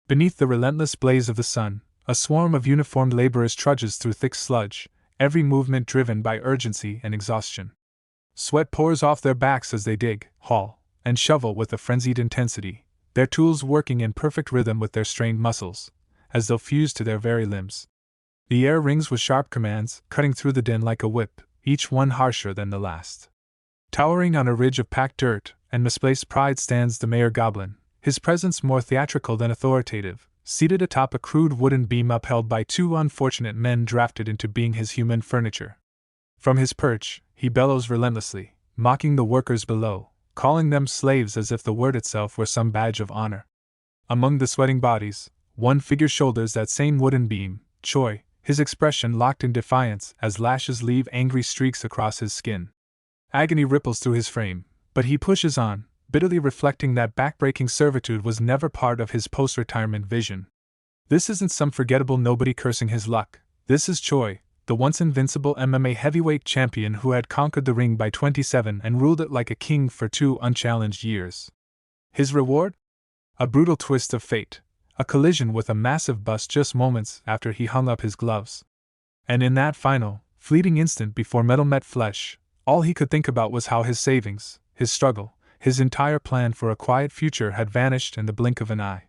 Beneath the relentless blaze of the sun, a swarm of uniformed laborers trudges through thick sludge, every movement driven by urgency and exhaustion. Sweat pours off their backs as they dig, haul, and shovel with a frenzied intensity, their tools working in perfect rhythm with their strained muscles, as though fused to their very limbs. The air rings with sharp commands, cutting through the din like a whip, each one harsher than the last. Towering on a ridge of packed dirt and misplaced pride stands the mayor goblin, his presence more theatrical than authoritative, seated atop a crude wooden beam upheld by two unfortunate men drafted into being his human furniture. From his perch, he bellows relentlessly, mocking the workers below, calling them slaves as if the word itself were some badge of honor. Among the sweating bodies, one figure shoulders that same wooden beam, Choi, his expression locked in defiance as lashes leave angry streaks across his skin. Agony ripples through his frame, but he pushes on, bitterly reflecting that backbreaking servitude was never part of his post-retirement vision. This isn't some forgettable nobody cursing his luck. This is Choi, the once invincible MMA heavyweight champion who had conquered the ring by 27 and ruled it like a king for 2 unchallenged years. His reward? A brutal twist of fate, a collision with a massive bust just moments after he hung up his gloves. And in that final, fleeting instant before metal met flesh, all he could think about was how his savings, his struggle, his entire plan for a quiet future had vanished in the blink of an eye.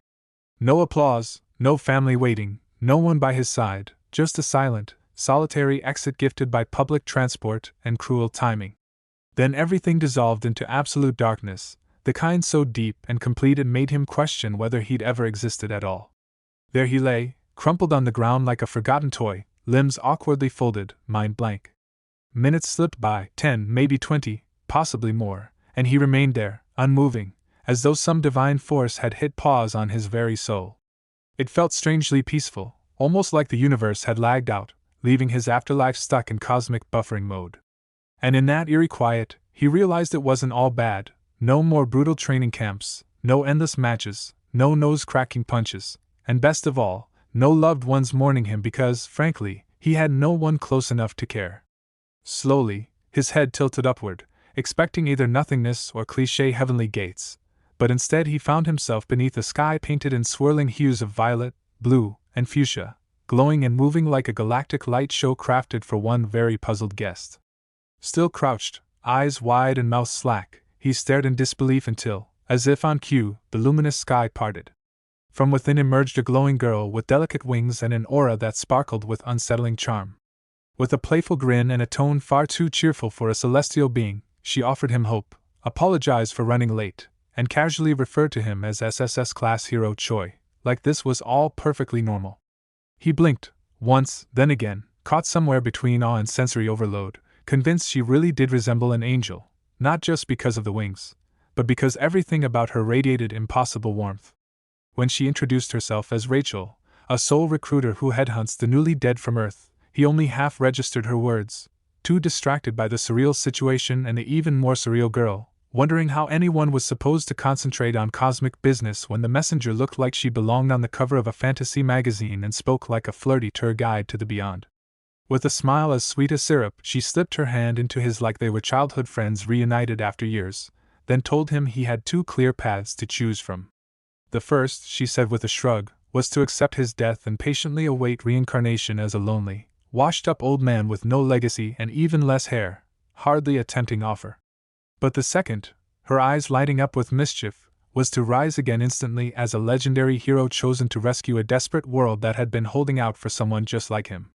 No applause, no family waiting, no one by his side, just a silent, solitary exit gifted by public transport and cruel timing. Then everything dissolved into absolute darkness, the kind so deep and complete it made him question whether he'd ever existed at all. There he lay, crumpled on the ground like a forgotten toy, limbs awkwardly folded, mind blank. Minutes slipped by, 10, maybe 20, possibly more, and he remained there, unmoving, as though some divine force had hit pause on his very soul. It felt strangely peaceful, almost like the universe had lagged out, leaving his afterlife stuck in cosmic buffering mode. And in that eerie quiet, he realized it wasn't all bad. No more brutal training camps, no endless matches, no nose-cracking punches, and best of all, no loved ones mourning him because, frankly, he had no one close enough to care. Slowly, his head tilted upward, expecting either nothingness or cliché heavenly gates, but instead he found himself beneath a sky painted in swirling hues of violet, blue, and fuchsia, glowing and moving like a galactic light show crafted for one very puzzled guest. Still crouched, eyes wide and mouth slack, he stared in disbelief until, as if on cue, the luminous sky parted. From within emerged a glowing girl with delicate wings and an aura that sparkled with unsettling charm. With a playful grin and a tone far too cheerful for a celestial being, she offered him hope, apologized for running late, and casually referred to him as SSS class hero Choi, like this was all perfectly normal. He blinked, once, then again, caught somewhere between awe and sensory overload, convinced she really did resemble an angel, not just because of the wings, but because everything about her radiated impossible warmth. When she introduced herself as Rachel, a soul recruiter who headhunts the newly dead from Earth, he only half registered her words, too distracted by the surreal situation and the even more surreal girl, wondering how anyone was supposed to concentrate on cosmic business when the messenger looked like she belonged on the cover of a fantasy magazine and spoke like a flirty tour guide to the beyond. With a smile as sweet as syrup, she slipped her hand into his like they were childhood friends reunited after years, then told him he had 2 clear paths to choose from. The first, she said with a shrug, was to accept his death and patiently await reincarnation as a lonely, washed-up old man with no legacy and even less hair, hardly a tempting offer. But the second, her eyes lighting up with mischief, was to rise again instantly as a legendary hero chosen to rescue a desperate world that had been holding out for someone just like him.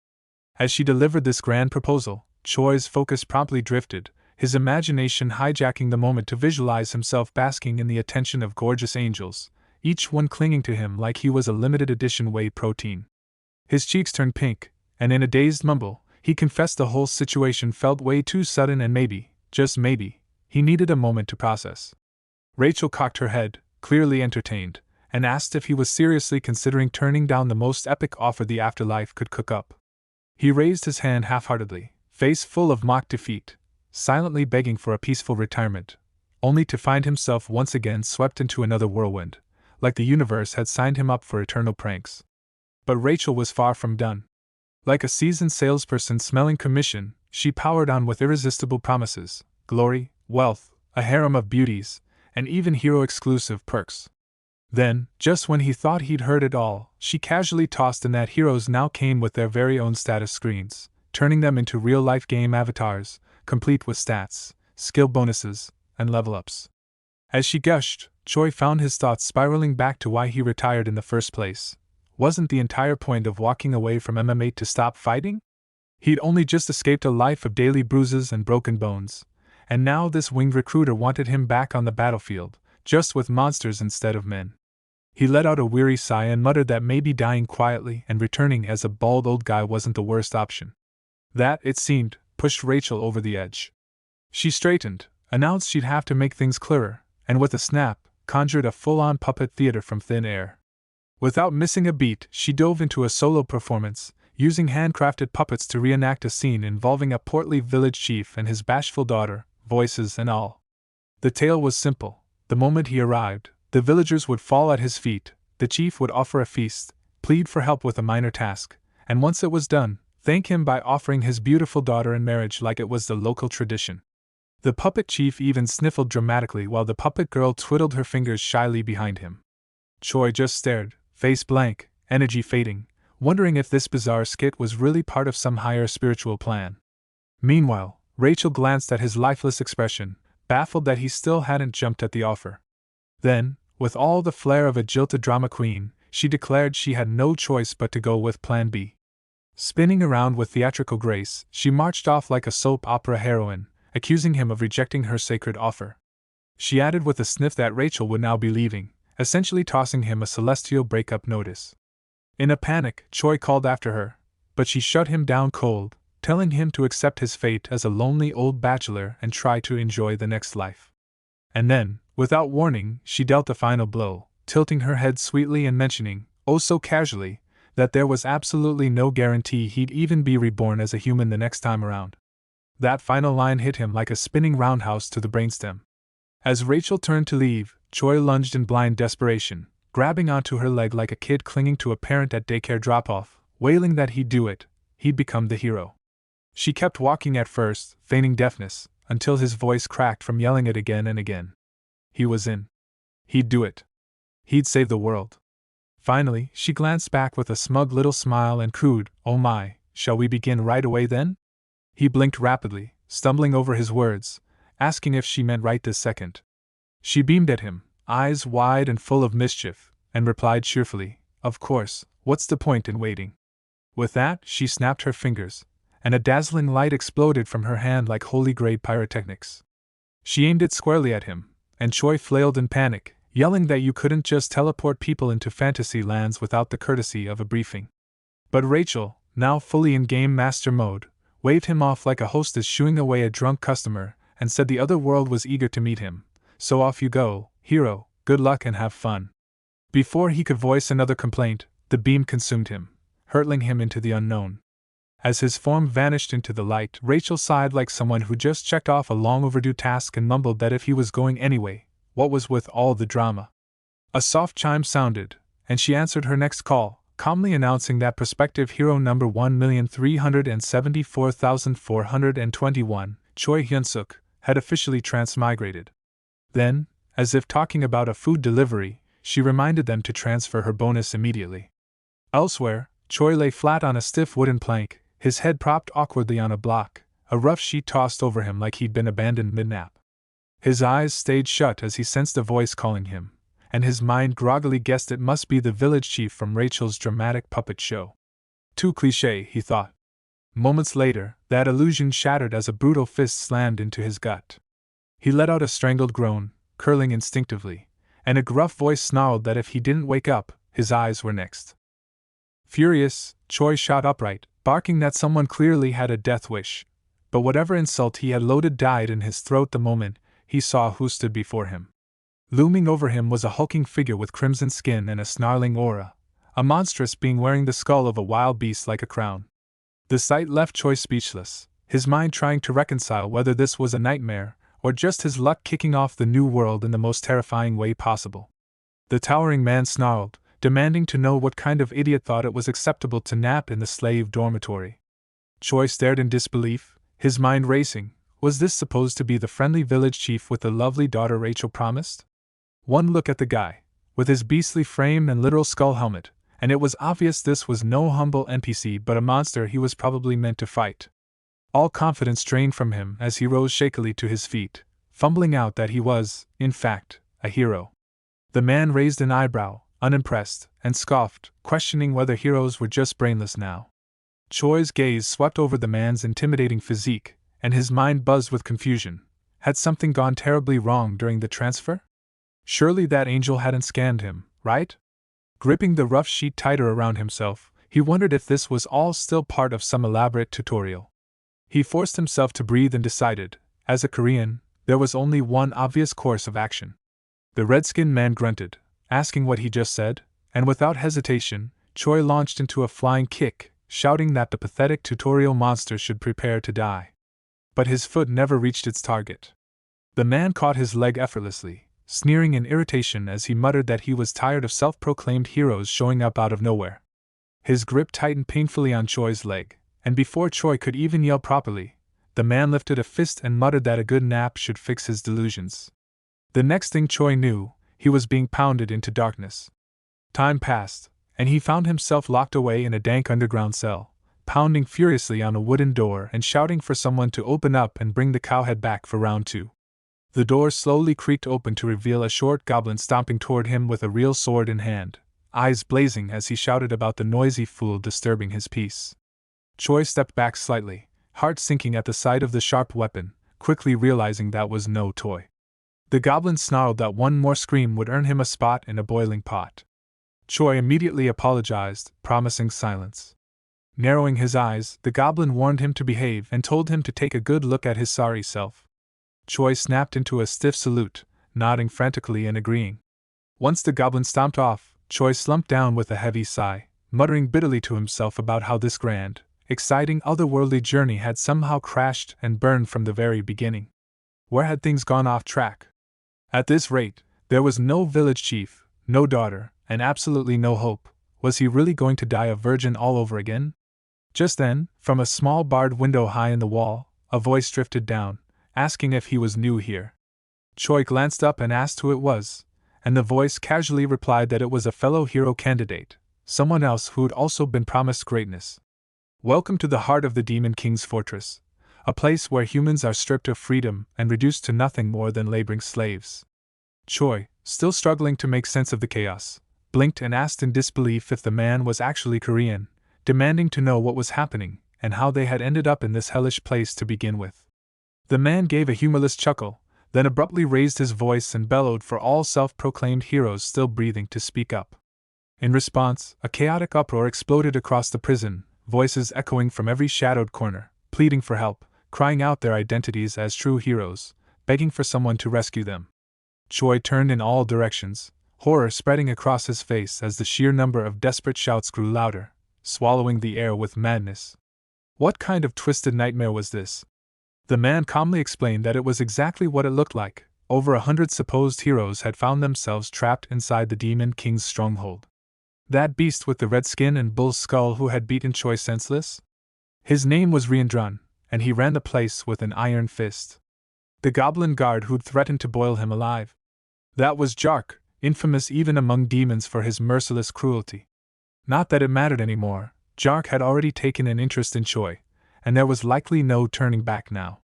As she delivered this grand proposal, Choi's focus promptly drifted, his imagination hijacking the moment to visualize himself basking in the attention of gorgeous angels, each one clinging to him like he was a limited edition whey protein. His cheeks turned pink, and in a dazed mumble, he confessed the whole situation felt way too sudden and maybe, just maybe, he needed a moment to process. Rachel cocked her head, clearly entertained, and asked if he was seriously considering turning down the most epic offer the afterlife could cook up. He raised his hand half-heartedly, face full of mock defeat, silently begging for a peaceful retirement, only to find himself once again swept into another whirlwind, like the universe had signed him up for eternal pranks. But Rachel was far from done. Like a seasoned salesperson smelling commission, she powered on with irresistible promises, glory, wealth, a harem of beauties, and even hero-exclusive perks. Then, just when he thought he'd heard it all, she casually tossed in that heroes now came with their very own status screens, turning them into real-life game avatars, complete with stats, skill bonuses, and level-ups. As she gushed, Choi found his thoughts spiraling back to why he retired in the first place. Wasn't the entire point of walking away from MMA to stop fighting? He'd only just escaped a life of daily bruises and broken bones, and now this winged recruiter wanted him back on the battlefield, just with monsters instead of men. He let out a weary sigh and muttered that maybe dying quietly and returning as a bald old guy wasn't the worst option. That, it seemed, pushed Rachel over the edge. She straightened, announced she'd have to make things clearer, and with a snap, conjured a full-on puppet theater from thin air. Without missing a beat, she dove into a solo performance, using handcrafted puppets to reenact a scene involving a portly village chief and his bashful daughter, voices and all. The tale was simple. The moment he arrived, the villagers would fall at his feet, the chief would offer a feast, plead for help with a minor task, and once it was done, thank him by offering his beautiful daughter in marriage like it was the local tradition. The puppet chief even sniffled dramatically while the puppet girl twiddled her fingers shyly behind him. Choi just stared, face blank, energy fading, wondering if this bizarre skit was really part of some higher spiritual plan. Meanwhile, Rachel glanced at his lifeless expression, baffled that he still hadn't jumped at the offer. Then, with all the flair of a jilted drama queen, she declared she had no choice but to go with Plan B. Spinning around with theatrical grace, she marched off like a soap opera heroine, accusing him of rejecting her sacred offer. She added with a sniff that Rachel would now be leaving, essentially tossing him a celestial breakup notice. In a panic, Choi called after her, but she shut him down cold, telling him to accept his fate as a lonely old bachelor and try to enjoy the next life. And then, without warning, she dealt the final blow, tilting her head sweetly and mentioning, oh so casually, that there was absolutely no guarantee he'd even be reborn as a human the next time around. That final line hit him like a spinning roundhouse to the brainstem. As Rachel turned to leave, Choi lunged in blind desperation, grabbing onto her leg like a kid clinging to a parent at daycare drop-off, wailing that he'd do it, he'd become the hero. She kept walking at first, feigning deafness, until his voice cracked from yelling it again and again. He was in. He'd do it. He'd save the world. Finally, she glanced back with a smug little smile and cooed, "Oh my, shall we begin right away then?" He blinked rapidly, stumbling over his words, asking if she meant right this second. She beamed at him, eyes wide and full of mischief, and replied cheerfully, "Of course, what's the point in waiting?" With that, she snapped her fingers, and a dazzling light exploded from her hand like holy-grade pyrotechnics. She aimed it squarely at him, and Choi flailed in panic, yelling that you couldn't just teleport people into fantasy lands without the courtesy of a briefing. But Rachel, now fully in Game Master mode, waved him off like a hostess shooing away a drunk customer, and said the other world was eager to meet him. So off you go, hero, good luck and have fun. Before he could voice another complaint, the beam consumed him, hurtling him into the unknown. As his form vanished into the light, Rachel sighed like someone who just checked off a long-overdue task and mumbled that if he was going anyway, what was with all the drama? A soft chime sounded, and she answered her next call, calmly announcing that prospective hero number 1,374,421, Choi Hyunsuk, had officially transmigrated. Then, as if talking about a food delivery, she reminded them to transfer her bonus immediately. Elsewhere, Choi lay flat on a stiff wooden plank, his head propped awkwardly on a block, a rough sheet tossed over him like he'd been abandoned mid-nap. His eyes stayed shut as he sensed a voice calling him, and his mind groggily guessed it must be the village chief from Rachel's dramatic puppet show. Too cliché, he thought. Moments later, that illusion shattered as a brutal fist slammed into his gut. He let out a strangled groan, curling instinctively, and a gruff voice snarled that if he didn't wake up, his eyes were next. Furious, Choi shot upright, barking that someone clearly had a death wish, but whatever insult he had loaded died in his throat the moment he saw who stood before him. Looming over him was a hulking figure with crimson skin and a snarling aura, a monstrous being wearing the skull of a wild beast like a crown. The sight left Choi speechless, his mind trying to reconcile whether this was a nightmare or just his luck kicking off the new world in the most terrifying way possible. The towering man snarled, demanding to know what kind of idiot thought it was acceptable to nap in the slave dormitory. Choi stared in disbelief, his mind racing. Was this supposed to be the friendly village chief with the lovely daughter Rachel promised? One look at the guy, with his beastly frame and literal skull helmet, and it was obvious this was no humble NPC but a monster he was probably meant to fight. All confidence drained from him as he rose shakily to his feet, fumbling out that he was, in fact, a hero. The man raised an eyebrow, unimpressed, and scoffed, questioning whether heroes were just brainless now. Choi's gaze swept over the man's intimidating physique, and his mind buzzed with confusion. Had something gone terribly wrong during the transfer? Surely that angel hadn't scanned him, right? Gripping the rough sheet tighter around himself, he wondered if this was all still part of some elaborate tutorial. He forced himself to breathe and decided, as a Korean, there was only one obvious course of action. The red-skinned man grunted, asking what he just said, and without hesitation, Choi launched into a flying kick, shouting that the pathetic tutorial monster should prepare to die. But his foot never reached its target. The man caught his leg effortlessly, sneering in irritation as he muttered that he was tired of self-proclaimed heroes showing up out of nowhere. His grip tightened painfully on Choi's leg, and before Choi could even yell properly, the man lifted a fist and muttered that a good nap should fix his delusions. The next thing Choi knew, he was being pounded into darkness. Time passed, and he found himself locked away in a dank underground cell, pounding furiously on a wooden door and shouting for someone to open up and bring the cowhead back for round 2. The door slowly creaked open to reveal a short goblin stomping toward him with a real sword in hand, eyes blazing as he shouted about the noisy fool disturbing his peace. Choi stepped back slightly, heart sinking at the sight of the sharp weapon, quickly realizing that was no toy. The goblin snarled that one more scream would earn him a spot in a boiling pot. Choi immediately apologized, promising silence. Narrowing his eyes, the goblin warned him to behave and told him to take a good look at his sorry self. Choi snapped into a stiff salute, nodding frantically and agreeing. Once the goblin stomped off, Choi slumped down with a heavy sigh, muttering bitterly to himself about how this grand, exciting otherworldly journey had somehow crashed and burned from the very beginning. Where had things gone off track? At this rate, there was no village chief, no daughter, and absolutely no hope. Was he really going to die a virgin all over again? Just then, from a small barred window high in the wall, a voice drifted down, asking if he was new here. Choi glanced up and asked who it was, and the voice casually replied that it was a fellow hero candidate, someone else who'd also been promised greatness. Welcome to the heart of the Demon King's fortress, a place where humans are stripped of freedom and reduced to nothing more than laboring slaves. Choi, still struggling to make sense of the chaos, blinked and asked in disbelief if the man was actually Korean, demanding to know what was happening and how they had ended up in this hellish place to begin with. The man gave a humorless chuckle, then abruptly raised his voice and bellowed for all self-proclaimed heroes still breathing to speak up. In response, a chaotic uproar exploded across the prison, voices echoing from every shadowed corner, pleading for help, crying out their identities as true heroes, begging for someone to rescue them. Choi turned in all directions, horror spreading across his face as the sheer number of desperate shouts grew louder, swallowing the air with madness. What kind of twisted nightmare was this? The man calmly explained that it was exactly what it looked like. Over 100 supposed heroes had found themselves trapped inside the Demon King's stronghold. That beast with the red skin and bull's skull who had beaten Choi senseless? His name was Riandrun, and he ran the place with an iron fist. The goblin guard who'd threatened to boil him alive. That was Jark, infamous even among demons for his merciless cruelty. Not that it mattered anymore, Jark had already taken an interest in Choi, and there was likely no turning back now.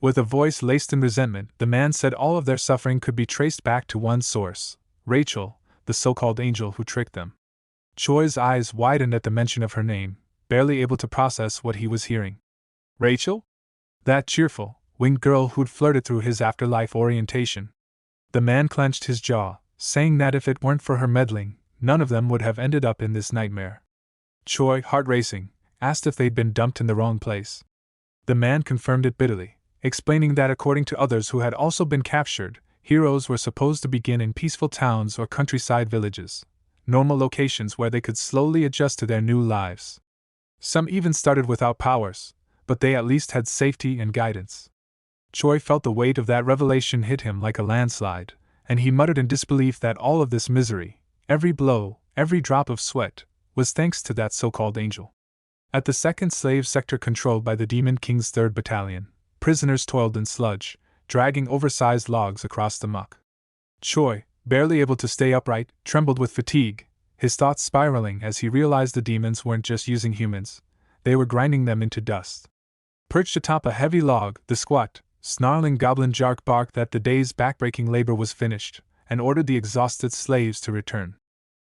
With a voice laced in resentment, the man said all of their suffering could be traced back to one source, Rachel, the so-called angel who tricked them. Choi's eyes widened at the mention of her name, barely able to process what he was hearing. Rachel? That cheerful, winged girl who'd flirted through his afterlife orientation. The man clenched his jaw, saying that if it weren't for her meddling, none of them would have ended up in this nightmare. Choi, heart racing, asked if they'd been dumped in the wrong place. The man confirmed it bitterly, explaining that according to others who had also been captured, heroes were supposed to begin in peaceful towns or countryside villages, normal locations where they could slowly adjust to their new lives. Some even started without powers, but they at least had safety and guidance. Choi felt the weight of that revelation hit him like a landslide, and he muttered in disbelief that all of this misery, every blow, every drop of sweat, was thanks to that so-called angel. At the second slave sector controlled by the Demon King's 3rd Battalion, prisoners toiled in sludge, dragging oversized logs across the muck. Choi, barely able to stay upright, trembled with fatigue, his thoughts spiraling as he realized the demons weren't just using humans, they were grinding them into dust. Perched atop a heavy log, the squat, snarling goblin Jark barked that the day's backbreaking labor was finished, and ordered the exhausted slaves to return.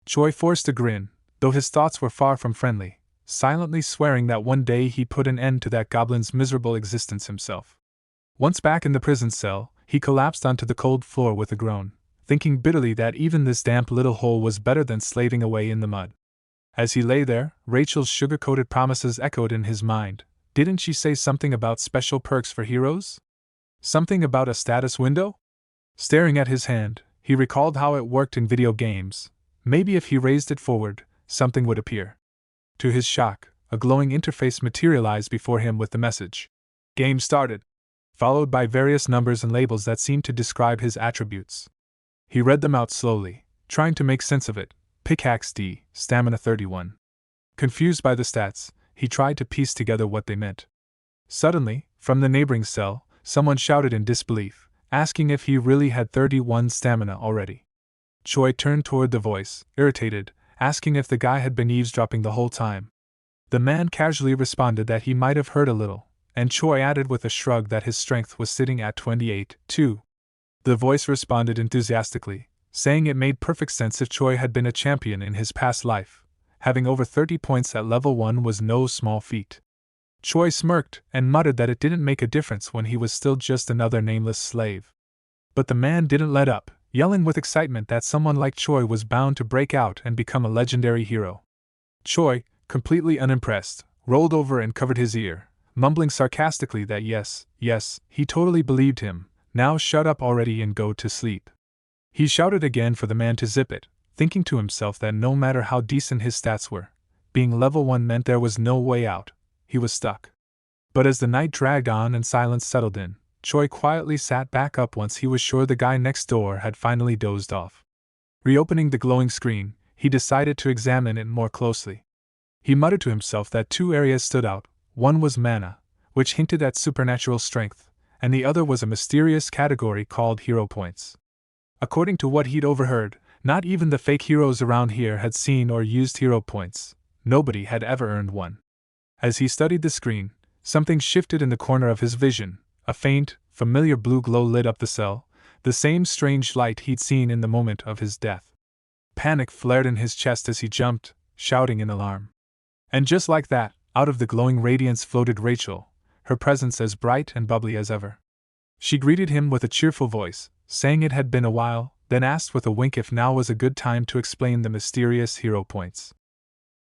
Choi forced a grin, though his thoughts were far from friendly, silently swearing that one day he'd put an end to that goblin's miserable existence himself. Once back in the prison cell, he collapsed onto the cold floor with a groan, thinking bitterly that even this damp little hole was better than slaving away in the mud. As he lay there, Rachel's sugar-coated promises echoed in his mind. Didn't she say something about special perks for heroes? Something about a status window? Staring at his hand, he recalled how it worked in video games. Maybe if he raised it forward, something would appear. To his shock, a glowing interface materialized before him with the message, "Game started," followed by various numbers and labels that seemed to describe his attributes. He read them out slowly, trying to make sense of it. Pickaxe D, Stamina 31. Confused by the stats, he tried to piece together what they meant. Suddenly, from the neighboring cell, someone shouted in disbelief, asking if he really had 31 stamina already. Choi turned toward the voice, irritated, asking if the guy had been eavesdropping the whole time. The man casually responded that he might have heard a little, and Choi added with a shrug that his strength was sitting at 28, too. The voice responded enthusiastically, saying it made perfect sense if Choi had been a champion in his past life. Having over 30 points at level 1 was no small feat. Choi smirked and muttered that it didn't make a difference when he was still just another nameless slave. But the man didn't let up, yelling with excitement that someone like Choi was bound to break out and become a legendary hero. Choi, completely unimpressed, rolled over and covered his ear, mumbling sarcastically that yes, he totally believed him. Now shut up already and go to sleep. He shouted again for the man to zip it, thinking to himself that no matter how decent his stats were, being level 1 meant there was no way out. He was stuck. But as the night dragged on and silence settled in, Choi quietly sat back up once he was sure the guy next door had finally dozed off. Reopening the glowing screen, he decided to examine it more closely. He muttered to himself that 2 areas stood out. One was mana, which hinted at supernatural strength, and the other was a mysterious category called hero points. According to what he'd overheard, not even the fake heroes around here had seen or used hero points. Nobody had ever earned one. As he studied the screen, something shifted in the corner of his vision. A faint, familiar blue glow lit up the cell, the same strange light he'd seen in the moment of his death. Panic flared in his chest as he jumped, shouting in alarm. And just like that, out of the glowing radiance floated Rachel, her presence as bright and bubbly as ever. She greeted him with a cheerful voice, saying it had been a while, then asked with a wink if now was a good time to explain the mysterious hero points.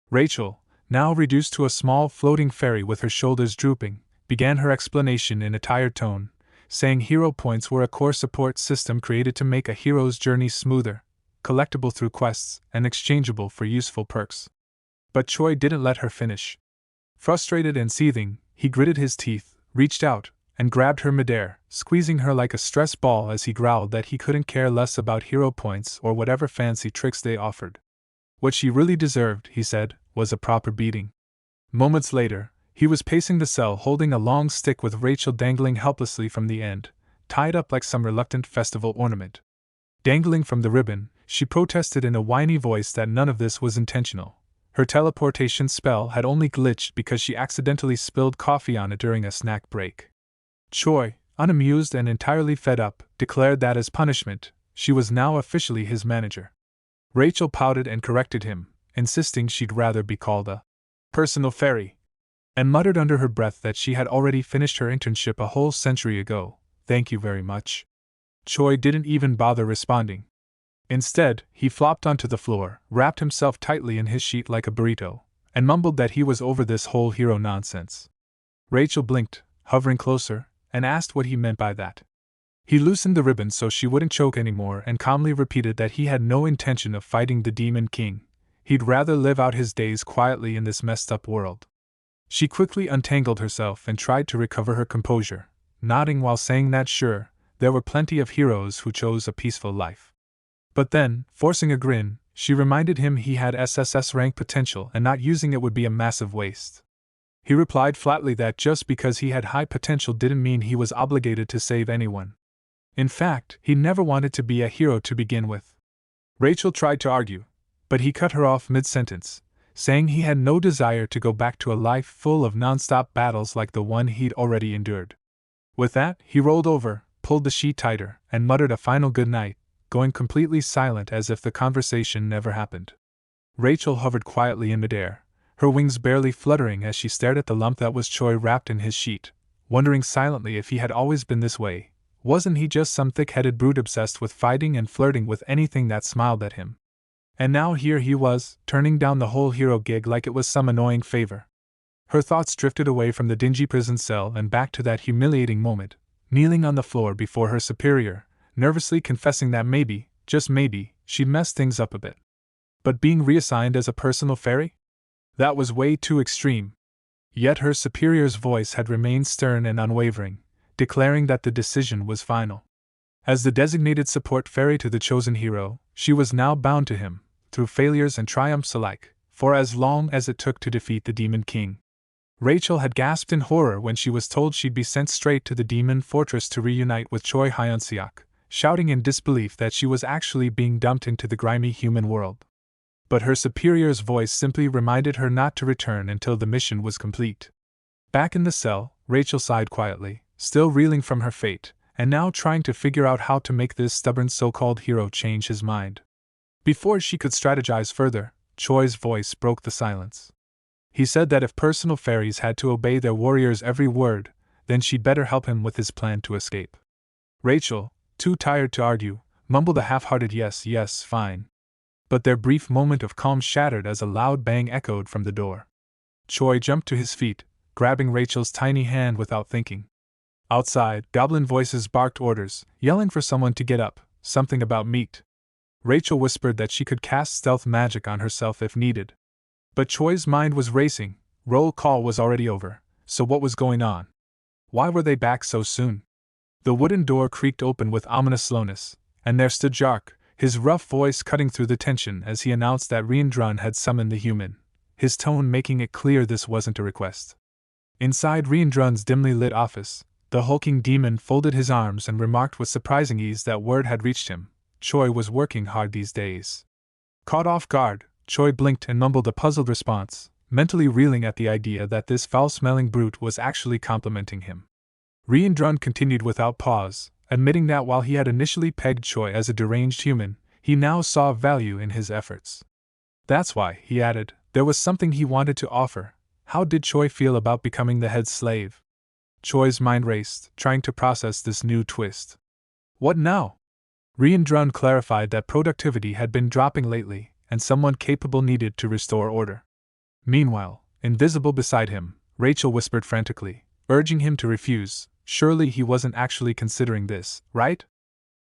Rachel, now reduced to a small floating fairy with her shoulders drooping, began her explanation in a tired tone, saying hero points were a core support system created to make a hero's journey smoother, collectible through quests, and exchangeable for useful perks. But Choi didn't let her finish. Frustrated and seething, he gritted his teeth, reached out, and grabbed her midair, squeezing her like a stress ball as he growled that he couldn't care less about hero points or whatever fancy tricks they offered. What she really deserved, he said, was a proper beating. Moments later, he was pacing the cell holding a long stick with Rachel dangling helplessly from the end, tied up like some reluctant festival ornament. Dangling from the ribbon, she protested in a whiny voice that none of this was intentional. Her teleportation spell had only glitched because she accidentally spilled coffee on it during a snack break. Choi, unamused and entirely fed up, declared that as punishment, she was now officially his manager. Rachel pouted and corrected him, insisting she'd rather be called a personal fairy, and muttered under her breath that she had already finished her internship a whole century ago. Thank you very much. Choi didn't even bother responding. Instead, he flopped onto the floor, wrapped himself tightly in his sheet like a burrito, and mumbled that he was over this whole hero nonsense. Rachel blinked, hovering closer, and asked what he meant by that. He loosened the ribbon so she wouldn't choke anymore and calmly repeated that he had no intention of fighting the Demon King. He'd rather live out his days quietly in this messed up world. She quickly untangled herself and tried to recover her composure, nodding while saying that sure, there were plenty of heroes who chose a peaceful life. But then, forcing a grin, she reminded him he had SSS rank potential and not using it would be a massive waste. He replied flatly that just because he had high potential didn't mean he was obligated to save anyone. In fact, he never wanted to be a hero to begin with. Rachel tried to argue, but he cut her off mid-sentence, saying he had no desire to go back to a life full of non-stop battles like the one he'd already endured. With that, he rolled over, pulled the sheet tighter, and muttered a final good night, going completely silent as if the conversation never happened. Rachel hovered quietly in midair, her wings barely fluttering as she stared at the lump that was Choi wrapped in his sheet, wondering silently if he had always been this way. Wasn't he just some thick-headed brute obsessed with fighting and flirting with anything that smiled at him? And now here he was, turning down the whole hero gig like it was some annoying favor. Her thoughts drifted away from the dingy prison cell and back to that humiliating moment, kneeling on the floor before her superior, nervously confessing that maybe, just maybe, she'd messed things up a bit. But being reassigned as a personal fairy? That was way too extreme. Yet her superior's voice had remained stern and unwavering, declaring that the decision was final. As the designated support fairy to the chosen hero, she was now bound to him, through failures and triumphs alike, for as long as it took to defeat the Demon King. Rachel had gasped in horror when she was told she'd be sent straight to the Demon Fortress to reunite with Choi Hyun-seok, shouting in disbelief that she was actually being dumped into the grimy human world. But her superior's voice simply reminded her not to return until the mission was complete. Back in the cell, Rachel sighed quietly, still reeling from her fate, and now trying to figure out how to make this stubborn so-called hero change his mind. Before she could strategize further, Choi's voice broke the silence. He said that if personal fairies had to obey their warrior's every word, then she'd better help him with his plan to escape. Rachel, too tired to argue, mumbled a half-hearted yes, fine. But their brief moment of calm shattered as a loud bang echoed from the door. Choi jumped to his feet, grabbing Rachel's tiny hand without thinking. Outside, goblin voices barked orders, yelling for someone to get up, something about meat. Rachel whispered that she could cast stealth magic on herself if needed. But Choi's mind was racing. Roll call was already over, so what was going on? Why were they back so soon? The wooden door creaked open with ominous slowness, and there stood Jark, his rough voice cutting through the tension as he announced that Riendrun had summoned the human, his tone making it clear this wasn't a request. Inside Riendrun's dimly lit office, the hulking demon folded his arms and remarked with surprising ease that word had reached him. Choi was working hard these days. Caught off guard, Choi blinked and mumbled a puzzled response, mentally reeling at the idea that this foul-smelling brute was actually complimenting him. Riendrun continued without pause, admitting that while he had initially pegged Choi as a deranged human, he now saw value in his efforts. That's why, he added, there was something he wanted to offer. How did Choi feel about becoming the head slave? Choi's mind raced, trying to process this new twist. What now? Riendrun clarified that productivity had been dropping lately, and someone capable needed to restore order. Meanwhile, invisible beside him, Rachel whispered frantically, urging him to refuse. Surely he wasn't actually considering this, right?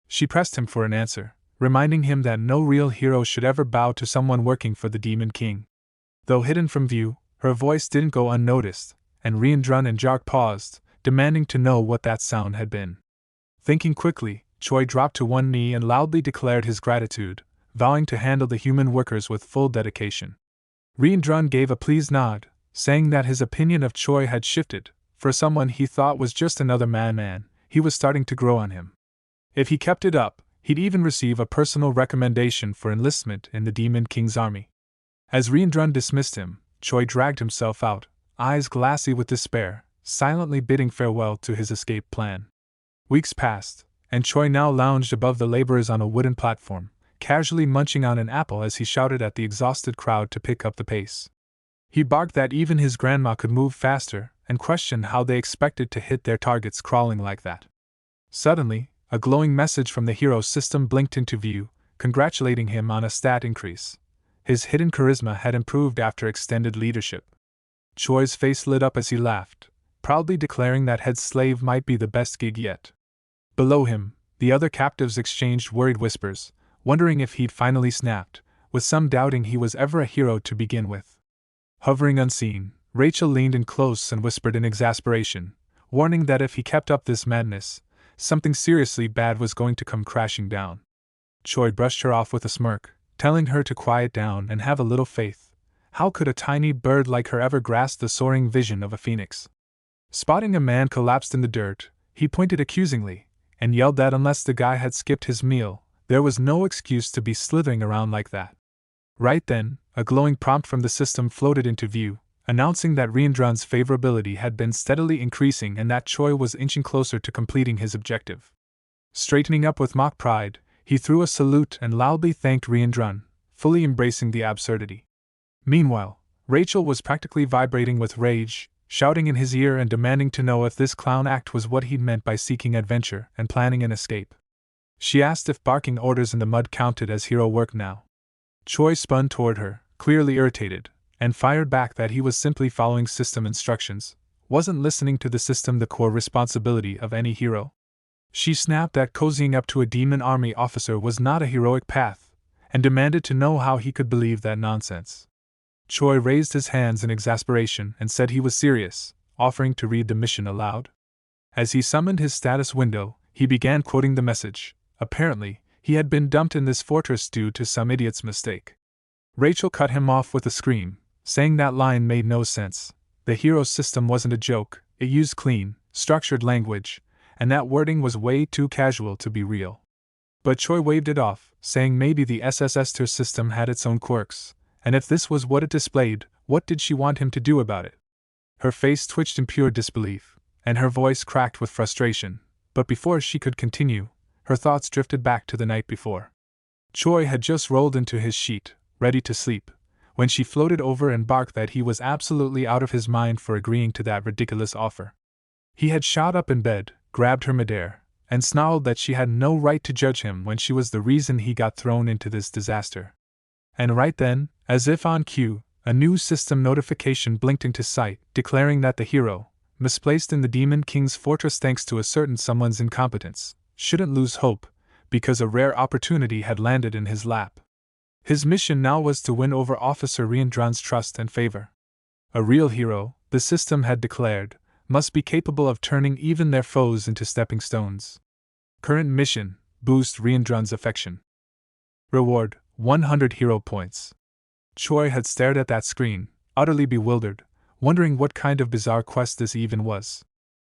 She pressed him for an answer, reminding him that no real hero should ever bow to someone working for the Demon King. Though hidden from view, her voice didn't go unnoticed, and Riendrun and Jark paused, demanding to know what that sound had been. Thinking quickly, Choi dropped to one knee and loudly declared his gratitude, vowing to handle the human workers with full dedication. Riendrun gave a pleased nod, saying that his opinion of Choi had shifted. For someone he thought was just another man, he was starting to grow on him. If he kept it up, he'd even receive a personal recommendation for enlistment in the Demon King's army. As Riendrun dismissed him, Choi dragged himself out, eyes glassy with despair, silently bidding farewell to his escape plan. Weeks passed, and Choi now lounged above the laborers on a wooden platform, casually munching on an apple as he shouted at the exhausted crowd to pick up the pace. He barked that even his grandma could move faster, and questioned how they expected to hit their targets crawling like that. Suddenly, a glowing message from the hero's system blinked into view, congratulating him on a stat increase. His hidden charisma had improved after extended leadership. Choi's face lit up as he laughed, proudly declaring that head slave might be the best gig yet. Below him, the other captives exchanged worried whispers, wondering if he'd finally snapped, with some doubting he was ever a hero to begin with. Hovering unseen, Rachel leaned in close and whispered in exasperation, warning that if he kept up this madness, something seriously bad was going to come crashing down. Choi brushed her off with a smirk, telling her to quiet down and have a little faith. How could a tiny bird like her ever grasp the soaring vision of a phoenix? Spotting a man collapsed in the dirt, he pointed accusingly, and yelled that unless the guy had skipped his meal, There was no excuse to be slithering around like that. Right then, a glowing prompt from the system floated into view, announcing that Riendron's favorability had been steadily increasing and that Choi was inching closer to completing his objective. Straightening up with mock pride, he threw a salute and loudly thanked Riendron, fully embracing the absurdity. Meanwhile, Rachel was practically vibrating with rage, shouting in his ear and demanding to know if this clown act was what he'd meant by seeking adventure and planning an escape. She asked if barking orders in the mud counted as hero work now. Choi spun toward her, clearly irritated, and fired back that he was simply following system instructions, wasn't listening to the system the core responsibility of any hero. She snapped that cozying up to a demon army officer was not a heroic path, and demanded to know how he could believe that nonsense. Choi raised his hands in exasperation and said he was serious, offering to read the mission aloud. As he summoned his status window, he began quoting the message. Apparently, he had been dumped in this fortress due to some idiot's mistake. Rachel cut him off with a scream, saying that line made no sense. The hero system wasn't a joke, it used clean, structured language, and that wording was way too casual to be real. But Choi waved it off, saying maybe the SSSTer system had its own quirks, and if this was what it displayed, what did she want him to do about it? Her face twitched in pure disbelief, and her voice cracked with frustration, but before she could continue, her thoughts drifted back to the night before. Choi had just rolled into his sheet, ready to sleep, when she floated over and barked that he was absolutely out of his mind for agreeing to that ridiculous offer. He had shot up in bed, grabbed her midair, and snarled that she had no right to judge him when she was the reason he got thrown into this disaster. And right then, as if on cue, a new system notification blinked into sight, declaring that the hero, misplaced in the Demon King's fortress thanks to a certain someone's incompetence, shouldn't lose hope, because a rare opportunity had landed in his lap. His mission now was to win over Officer Riendron's trust and favor. A real hero, the system had declared, must be capable of turning even their foes into stepping stones. Current mission: boost Riendron's affection. Reward: 100 hero points. Choi had stared at that screen, utterly bewildered, wondering what kind of bizarre quest this even was.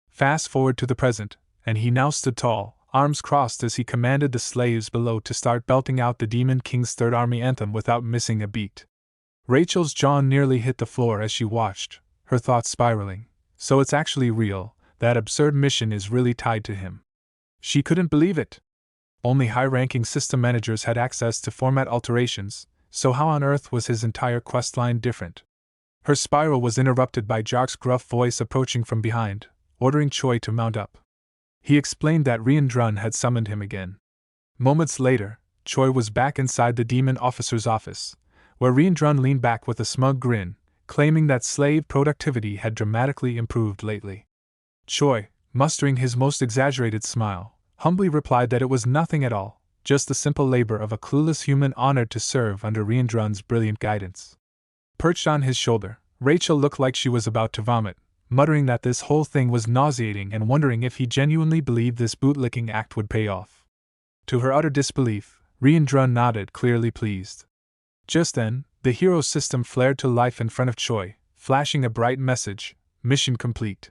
Fast forward to the present, and he now stood tall, arms crossed as he commanded the slaves below to start belting out the Demon King's Third Army anthem without missing a beat. Rachel's jaw nearly hit the floor as she watched, her thoughts spiraling. So it's actually real, that absurd mission is really tied to him. She couldn't believe it. Only high-ranking system managers had access to format alterations, so how on earth was his entire questline different? Her spiral was interrupted by Jark's gruff voice approaching from behind, ordering Choi to mount up. He explained that Riendron had summoned him again. Moments later, Choi was back inside the demon officer's office, where Riendron leaned back with a smug grin, claiming that slave productivity had dramatically improved lately. Choi, mustering his most exaggerated smile, humbly replied that it was nothing at all, just the simple labor of a clueless human honored to serve under Riendron's brilliant guidance. Perched on his shoulder, Rachel looked like she was about to vomit, muttering that this whole thing was nauseating and wondering if he genuinely believed this bootlicking act would pay off. To her utter disbelief, Riendron nodded, clearly pleased. Just then, the hero system flared to life in front of Choi, flashing a bright message: mission complete.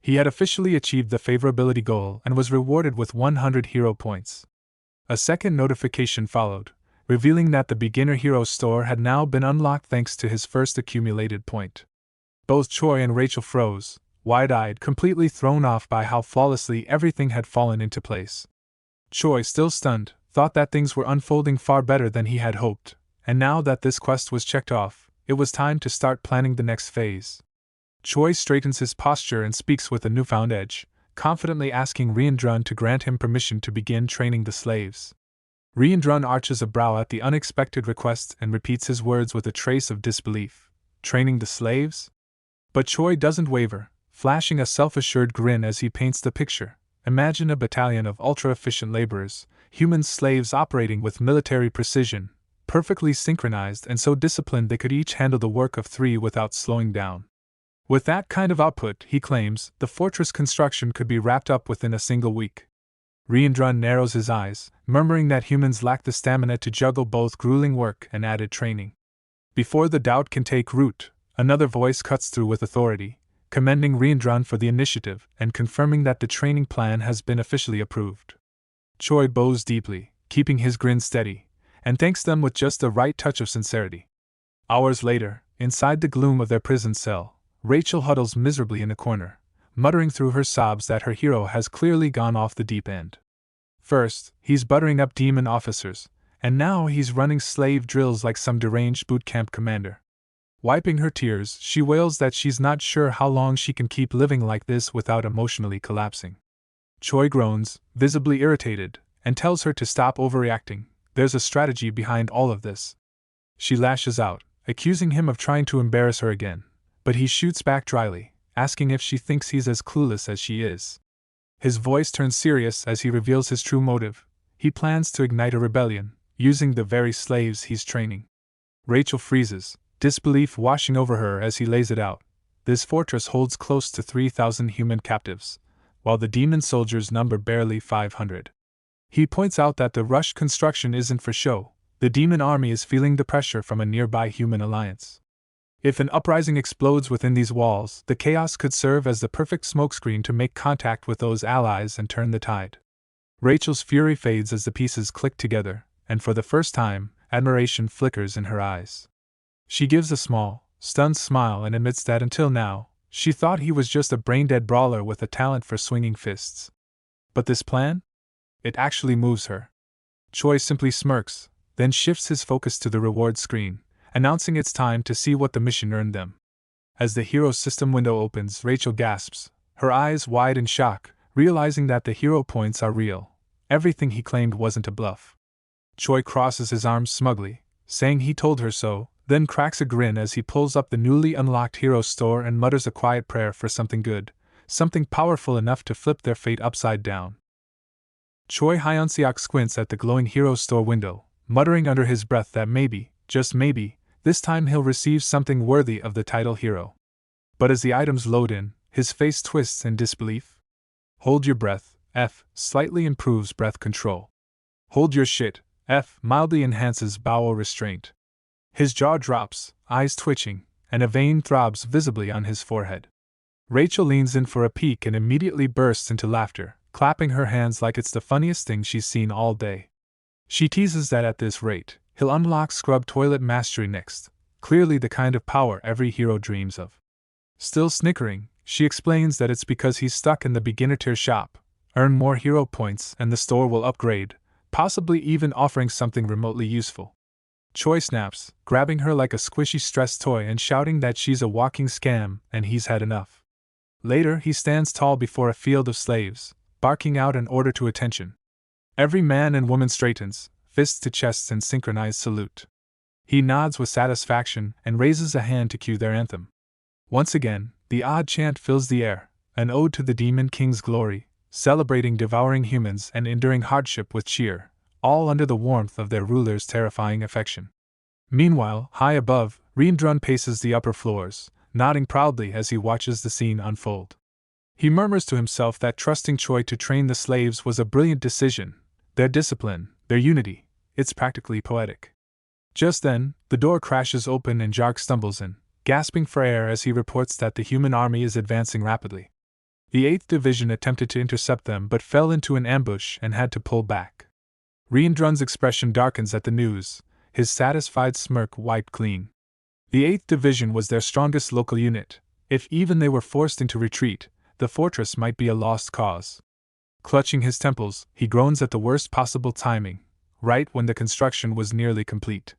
He had officially achieved the favorability goal and was rewarded with 100 hero points. A second notification followed, revealing that the beginner hero store had now been unlocked thanks to his first accumulated point. Both Choi and Rachel froze, wide-eyed, completely thrown off by how flawlessly everything had fallen into place. Choi, still stunned, thought that things were unfolding far better than he had hoped, and now that this quest was checked off, it was time to start planning the next phase. Choi straightens his posture and speaks with a newfound edge, confidently asking Riendron to grant him permission to begin training the slaves. Riendron arches a brow at the unexpected request and repeats his words with a trace of disbelief. Training the slaves? But Choi doesn't waver, flashing a self-assured grin as he paints the picture. Imagine a battalion of ultra-efficient laborers, human slaves operating with military precision, perfectly synchronized and so disciplined they could each handle the work of 3 without slowing down. With that kind of output, he claims, the fortress construction could be wrapped up within a single week. Riendron narrows his eyes, murmuring that humans lack the stamina to juggle both grueling work and added training. Before the doubt can take root, another voice cuts through with authority, commending Riendron for the initiative and confirming that the training plan has been officially approved. Choi bows deeply, keeping his grin steady, and thanks them with just the right touch of sincerity. Hours later, inside the gloom of their prison cell, Rachel huddles miserably in a corner, muttering through her sobs that her hero has clearly gone off the deep end. First, he's buttering up demon officers, and now he's running slave drills like some deranged boot camp commander. Wiping her tears, she wails that she's not sure how long she can keep living like this without emotionally collapsing. Choi groans, visibly irritated, and tells her to stop overreacting. There's a strategy behind all of this. She lashes out, accusing him of trying to embarrass her again, but he shoots back dryly, asking if she thinks he's as clueless as she is. His voice turns serious as he reveals his true motive. He plans to ignite a rebellion, using the very slaves he's training. Rachel freezes, disbelief washing over her as he lays it out. This fortress holds close to 3,000 human captives, while the demon soldiers number barely 500. He points out that the rushed construction isn't for show. The demon army is feeling the pressure from a nearby human alliance. If an uprising explodes within these walls, the chaos could serve as the perfect smokescreen to make contact with those allies and turn the tide. Rachel's fury fades as the pieces click together, and for the first time, admiration flickers in her eyes. She gives a small, stunned smile and admits that until now, she thought he was just a brain-dead brawler with a talent for swinging fists. But this plan? It actually moves her. Choi simply smirks, then shifts his focus to the reward screen, announcing it's time to see what the mission earned them. As the hero system window opens, Rachel gasps, her eyes wide in shock, realizing that the hero points are real. Everything he claimed wasn't a bluff. Choi crosses his arms smugly, saying he told her so, then cracks a grin as he pulls up the newly unlocked hero store and mutters a quiet prayer for something good, something powerful enough to flip their fate upside down. Choi Hyunseok squints at the glowing hero store window, muttering under his breath that maybe, just maybe, this time he'll receive something worthy of the title hero. But as the items load in, his face twists in disbelief. Hold your breath, F slightly improves breath control. Hold your shit, F mildly enhances bowel restraint. His jaw drops, eyes twitching, and a vein throbs visibly on his forehead. Rachel leans in for a peek and immediately bursts into laughter, clapping her hands like it's the funniest thing she's seen all day. She teases that at this rate, he'll unlock scrub toilet mastery next, clearly the kind of power every hero dreams of. Still snickering, she explains that it's because he's stuck in the beginner tier shop, earn more hero points and the store will upgrade, possibly even offering something remotely useful. Choi snaps, grabbing her like a squishy stress toy and shouting that she's a walking scam and he's had enough. Later, he stands tall before a field of slaves, barking out an order to attention. Every man and woman straightens, fists to chests in synchronized salute. He nods with satisfaction and raises a hand to cue their anthem. Once again, the odd chant fills the air, an ode to the Demon King's glory, celebrating devouring humans and enduring hardship with cheer, all under the warmth of their ruler's terrifying affection. Meanwhile, high above, Reendrun paces the upper floors, nodding proudly as he watches the scene unfold. He murmurs to himself that trusting Choi to train the slaves was a brilliant decision. Their discipline, their unity, it's practically poetic. Just then, the door crashes open and Jark stumbles in, gasping for air as he reports that the human army is advancing rapidly. The 8th Division attempted to intercept them but fell into an ambush and had to pull back. Reendrun's expression darkens at the news, his satisfied smirk wiped clean. The 8th Division was their strongest local unit. If even they were forced into retreat, the fortress might be a lost cause. Clutching his temples, he groans at the worst possible timing, right when the construction was nearly complete.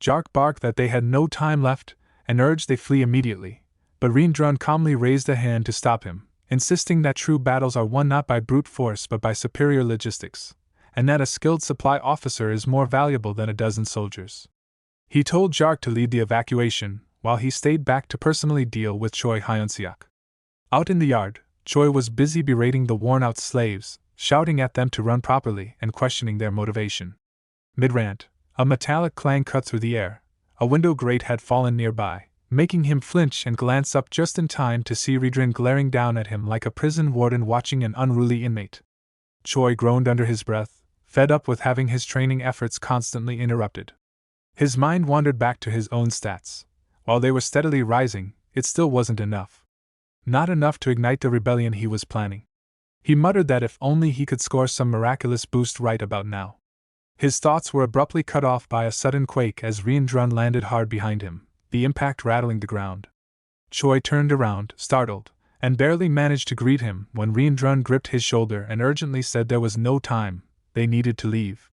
Jark barked that they had no time left, and urged they flee immediately, but Reendrun calmly raised a hand to stop him, insisting that true battles are won not by brute force but by superior logistics, and that a skilled supply officer is more valuable than a dozen soldiers. He told Jark to lead the evacuation, while he stayed back to personally deal with Choi Hyunseok. Out in the yard, Choi was busy berating the worn-out slaves, shouting at them to run properly and questioning their motivation. Mid-rant, a metallic clang cut through the air. A window grate had fallen nearby, making him flinch and glance up just in time to see Reendrun glaring down at him like a prison warden watching an unruly inmate. Choi groaned under his breath, fed up with having his training efforts constantly interrupted. His mind wandered back to his own stats. While they were steadily rising, it still wasn't enough. Not enough to ignite the rebellion he was planning. He muttered that if only he could score some miraculous boost right about now. His thoughts were abruptly cut off by a sudden quake as Riendrun landed hard behind him, the impact rattling the ground. Choi turned around, startled, and barely managed to greet him when Riendrun gripped his shoulder and urgently said there was no time, they needed to leave.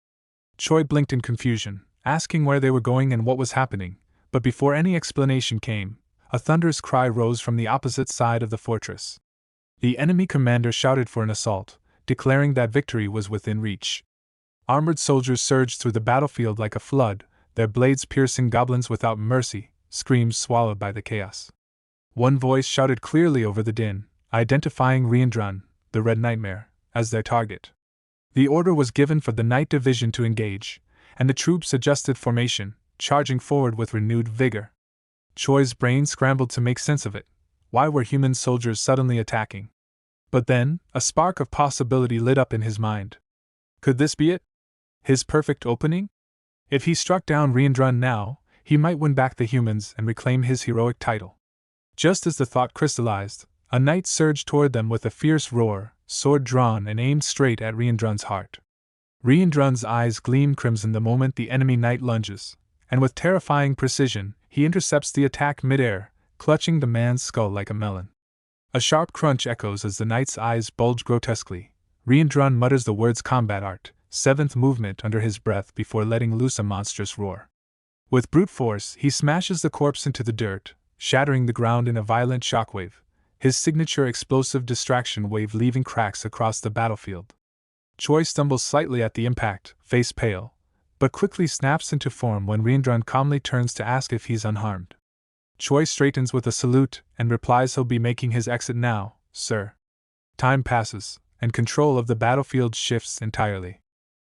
Choi blinked in confusion, asking where they were going and what was happening, but before any explanation came, a thunderous cry rose from the opposite side of the fortress. The enemy commander shouted for an assault, declaring that victory was within reach. Armored soldiers surged through the battlefield like a flood, their blades piercing goblins without mercy, screams swallowed by the chaos. One voice shouted clearly over the din, identifying Riendrun, the Red Nightmare, as their target. The order was given for the Night Division to engage, and the troops adjusted formation, charging forward with renewed vigor. Choi's brain scrambled to make sense of it. Why were human soldiers suddenly attacking? But then, a spark of possibility lit up in his mind. Could this be it? His perfect opening? If he struck down Riendrun now, he might win back the humans and reclaim his heroic title. Just as the thought crystallized, a knight surged toward them with a fierce roar, sword drawn and aimed straight at Riendrun's heart. Riendrun's eyes gleam crimson the moment the enemy knight lunges, and with terrifying precision, he intercepts the attack midair, clutching the man's skull like a melon. A sharp crunch echoes as the knight's eyes bulge grotesquely. Riendrun mutters the words combat art, seventh movement under his breath before letting loose a monstrous roar. With brute force, he smashes the corpse into the dirt, shattering the ground in a violent shockwave, his signature explosive distraction wave leaving cracks across the battlefield. Choi stumbles slightly at the impact, face pale, but quickly snaps into form when Riendrun calmly turns to ask if he's unharmed. Choi straightens with a salute and replies he'll be making his exit now, sir. Time passes, and control of the battlefield shifts entirely.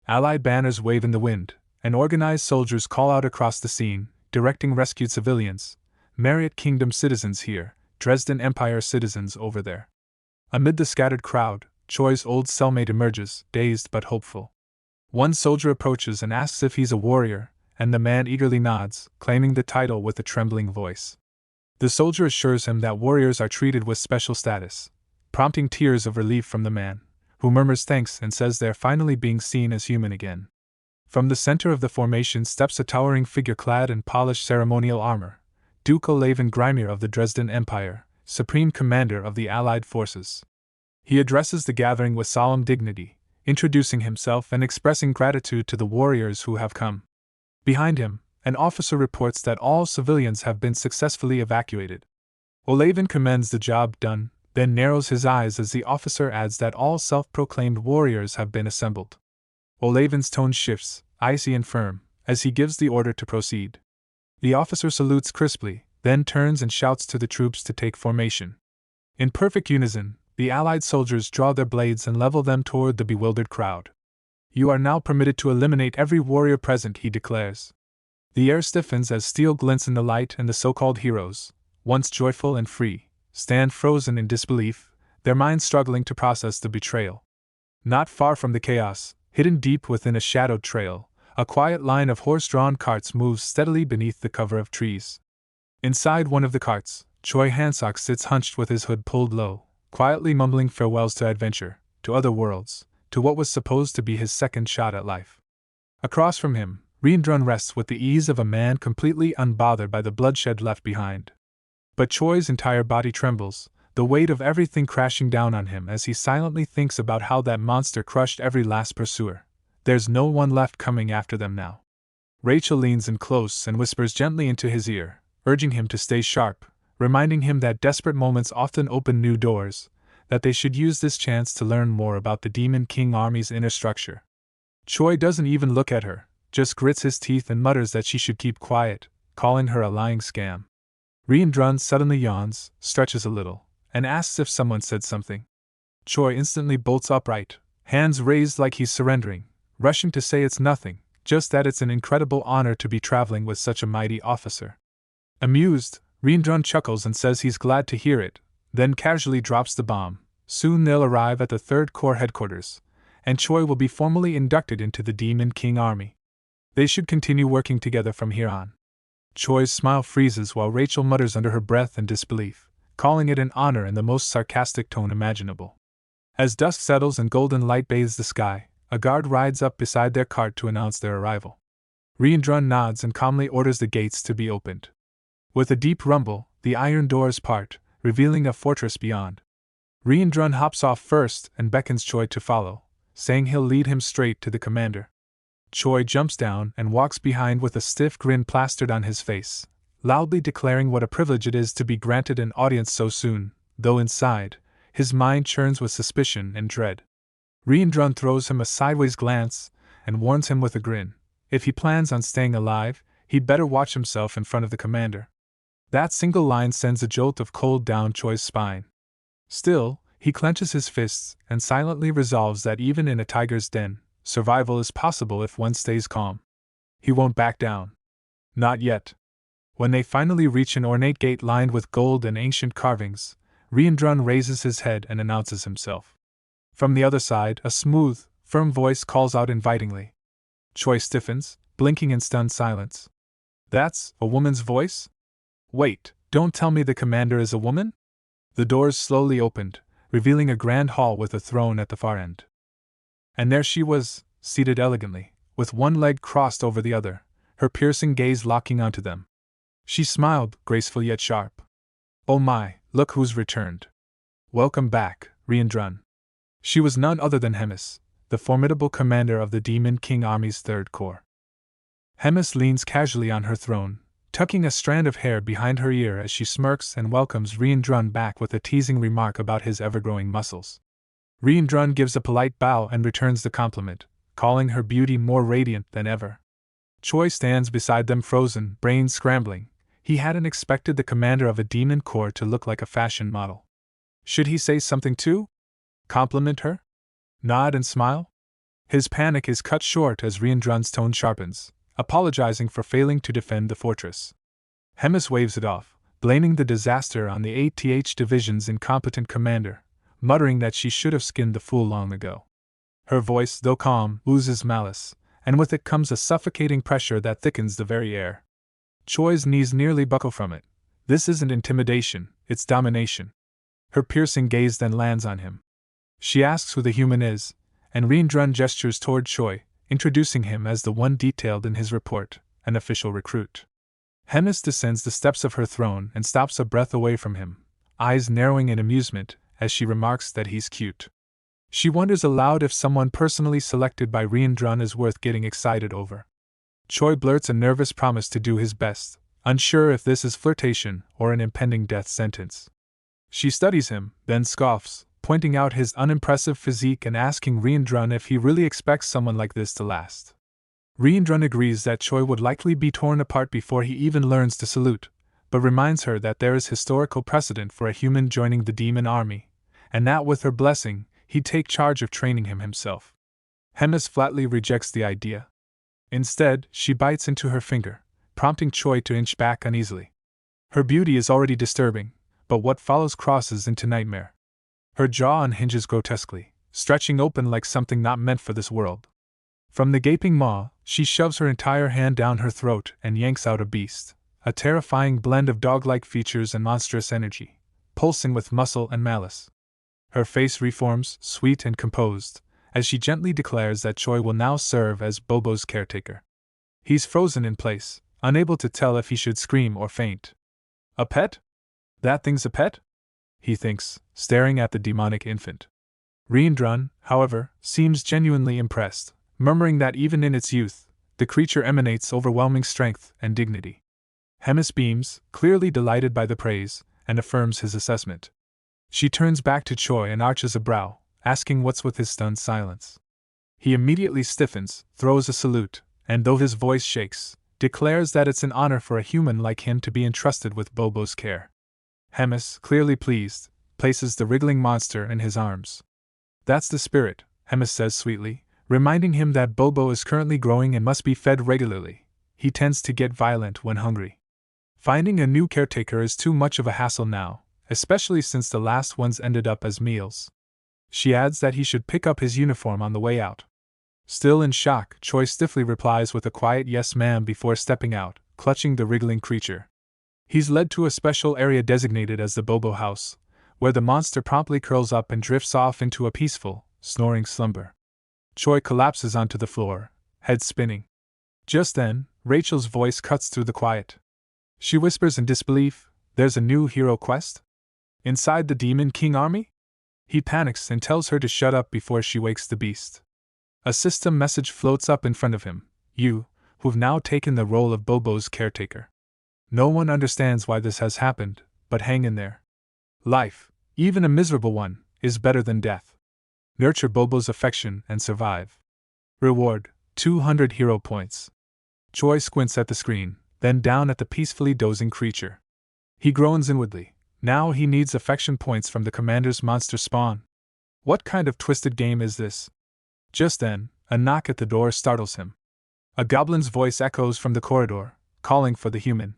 Allied banners wave in the wind, and organized soldiers call out across the scene, directing rescued civilians, Marriott Kingdom citizens here, Dresden Empire citizens over there. Amid the scattered crowd, Choi's old cellmate emerges, dazed but hopeful. One soldier approaches and asks if he's a warrior, and the man eagerly nods, claiming the title with a trembling voice. The soldier assures him that warriors are treated with special status, prompting tears of relief from the man, who murmurs thanks and says they're finally being seen as human again. From the center of the formation steps a towering figure clad in polished ceremonial armor, Duke Olaven Grimir of the Dresden Empire, Supreme Commander of the Allied forces. He addresses the gathering with solemn dignity, introducing himself and expressing gratitude to the warriors who have come. Behind him, an officer reports that all civilians have been successfully evacuated. Olaven commends the job done, then narrows his eyes as the officer adds that all self-proclaimed warriors have been assembled. Olaven's tone shifts, icy and firm, as he gives the order to proceed. The officer salutes crisply, then turns and shouts to the troops to take formation. In perfect unison, the Allied soldiers draw their blades and level them toward the bewildered crowd. You are now permitted to eliminate every warrior present, he declares. The air stiffens as steel glints in the light, and the so-called heroes, once joyful and free, stand frozen in disbelief, their minds struggling to process the betrayal. Not far from the chaos, hidden deep within a shadowed trail, a quiet line of horse-drawn carts moves steadily beneath the cover of trees. Inside one of the carts, Choi Hansok sits hunched with his hood pulled low, quietly mumbling farewells to adventure, to other worlds, to what was supposed to be his second shot at life. Across from him, Riendrun rests with the ease of a man completely unbothered by the bloodshed left behind. But Choi's entire body trembles, the weight of everything crashing down on him as he silently thinks about how that monster crushed every last pursuer. There's no one left coming after them now. Rachel leans in close and whispers gently into his ear, urging him to stay sharp, reminding him that desperate moments often open new doors, that they should use this chance to learn more about the Demon King army's inner structure. Choi doesn't even look at her, just grits his teeth and mutters that she should keep quiet, calling her a lying scam. Riendrun suddenly yawns, stretches a little, and asks if someone said something. Choi instantly bolts upright, hands raised like he's surrendering, rushing to say it's nothing, just that it's an incredible honor to be traveling with such a mighty officer. Amused, Riendrun chuckles and says he's glad to hear it, then casually drops the bomb. Soon they'll arrive at the 3rd Corps headquarters, and Choi will be formally inducted into the Demon King army. They should continue working together from here on. Choi's smile freezes while Rachel mutters under her breath in disbelief, calling it an honor in the most sarcastic tone imaginable. As dusk settles and golden light bathes the sky, a guard rides up beside their cart to announce their arrival. Riendrun nods and calmly orders the gates to be opened. With a deep rumble, the iron doors part, revealing a fortress beyond. Riendrun hops off first and beckons Choi to follow, saying he'll lead him straight to the commander. Choi jumps down and walks behind with a stiff grin plastered on his face, loudly declaring what a privilege it is to be granted an audience so soon, though inside, his mind churns with suspicion and dread. Riendrun throws him a sideways glance and warns him with a grin. If he plans on staying alive, he'd better watch himself in front of the commander. That single line sends a jolt of cold down Choi's spine. Still, he clenches his fists and silently resolves that even in a tiger's den, survival is possible if one stays calm. He won't back down. Not yet. When they finally reach an ornate gate lined with gold and ancient carvings, Riendrun raises his head and announces himself. From the other side, a smooth, firm voice calls out invitingly. Choi stiffens, blinking in stunned silence. That's a woman's voice? Wait, don't tell me the commander is a woman? The doors slowly opened, revealing a grand hall with a throne at the far end. And there she was, seated elegantly, with one leg crossed over the other, her piercing gaze locking onto them. She smiled, graceful yet sharp. Oh my, look who's returned. Welcome back, Riendrun. She was none other than Hemis, the formidable commander of the Demon King Army's Third Corps. Hemis leans casually on her throne, tucking a strand of hair behind her ear as she smirks and welcomes Riendrun back with a teasing remark about his ever-growing muscles. Riendrun gives a polite bow and returns the compliment, calling her beauty more radiant than ever. Choi stands beside them frozen, brain scrambling. He hadn't expected the commander of a demon corps to look like a fashion model. Should he say something too? Compliment her? Nod and smile? His panic is cut short as Riendrun's tone sharpens, apologizing for failing to defend the fortress. Hemis waves it off, blaming the disaster on the ATH division's incompetent commander, muttering that she should have skinned the fool long ago. Her voice, though calm, oozes malice, and with it comes a suffocating pressure that thickens the very air. Choi's knees nearly buckle from it. This isn't intimidation, it's domination. Her piercing gaze then lands on him. She asks who the human is, and Riendrun gestures toward Choi, introducing him as the one detailed in his report, an official recruit. Hemis descends the steps of her throne and stops a breath away from him, eyes narrowing in amusement as she remarks that he's cute. She wonders aloud if someone personally selected by Riendrun is worth getting excited over. Choi blurts a nervous promise to do his best, unsure if this is flirtation or an impending death sentence. She studies him, then scoffs, pointing out his unimpressive physique and asking Riendrun if he really expects someone like this to last. Riendrun agrees that Choi would likely be torn apart before he even learns to salute, but reminds her that there is historical precedent for a human joining the demon army, and that with her blessing, he'd take charge of training him himself. Hemis flatly rejects the idea. Instead, she bites into her finger, prompting Choi to inch back uneasily. Her beauty is already disturbing, but what follows crosses into nightmare. Her jaw unhinges grotesquely, stretching open like something not meant for this world. From the gaping maw, she shoves her entire hand down her throat and yanks out a beast, a terrifying blend of dog-like features and monstrous energy, pulsing with muscle and malice. Her face reforms, sweet and composed, as she gently declares that Choi will now serve as Bobo's caretaker. He's frozen in place, unable to tell if he should scream or faint. A pet? That thing's a pet? He thinks, staring at the demonic infant. Riendrun, however, seems genuinely impressed, murmuring that even in its youth, the creature emanates overwhelming strength and dignity. Hemis beams, clearly delighted by the praise, and affirms his assessment. She turns back to Choi and arches a brow, asking what's with his stunned silence. He immediately stiffens, throws a salute, and though his voice shakes, declares that it's an honor for a human like him to be entrusted with Bobo's care. Hemis, clearly pleased, places the wriggling monster in his arms. That's the spirit, Hemis says sweetly, reminding him that Bobo is currently growing and must be fed regularly. He tends to get violent when hungry. Finding a new caretaker is too much of a hassle now, especially since the last ones ended up as meals. She adds that he should pick up his uniform on the way out. Still in shock, Choi stiffly replies with a quiet yes ma'am before stepping out, clutching the wriggling creature. He's led to a special area designated as the Bobo house, where the monster promptly curls up and drifts off into a peaceful, snoring slumber. Choi collapses onto the floor, head spinning. Just then, Rachel's voice cuts through the quiet. She whispers in disbelief, "There's a new hero quest? Inside the Demon King army?" He panics and tells her to shut up before she wakes the beast. A system message floats up in front of him. "You, who've now taken the role of Bobo's caretaker. No one understands why this has happened, but hang in there. Life, even a miserable one, is better than death. Nurture Bobo's affection and survive. Reward, 200 hero points." Choi squints at the screen, then down at the peacefully dozing creature. He groans inwardly. Now he needs affection points from the commander's monster spawn. What kind of twisted game is this? Just then, a knock at the door startles him. A goblin's voice echoes from the corridor, calling for the human.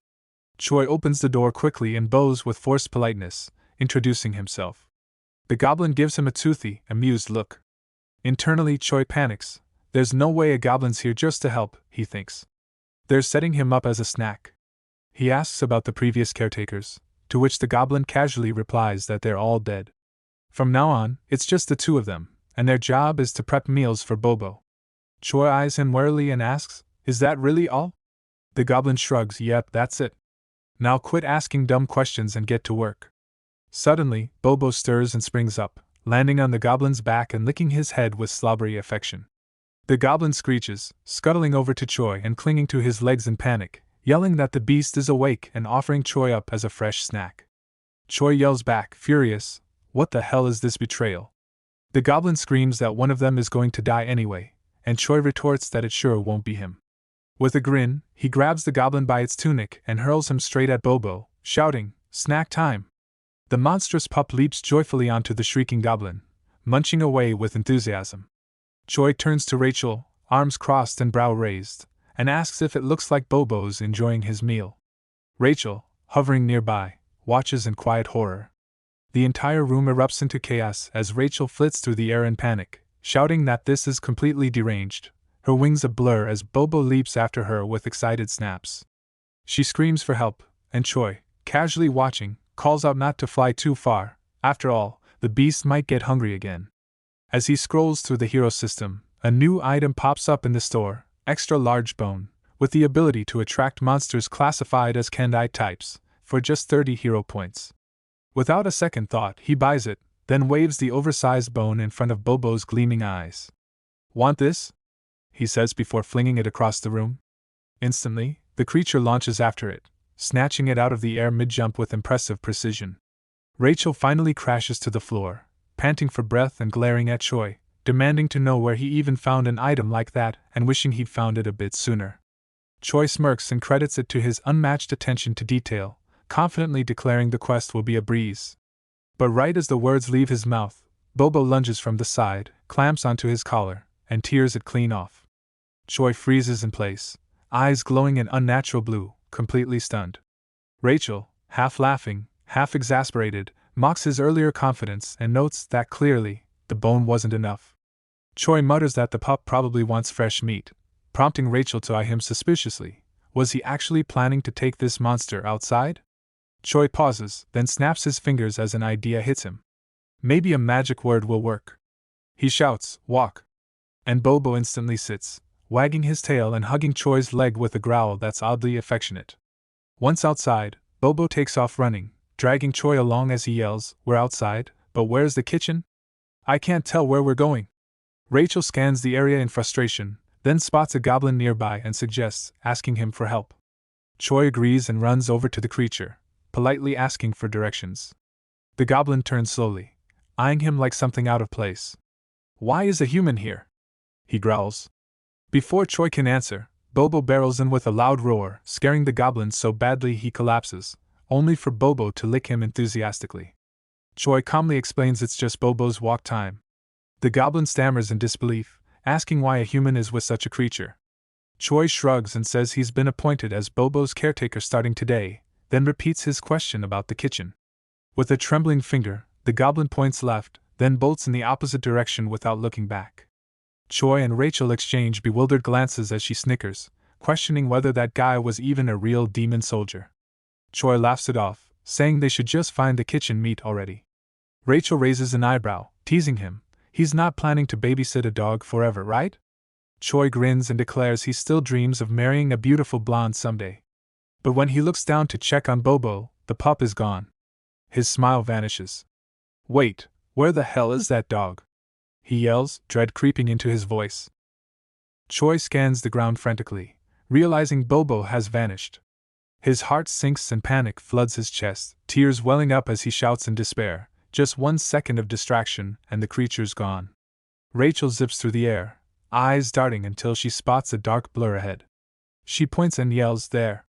Choi opens the door quickly and bows with forced politeness, introducing himself. The goblin gives him a toothy, amused look. Internally, Choi panics. There's no way a goblin's here just to help, he thinks. They're setting him up as a snack. He asks about the previous caretakers, to which the goblin casually replies that they're all dead. From now on, it's just the two of them, and their job is to prep meals for Bobo. Choi eyes him warily and asks, "Is that really all?" The goblin shrugs. "Yep, that's it. Now quit asking dumb questions and get to work." Suddenly, Bobo stirs and springs up, landing on the goblin's back and licking his head with slobbery affection. The goblin screeches, scuttling over to Choi and clinging to his legs in panic, yelling that the beast is awake and offering Choi up as a fresh snack. Choi yells back, furious, "What the hell is this betrayal?" The goblin screams that one of them is going to die anyway, and Choi retorts that it sure won't be him. With a grin, he grabs the goblin by its tunic and hurls him straight at Bobo, shouting, "Snack time!" The monstrous pup leaps joyfully onto the shrieking goblin, munching away with enthusiasm. Choi turns to Rachel, arms crossed and brow raised, and asks if it looks like Bobo's enjoying his meal. Rachel, hovering nearby, watches in quiet horror. The entire room erupts into chaos as Rachel flits through the air in panic, shouting that this is completely deranged, her wings a blur as Bobo leaps after her with excited snaps. She screams for help, and Choi, casually watching, calls out not to fly too far. After all, the beast might get hungry again. As he scrolls through the hero system, a new item pops up in the store, extra large bone, with the ability to attract monsters classified as Kandai types, for just 30 hero points. Without a second thought, he buys it, then waves the oversized bone in front of Bobo's gleaming eyes. "Want this?" he says before flinging it across the room. Instantly, the creature launches after it, snatching it out of the air mid-jump with impressive precision. Rachel finally crashes to the floor, panting for breath and glaring at Choi, demanding to know where he even found an item like that and wishing he'd found it a bit sooner. Choi smirks and credits it to his unmatched attention to detail, confidently declaring the quest will be a breeze. But right as the words leave his mouth, Bobo lunges from the side, clamps onto his collar, and tears it clean off. Choi freezes in place, eyes glowing an unnatural blue, completely stunned. Rachel, half laughing, half exasperated, mocks his earlier confidence and notes that clearly, the bone wasn't enough. Choi mutters that the pup probably wants fresh meat, prompting Rachel to eye him suspiciously. Was he actually planning to take this monster outside? Choi pauses, then snaps his fingers as an idea hits him. Maybe a magic word will work. He shouts, "Walk!" And Bobo instantly sits, wagging his tail and hugging Choi's leg with a growl that's oddly affectionate. Once outside, Bobo takes off running, dragging Choi along as he yells, "We're outside, but where's the kitchen? I can't tell where we're going." Rachel scans the area in frustration, then spots a goblin nearby and suggests asking him for help. Choi agrees and runs over to the creature, politely asking for directions. The goblin turns slowly, eyeing him like something out of place. "Why is a human here?" he growls. Before Choi can answer, Bobo barrels in with a loud roar, scaring the goblin so badly he collapses, only for Bobo to lick him enthusiastically. Choi calmly explains it's just Bobo's walk time. The goblin stammers in disbelief, asking why a human is with such a creature. Choi shrugs and says he's been appointed as Bobo's caretaker starting today, then repeats his question about the kitchen. With a trembling finger, the goblin points left, then bolts in the opposite direction without looking back. Choi and Rachel exchange bewildered glances as she snickers, questioning whether that guy was even a real demon soldier. Choi laughs it off, saying they should just find the kitchen meat already. Rachel raises an eyebrow, teasing him. He's not planning to babysit a dog forever, right? Choi grins and declares he still dreams of marrying a beautiful blonde someday. But when he looks down to check on Bobo, the pup is gone. His smile vanishes. Wait, where the hell is that dog? He yells, dread creeping into his voice. Choi scans the ground frantically, realizing Bobo has vanished. His heart sinks and panic floods his chest, tears welling up as he shouts in despair. Just 1 second of distraction, and the creature's gone. Rachel zips through the air, eyes darting until she spots a dark blur ahead. She points and yells, "There!"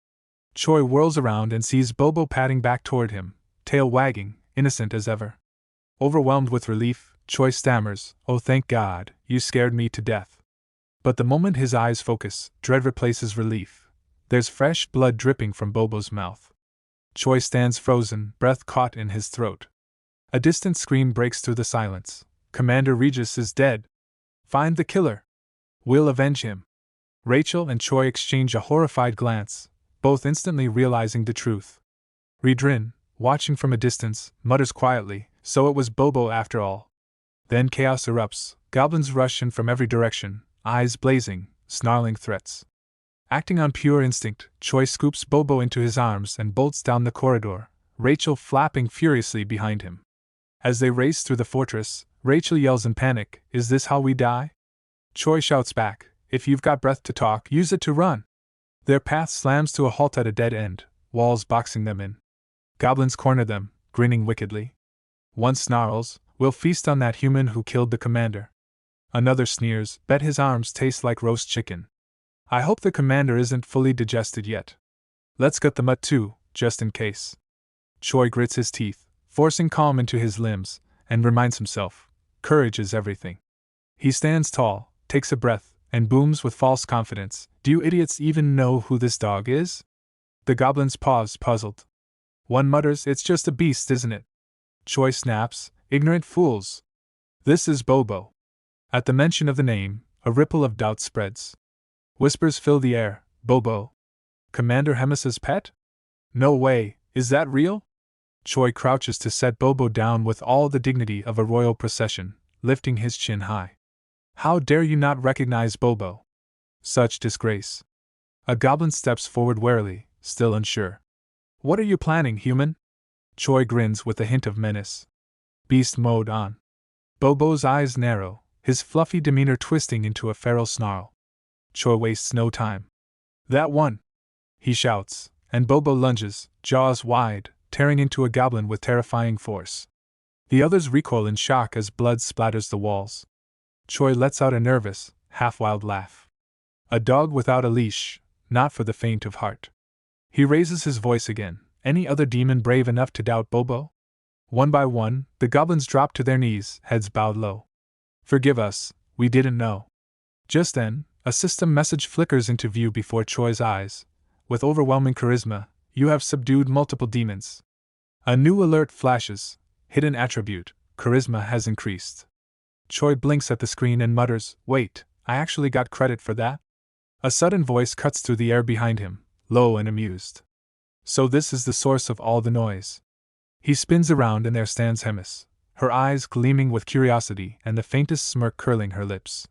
Choi whirls around and sees Bobo padding back toward him, tail wagging, innocent as ever. Overwhelmed with relief, Choi stammers, "Oh, thank God, you scared me to death." But the moment his eyes focus, dread replaces relief. There's fresh blood dripping from Bobo's mouth. Choi stands frozen, breath caught in his throat. A distant scream breaks through the silence. Commander Regis is dead. Find the killer. We'll avenge him. Rachel and Choi exchange a horrified glance, both instantly realizing the truth. Redrin, watching from a distance, mutters quietly, "So it was Bobo after all." Then chaos erupts, goblins rush in from every direction, eyes blazing, snarling threats. Acting on pure instinct, Choi scoops Bobo into his arms and bolts down the corridor, Rachel flapping furiously behind him. As they race through the fortress, Rachel yells in panic, "Is this how we die?" Choi shouts back, "If you've got breath to talk, use it to run." Their path slams to a halt at a dead end, walls boxing them in. Goblins corner them, grinning wickedly. One snarls, "We'll feast on that human who killed the commander." Another sneers, "Bet his arms taste like roast chicken." "I hope the commander isn't fully digested yet. Let's gut the mutt too, just in case." Choi grits his teeth, forcing calm into his limbs, and reminds himself, courage is everything. He stands tall, takes a breath, and booms with false confidence, "Do you idiots even know who this dog is?" The goblins pause, puzzled. One mutters, "It's just a beast, isn't it?" Choi snaps, "Ignorant fools. This is Bobo." At the mention of the name, a ripple of doubt spreads. Whispers fill the air, "Bobo? Commander Hemis's pet? No way, is that real?" Choi crouches to set Bobo down with all the dignity of a royal procession, lifting his chin high. "How dare you not recognize Bobo? Such disgrace." A goblin steps forward warily, still unsure. "What are you planning, human?" Choi grins with a hint of menace. Beast mode on. Bobo's eyes narrow, his fluffy demeanor twisting into a feral snarl. Choi wastes no time. "That one!" he shouts, and Bobo lunges, jaws wide, tearing into a goblin with terrifying force. The others recoil in shock as blood splatters the walls. Choi lets out a nervous, half-wild laugh. A dog without a leash, not for the faint of heart. He raises his voice again. "Any other demon brave enough to doubt Bobo?" One by one, the goblins drop to their knees, heads bowed low. "Forgive us, we didn't know." Just then, a system message flickers into view before Choi's eyes. "With overwhelming charisma, you have subdued multiple demons." A new alert flashes. Hidden attribute, charisma has increased. Choi blinks at the screen and mutters, "Wait, I actually got credit for that?" A sudden voice cuts through the air behind him, low and amused. "So this is the source of all the noise." He spins around and there stands Hemis, her eyes gleaming with curiosity and the faintest smirk curling her lips.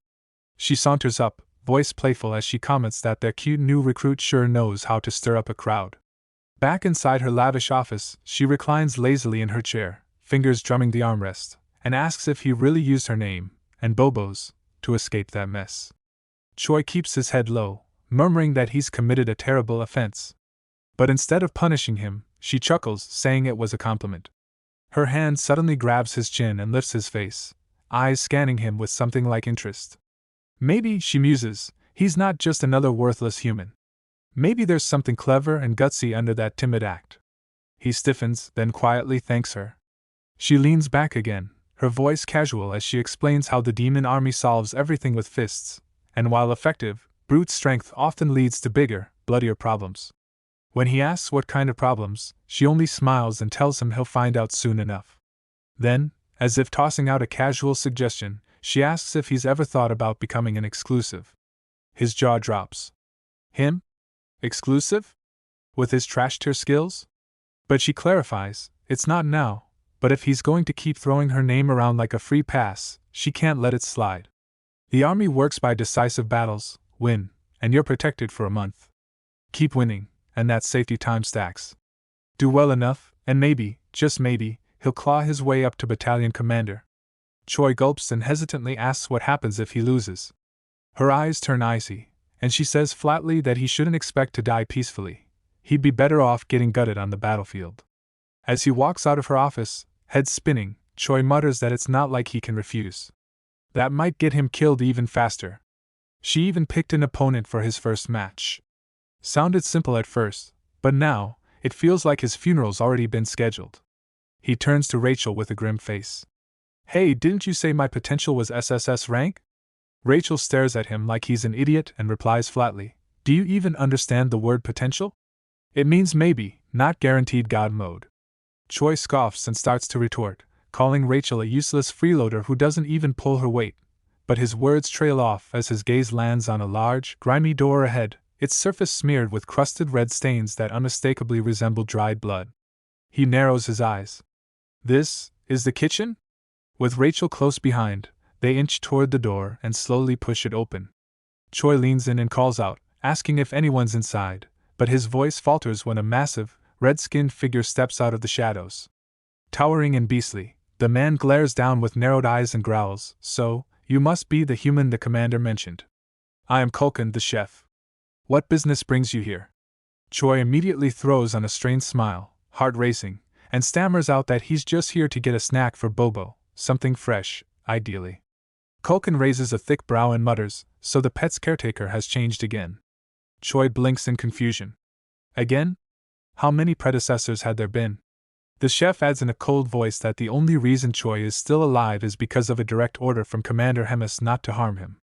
She saunters up, voice playful as she comments that their cute new recruit sure knows how to stir up a crowd. Back inside her lavish office, she reclines lazily in her chair, fingers drumming the armrest, and asks if he really used her name, and Bobo's, to escape that mess. Choi keeps his head low, murmuring that he's committed a terrible offense. But instead of punishing him, she chuckles, saying it was a compliment. Her hand suddenly grabs his chin and lifts his face, eyes scanning him with something like interest. Maybe, she muses, he's not just another worthless human. Maybe there's something clever and gutsy under that timid act. He stiffens, then quietly thanks her. She leans back again, her voice casual as she explains how the demon army solves everything with fists, and while effective, brute strength often leads to bigger, bloodier problems. When he asks what kind of problems, she only smiles and tells him he'll find out soon enough. Then, as if tossing out a casual suggestion, she asks if he's ever thought about becoming an exclusive. His jaw drops. Him? Exclusive? With his trash tier skills? But she clarifies, it's not now, but if he's going to keep throwing her name around like a free pass, she can't let it slide. The army works by decisive battles, win, and you're protected for a month. Keep winning, and that safety time stacks. Do well enough, and maybe, just maybe, he'll claw his way up to battalion commander. Choi gulps and hesitantly asks what happens if he loses. Her eyes turn icy, and she says flatly that he shouldn't expect to die peacefully. He'd be better off getting gutted on the battlefield. As he walks out of her office, head spinning, Choi mutters that it's not like he can refuse. That might get him killed even faster. She even picked an opponent for his first match. Sounded simple at first, but now, it feels like his funeral's already been scheduled. He turns to Rachel with a grim face. Hey, didn't you say my potential was SSS rank? Rachel stares at him like he's an idiot and replies flatly, do you even understand the word potential? It means maybe, not guaranteed God mode. Choi scoffs and starts to retort, calling Rachel a useless freeloader who doesn't even pull her weight, but his words trail off as his gaze lands on a large, grimy door ahead, its surface smeared with crusted red stains that unmistakably resemble dried blood. He narrows his eyes. This is the kitchen? With Rachel close behind, they inch toward the door and slowly push it open. Choi leans in and calls out, asking if anyone's inside, but his voice falters when a massive, red-skinned figure steps out of the shadows. Towering and beastly, the man glares down with narrowed eyes and growls, so, you must be the human the commander mentioned. I am Kulkin, the chef. What business brings you here? Choi immediately throws on a strained smile, heart racing, and stammers out that he's just here to get a snack for Bobo, something fresh, ideally. Kulkin raises a thick brow and mutters, so the pet's caretaker has changed again. Choi blinks in confusion. Again? How many predecessors had there been? The chef adds in a cold voice that the only reason Choi is still alive is because of a direct order from Commander Hemis not to harm him.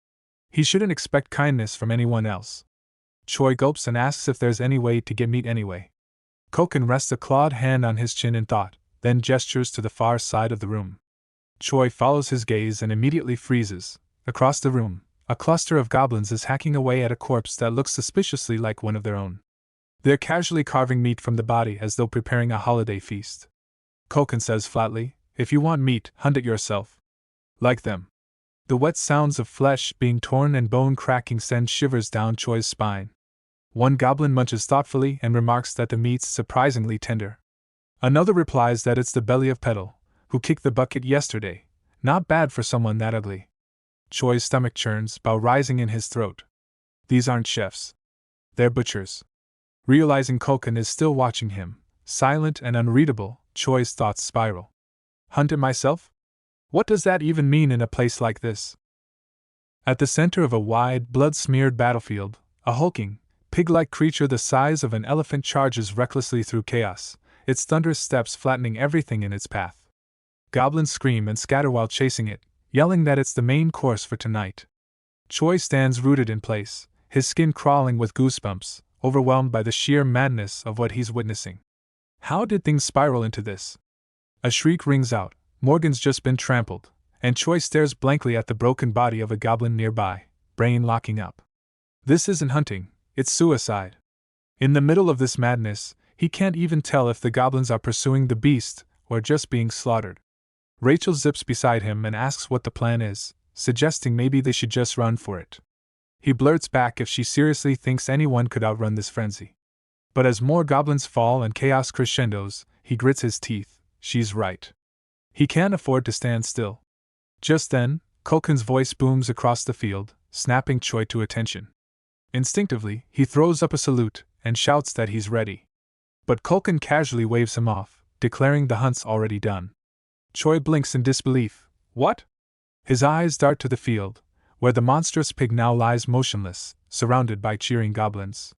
He shouldn't expect kindness from anyone else. Choi gulps and asks if there's any way to get meat anyway. Kulkin rests a clawed hand on his chin in thought, then gestures to the far side of the room. Choi follows his gaze and immediately freezes. Across the room, a cluster of goblins is hacking away at a corpse that looks suspiciously like one of their own. They're casually carving meat from the body as though preparing a holiday feast. Kulkin says flatly, if you want meat, hunt it yourself. Like them. The wet sounds of flesh being torn and bone cracking send shivers down Choi's spine. One goblin munches thoughtfully and remarks that the meat's surprisingly tender. Another replies that it's the belly of Petal, who kicked the bucket yesterday. Not bad for someone that ugly. Choi's stomach churns, bow rising in his throat. These aren't chefs. They're butchers. Realizing Kulkin is still watching him, silent and unreadable, Choi's thoughts spiral. Hunt it myself? What does that even mean in a place like this? At the center of a wide, blood-smeared battlefield, a hulking, pig-like creature the size of an elephant charges recklessly through chaos, its thunderous steps flattening everything in its path. Goblins scream and scatter while chasing it, yelling that it's the main course for tonight. Choi stands rooted in place, his skin crawling with goosebumps, overwhelmed by the sheer madness of what he's witnessing. How did things spiral into this? A shriek rings out, Morgan's just been trampled, and Choi stares blankly at the broken body of a goblin nearby, brain locking up. This isn't hunting, it's suicide. In the middle of this madness, he can't even tell if the goblins are pursuing the beast or just being slaughtered. Rachel zips beside him and asks what the plan is, suggesting maybe they should just run for it. He blurts back if she seriously thinks anyone could outrun this frenzy. But as more goblins fall and chaos crescendos, he grits his teeth. She's right. He can't afford to stand still. Just then, Kulkin's voice booms across the field, snapping Choi to attention. Instinctively, he throws up a salute and shouts that he's ready. But Kulkin casually waves him off, declaring the hunt's already done. Choi blinks in disbelief. What? His eyes dart to the field, where the monstrous pig now lies motionless, surrounded by cheering goblins.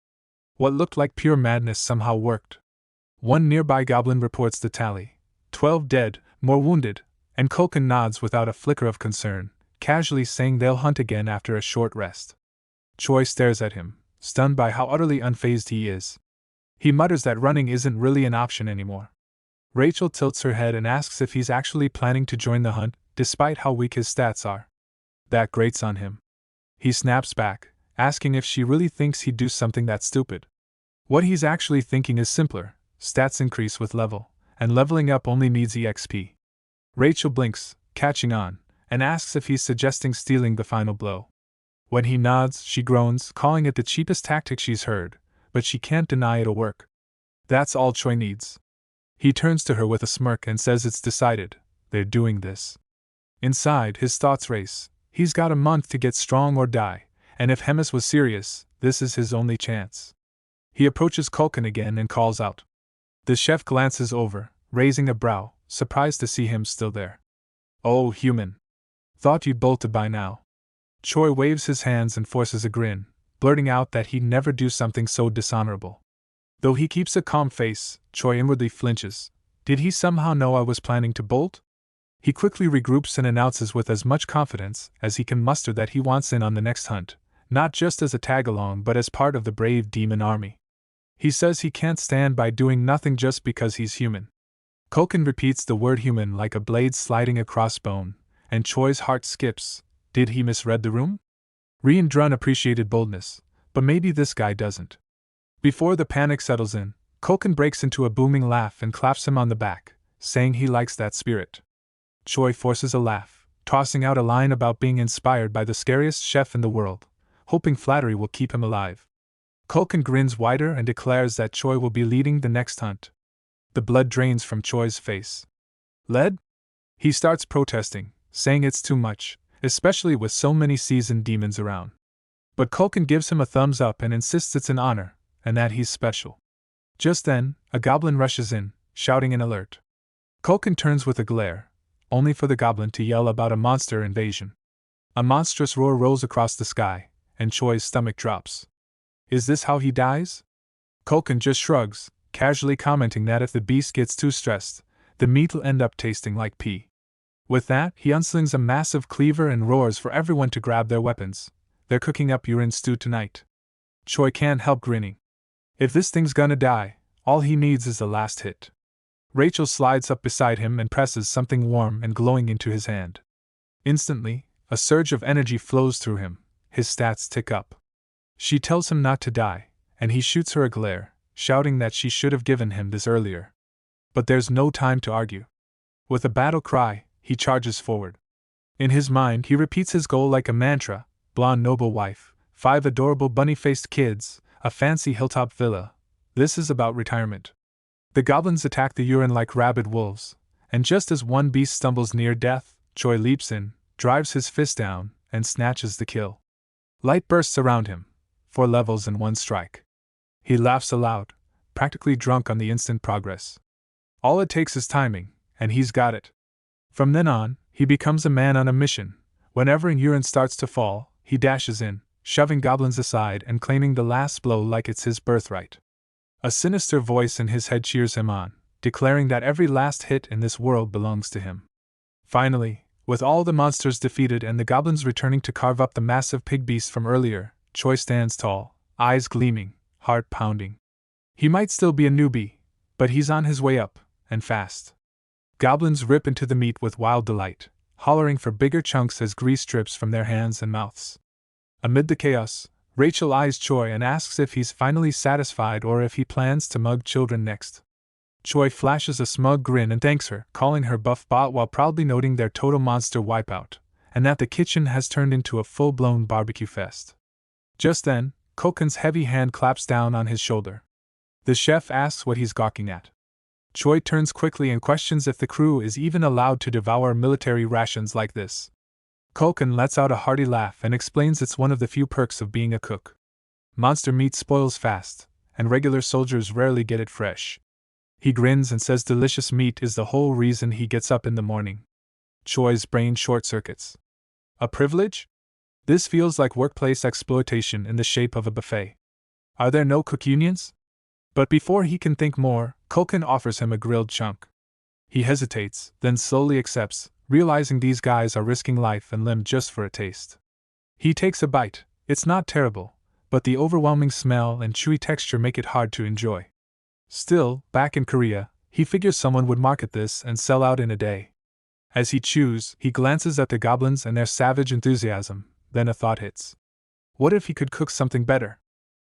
What looked like pure madness somehow worked. One nearby goblin reports the tally. 12 dead, more wounded, and Kulkin nods without a flicker of concern, casually saying they'll hunt again after a short rest. Choi stares at him, stunned by how utterly unfazed he is. He mutters that running isn't really an option anymore. Rachel tilts her head and asks if he's actually planning to join the hunt, despite how weak his stats are. That grates on him. He snaps back, asking if she really thinks he'd do something that stupid. What he's actually thinking is simpler: stats increase with level, and leveling up only needs EXP. Rachel blinks, catching on, and asks if he's suggesting stealing the final blow. When he nods, she groans, calling it the cheapest tactic she's heard, but she can't deny it'll work. That's all Choi needs. He turns to her with a smirk and says it's decided, they're doing this. Inside, his thoughts race. He's got a month to get strong or die, and if Hemis was serious, this is his only chance. He approaches Culkin again and calls out. The chef glances over, raising a brow, surprised to see him still there. Oh, human. Thought you'd bolted by now. Choi waves his hands and forces a grin, blurting out that he'd never do something so dishonorable. Though he keeps a calm face, Choi inwardly flinches. Did he somehow know I was planning to bolt? He quickly regroups and announces with as much confidence as he can muster that he wants in on the next hunt, not just as a tag-along but as part of the brave demon army. He says he can't stand by doing nothing just because he's human. Culkin repeats the word human like a blade sliding across bone, and Choi's heart skips. Did he misread the room? Ri and Drun appreciated boldness, but maybe this guy doesn't. Before the panic settles in, Culkin breaks into a booming laugh and claps him on the back, saying he likes that spirit. Choi forces a laugh, tossing out a line about being inspired by the scariest chef in the world, hoping flattery will keep him alive. Culkin grins wider and declares that Choi will be leading the next hunt. The blood drains from Choi's face. Lead? He starts protesting, saying it's too much, especially with so many seasoned demons around. But Culkin gives him a thumbs up and insists it's an honor, and that he's special. Just then, a goblin rushes in, shouting an alert. Culkin turns with a glare, only for the goblin to yell about a monster invasion. A monstrous roar rolls across the sky, and Choi's stomach drops. Is this how he dies? Culkin just shrugs, casually commenting that if the beast gets too stressed, the meat'll end up tasting like pee. With that, he unslings a massive cleaver and roars for everyone to grab their weapons. They're cooking up urine stew tonight. Choi can't help grinning. If this thing's gonna die, all he needs is the last hit. Rachel slides up beside him and presses something warm and glowing into his hand. Instantly, a surge of energy flows through him, his stats tick up. She tells him not to die, and he shoots her a glare, shouting that she should have given him this earlier. But there's no time to argue. With a battle cry, he charges forward. In his mind, he repeats his goal like a mantra: blonde noble wife, 5 adorable bunny-faced kids, a fancy hilltop villa. This is about retirement. The goblins attack the urine like rabid wolves, and just as one beast stumbles near death, Choi leaps in, drives his fist down, and snatches the kill. Light bursts around him, 4 levels in 1 strike. He laughs aloud, practically drunk on the instant progress. All it takes is timing, and he's got it. From then on, he becomes a man on a mission. Whenever urine starts to fall, he dashes in, shoving goblins aside and claiming the last blow like it's his birthright. A sinister voice in his head cheers him on, declaring that every last hit in this world belongs to him. Finally, with all the monsters defeated and the goblins returning to carve up the massive pig beast from earlier, Choi stands tall, eyes gleaming, heart pounding. He might still be a newbie, but he's on his way up, and fast. Goblins rip into the meat with wild delight, hollering for bigger chunks as grease drips from their hands and mouths. Amid the chaos, Rachel eyes Choi and asks if he's finally satisfied or if he plans to mug children next. Choi flashes a smug grin and thanks her, calling her buff bot while proudly noting their total monster wipeout, and that the kitchen has turned into a full-blown barbecue fest. Just then, Culkin's heavy hand claps down on his shoulder. The chef asks what he's gawking at. Choi turns quickly and questions if the crew is even allowed to devour military rations like this. Culkin lets out a hearty laugh and explains it's one of the few perks of being a cook. Monster meat spoils fast, and regular soldiers rarely get it fresh. He grins and says delicious meat is the whole reason he gets up in the morning. Choi's brain short-circuits. A privilege? This feels like workplace exploitation in the shape of a buffet. Are there no cook unions? But before he can think more, Culkin offers him a grilled chunk. He hesitates, then slowly accepts, realizing these guys are risking life and limb just for a taste. He takes a bite. It's not terrible, but the overwhelming smell and chewy texture make it hard to enjoy. Still, back in Korea, he figures someone would market this and sell out in a day. As he chews, he glances at the goblins and their savage enthusiasm, then a thought hits. What if he could cook something better?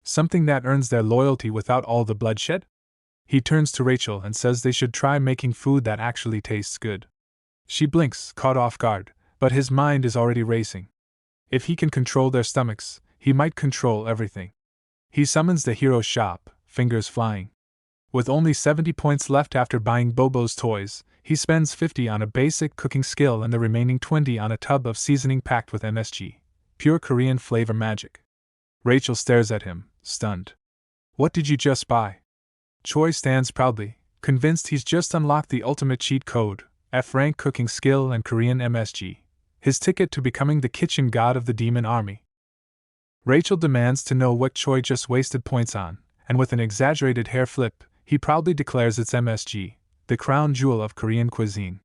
Something that earns their loyalty without all the bloodshed? He turns to Rachel and says they should try making food that actually tastes good. She blinks, caught off guard, but his mind is already racing. If he can control their stomachs, he might control everything. He summons the hero shop, fingers flying. With only 70 points left after buying Bobo's toys, he spends 50 on a basic cooking skill and the remaining 20 on a tub of seasoning packed with MSG, pure Korean flavor magic. Rachel stares at him, stunned. What did you just buy? Choi stands proudly, convinced he's just unlocked the ultimate cheat code, F-rank cooking skill and Korean MSG, his ticket to becoming the kitchen god of the demon army. Rachel demands to know what Choi just wasted points on, and with an exaggerated hair flip, he proudly declares it's MSG, the crown jewel of Korean cuisine.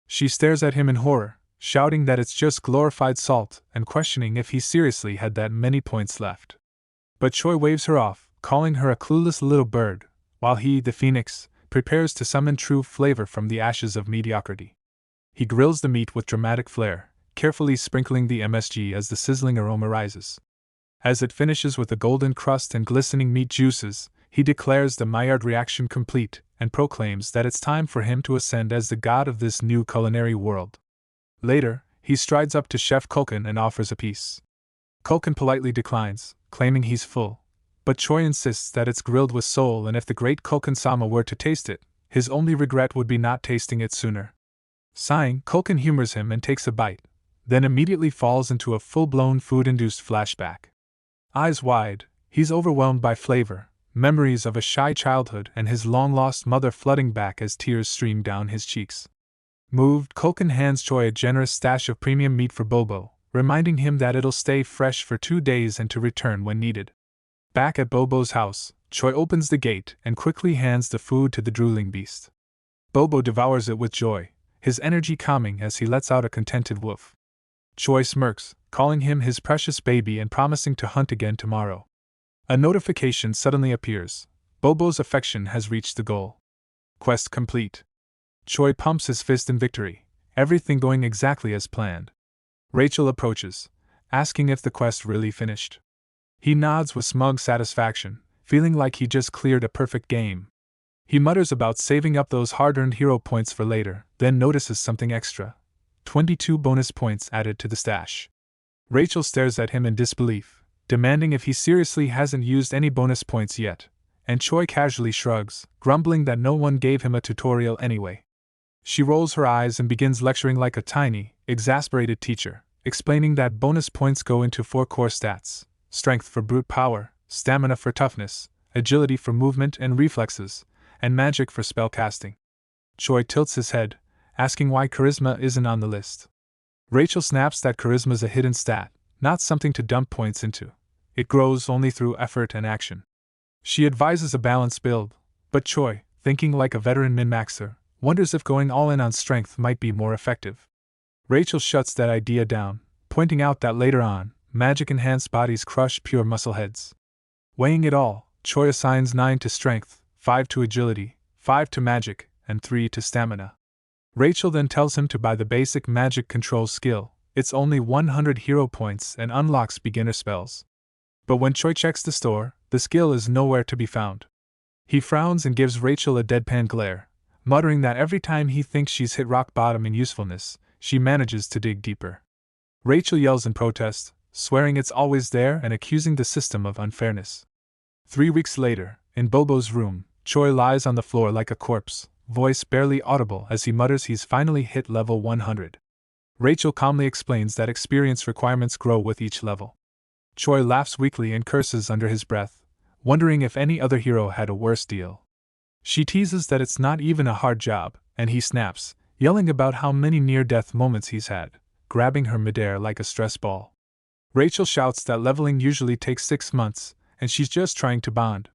She stares at him in horror, shouting that it's just glorified salt and questioning if he seriously had that many points left. But Choi waves her off, calling her a clueless little bird, while he, the phoenix, prepares to summon true flavor from the ashes of mediocrity. He grills the meat with dramatic flair, carefully sprinkling the MSG as the sizzling aroma rises. As it finishes with a golden crust and glistening meat juices, he declares the Maillard reaction complete and proclaims that it's time for him to ascend as the god of this new culinary world. Later, he strides up to Chef Kulkin and offers a piece. Kulkin politely declines, claiming he's full, but Choi insists that it's grilled with soul, and if the great Kulkin-sama were to taste it, his only regret would be not tasting it sooner. Sighing, Kulkin humors him and takes a bite, then immediately falls into a full-blown food-induced flashback. Eyes wide, he's overwhelmed by flavor, memories of a shy childhood and his long-lost mother flooding back as tears stream down his cheeks. Moved, Kulkin hands Choi a generous stash of premium meat for Bobo, reminding him that it'll stay fresh for 2 days and to return when needed. Back at Bobo's house, Choi opens the gate and quickly hands the food to the drooling beast. Bobo devours it with joy, his energy calming as he lets out a contented woof. Choi smirks, calling him his precious baby and promising to hunt again tomorrow. A notification suddenly appears. Bobo's affection has reached the goal. Quest complete. Choi pumps his fist in victory, everything going exactly as planned. Rachel approaches, asking if the quest really finished. He nods with smug satisfaction, feeling like he just cleared a perfect game. He mutters about saving up those hard-earned hero points for later, then notices something extra. 22 bonus points added to the stash. Rachel stares at him in disbelief, demanding if he seriously hasn't used any bonus points yet, and Choi casually shrugs, grumbling that no one gave him a tutorial anyway. She rolls her eyes and begins lecturing like a tiny, exasperated teacher, explaining that bonus points go into 4 core stats: strength for brute power, stamina for toughness, agility for movement and reflexes, and magic for spell casting. Choi tilts his head, asking why charisma isn't on the list. Rachel snaps that charisma's a hidden stat, not something to dump points into. It grows only through effort and action. She advises a balanced build, but Choi, thinking like a veteran min-maxer, wonders if going all in on strength might be more effective. Rachel shuts that idea down, pointing out that later on, magic-enhanced bodies crush pure muscle heads. Weighing it all, Choi assigns 9 to strength, 5 to agility, 5 to magic, and 3 to stamina. Rachel then tells him to buy the basic magic control skill. It's only 100 hero points and unlocks beginner spells. But when Choi checks the store, the skill is nowhere to be found. He frowns and gives Rachel a deadpan glare, muttering that every time he thinks she's hit rock bottom in usefulness, she manages to dig deeper. Rachel yells in protest, swearing it's always there and accusing the system of unfairness. 3 weeks later, in Bobo's room, Choi lies on the floor like a corpse, voice barely audible as he mutters he's finally hit level 100. Rachel calmly explains that experience requirements grow with each level. Choi laughs weakly and curses under his breath, wondering if any other hero had a worse deal. She teases that it's not even a hard job, and he snaps, yelling about how many near-death moments he's had, grabbing her midair like a stress ball. Rachel shouts that leveling usually takes 6 months, and she's just trying to bond.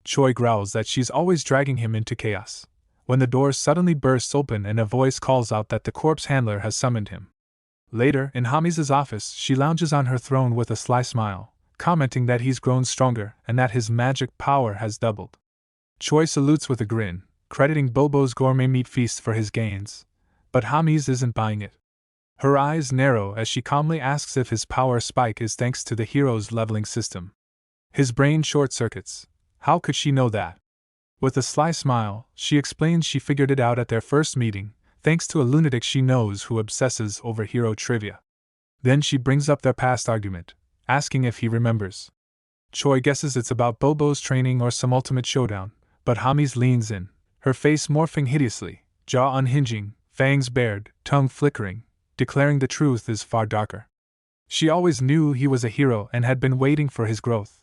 Choi growls that she's always dragging him into chaos, when the door suddenly bursts open and a voice calls out that the corpse handler has summoned him. Later, in Hemis' office, she lounges on her throne with a sly smile, commenting that he's grown stronger and that his magic power has doubled. Choi salutes with a grin, crediting Bobo's gourmet meat feast for his gains, but Hemis isn't buying it. Her eyes narrow as she calmly asks if his power spike is thanks to the hero's leveling system. His brain short-circuits. How could she know that? With a sly smile, she explains she figured it out at their first meeting, thanks to a lunatic she knows who obsesses over hero trivia. Then she brings up their past argument, asking if he remembers. Choi guesses it's about Bobo's training or some ultimate showdown, but Hemis leans in, her face morphing hideously, jaw unhinging, fangs bared, tongue flickering, declaring the truth is far darker. She always knew he was a hero and had been waiting for his growth.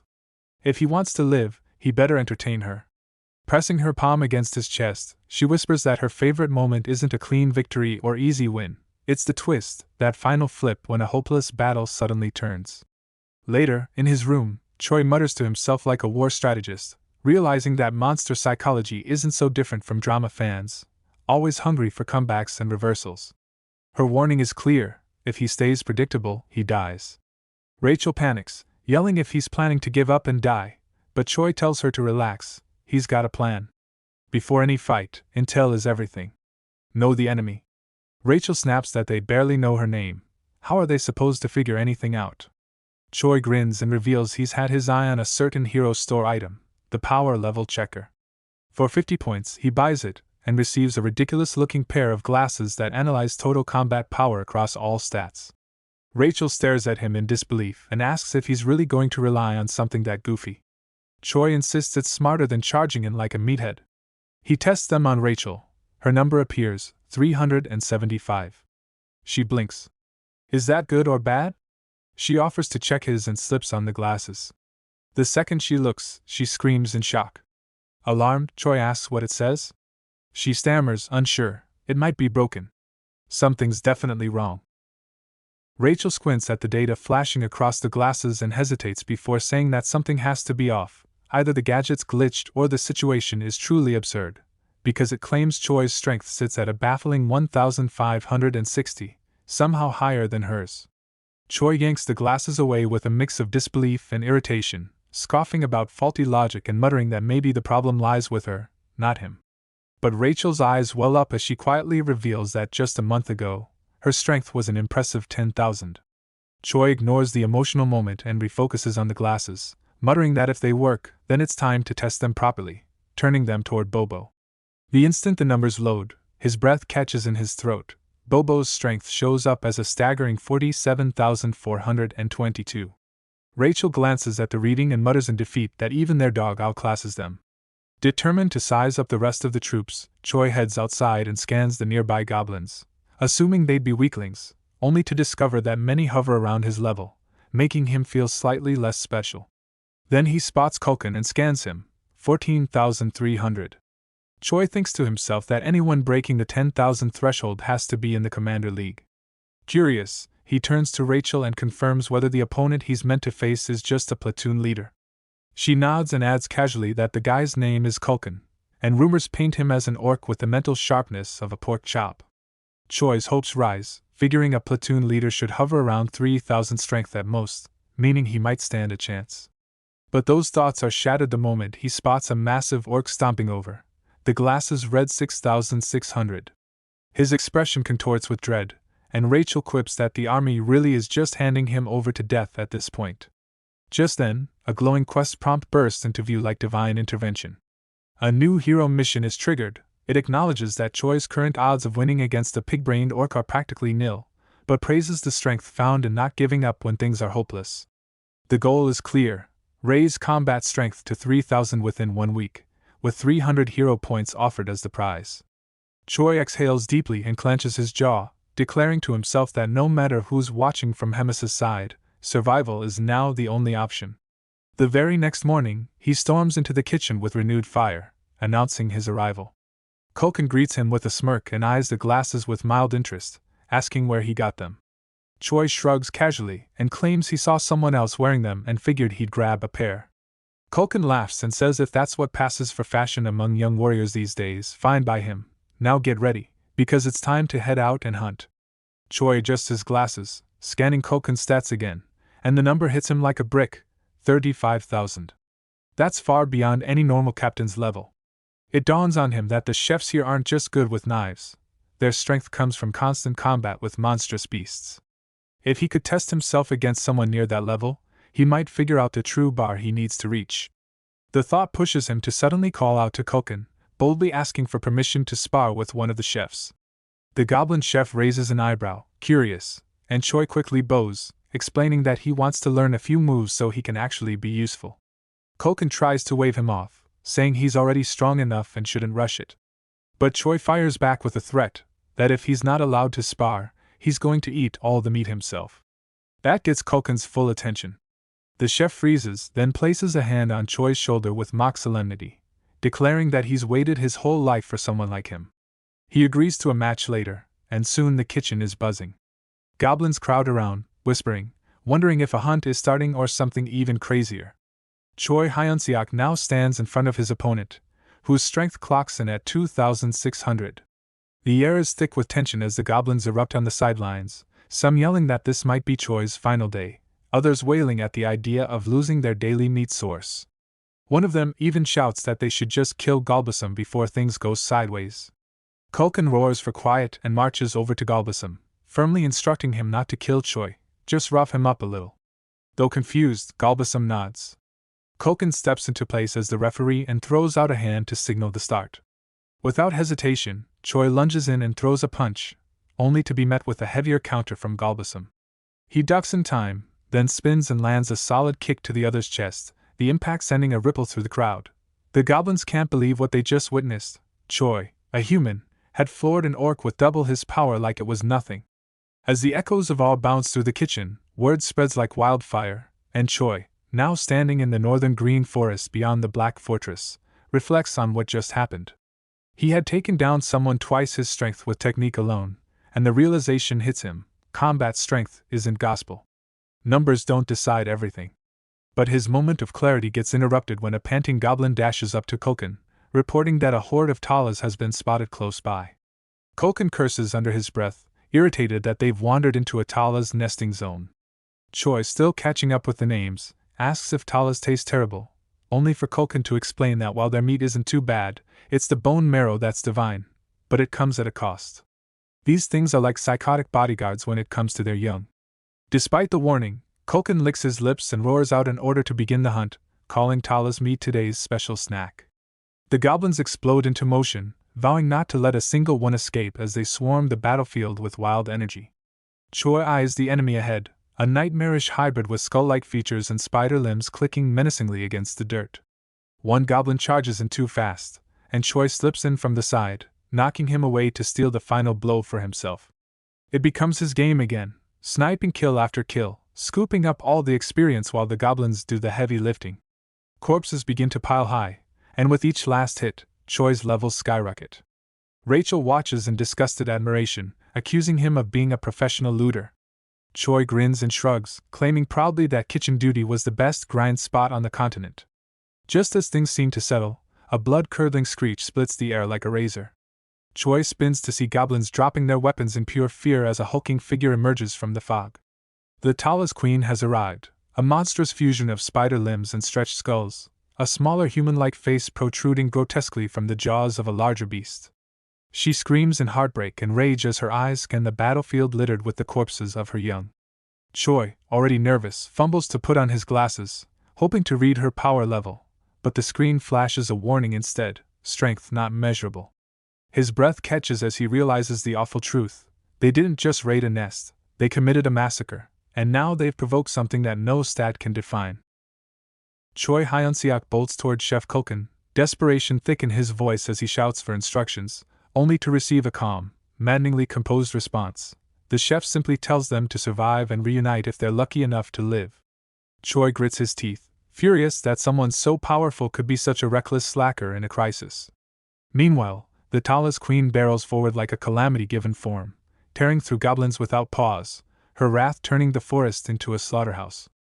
If he wants to live, he better entertain her. Pressing her palm against his chest, she whispers that her favorite moment isn't a clean victory or easy win, it's the twist, that final flip when a hopeless battle suddenly turns. Later, in his room, Choi mutters to himself like a war strategist, realizing that monster psychology isn't so different from drama fans, always hungry for comebacks and reversals. Her warning is clear: if he stays predictable, he dies. Rachel panics, yelling if he's planning to give up and die, but Choi tells her to relax, he's got a plan. Before any fight, intel is everything. Know the enemy. Rachel snaps that they barely know her name. How are they supposed to figure anything out? Choi grins and reveals he's had his eye on a certain hero store item, the power level checker. For 50 points, he buys it, and receives a ridiculous-looking pair of glasses that analyze total combat power across all stats. Rachel stares at him in disbelief and asks if he's really going to rely on something that goofy. Choi insists it's smarter than charging in like a meathead. He tests them on Rachel. Her number appears, 375. She blinks. Is that good or bad? She offers to check his and slips on the glasses. The second she looks, she screams in shock. Alarmed, Choi asks what it says. She stammers, unsure. It might be broken. Something's definitely wrong. Rachel squints at the data flashing across the glasses and hesitates before saying that something has to be off. Either the gadget's glitched or the situation is truly absurd, because it claims Choi's strength sits at a baffling 1,560, somehow higher than hers. Choi yanks the glasses away with a mix of disbelief and irritation, scoffing about faulty logic and muttering that maybe the problem lies with her, not him. But Rachel's eyes well up as she quietly reveals that just a month ago, her strength was an impressive 10,000. Choi ignores the emotional moment and refocuses on the glasses, muttering that if they work, then it's time to test them properly, turning them toward Bobo. The instant the numbers load, his breath catches in his throat. Bobo's strength shows up as a staggering 47,422. Rachel glances at the reading and mutters in defeat that even their dog outclasses them. Determined to size up the rest of the troops, Choi heads outside and scans the nearby goblins, assuming they'd be weaklings, only to discover that many hover around his level, making him feel slightly less special. Then he spots Culkin and scans him, 14,300. Choi thinks to himself that anyone breaking the 10,000 threshold has to be in the Commander League. Curious, he turns to Rachel and confirms whether the opponent he's meant to face is just a platoon leader. She nods and adds casually that the guy's name is Culkin, and rumors paint him as an orc with the mental sharpness of a pork chop. Choi's hopes rise, figuring a platoon leader should hover around 3,000 strength at most, meaning he might stand a chance. But those thoughts are shattered the moment he spots a massive orc stomping over. The glasses read 6,600. His expression contorts with dread, and Rachel quips that the army really is just handing him over to death at this point. Just then, a glowing quest prompt bursts into view like divine intervention. A new hero mission is triggered. It acknowledges that Choi's current odds of winning against a pig-brained orc are practically nil, but praises the strength found in not giving up when things are hopeless. The goal is clear: raise combat strength to 3,000 within 1 week, with 300 hero points offered as the prize. Choi exhales deeply and clenches his jaw, declaring to himself that no matter who's watching from Hemis' side, survival is now the only option. The very next morning, he storms into the kitchen with renewed fire, announcing his arrival. Culkin greets him with a smirk and eyes the glasses with mild interest, asking where he got them. Choi shrugs casually and claims he saw someone else wearing them and figured he'd grab a pair. Culkin laughs and says if that's what passes for fashion among young warriors these days, fine by him. Now get ready, because it's time to head out and hunt. Choi adjusts his glasses, scanning Culkin's stats again, and the number hits him like a brick: 35,000. That's far beyond any normal captain's level. It dawns on him that the chefs here aren't just good with knives. Their strength comes from constant combat with monstrous beasts. If he could test himself against someone near that level, he might figure out the true bar he needs to reach. The thought pushes him to suddenly call out to Culkin, boldly asking for permission to spar with one of the chefs. The goblin chef raises an eyebrow, curious, and Choi quickly bows, explaining that he wants to learn a few moves so he can actually be useful. Koken tries to wave him off, saying he's already strong enough and shouldn't rush it. But Choi fires back with a threat that if he's not allowed to spar, he's going to eat all the meat himself. That gets Koken's full attention. The chef freezes, then places a hand on Choi's shoulder with mock solemnity, declaring that he's waited his whole life for someone like him. He agrees to a match later, and soon the kitchen is buzzing. Goblins crowd around, whispering, wondering if a hunt is starting or something even crazier. Choi Hyunseok now stands in front of his opponent, whose strength clocks in at 2,600. The air is thick with tension as the goblins erupt on the sidelines, some yelling that this might be Choi's final day, others wailing at the idea of losing their daily meat source. One of them even shouts that they should just kill Galbasum before things go sideways. Koken roars for quiet and marches over to Galbasum, firmly instructing him not to kill Choi, just rough him up a little. Though confused, Galbasum nods. Koken steps into place as the referee and throws out a hand to signal the start. Without hesitation, Choi lunges in and throws a punch, only to be met with a heavier counter from Galbasum. He ducks in time, then spins and lands a solid kick to the other's chest, the impact sending a ripple through the crowd. The goblins can't believe what they just witnessed. Choi, a human, had floored an orc with double his power like it was nothing. As the echoes of awe bounce through the kitchen, word spreads like wildfire, and Choi, now standing in the northern green forest beyond the Black Fortress, reflects on what just happened. He had taken down someone twice his strength with technique alone, and the realization hits him: combat strength isn't gospel. Numbers don't decide everything. But his moment of clarity gets interrupted when a panting goblin dashes up to Koken, reporting that a horde of Talis has been spotted close by. Koken curses under his breath, irritated that they've wandered into a Talis nesting zone. Choi, still catching up with the names, asks if Talis taste terrible, only for Koken to explain that while their meat isn't too bad, it's the bone marrow that's divine, but it comes at a cost. These things are like psychotic bodyguards when it comes to their young. Despite the warning, Koken licks his lips and roars out an order to begin the hunt, calling Talis meat today's special snack. The goblins explode into motion, vowing not to let a single one escape as they swarm the battlefield with wild energy. Choi eyes the enemy ahead, a nightmarish hybrid with skull-like features and spider limbs clicking menacingly against the dirt. One goblin charges in too fast, and Choi slips in from the side, knocking him away to steal the final blow for himself. It becomes his game again, sniping kill after kill, scooping up all the experience while the goblins do the heavy lifting. Corpses begin to pile high, and with each last hit, Choi's levels skyrocket. Rachel watches in disgusted admiration, accusing him of being a professional looter. Choi grins and shrugs, claiming proudly that kitchen duty was the best grind spot on the continent. Just as things seem to settle, a blood-curdling screech splits the air like a razor. Choi spins to see goblins dropping their weapons in pure fear as a hulking figure emerges from the fog. The Talis Queen has arrived, a monstrous fusion of spider limbs and stretched skulls, a smaller human-like face protruding grotesquely from the jaws of a larger beast. She screams in heartbreak and rage as her eyes scan the battlefield littered with the corpses of her young. Choi, already nervous, fumbles to put on his glasses, hoping to read her power level, but the screen flashes a warning instead: strength not measurable. His breath catches as he realizes the awful truth: they didn't just raid a nest, they committed a massacre, and now they've provoked something that no stat can define. Choi Hyunseok bolts toward Chef Koken, desperation thick in his voice as he shouts for instructions, only to receive a calm, maddeningly composed response. The chef simply tells them to survive and reunite if they're lucky enough to live. Choi grits his teeth, furious that someone so powerful could be such a reckless slacker in a crisis. Meanwhile, the Talis Queen barrels forward like a calamity given form, tearing through goblins without pause, her wrath turning the forest into a slaughterhouse.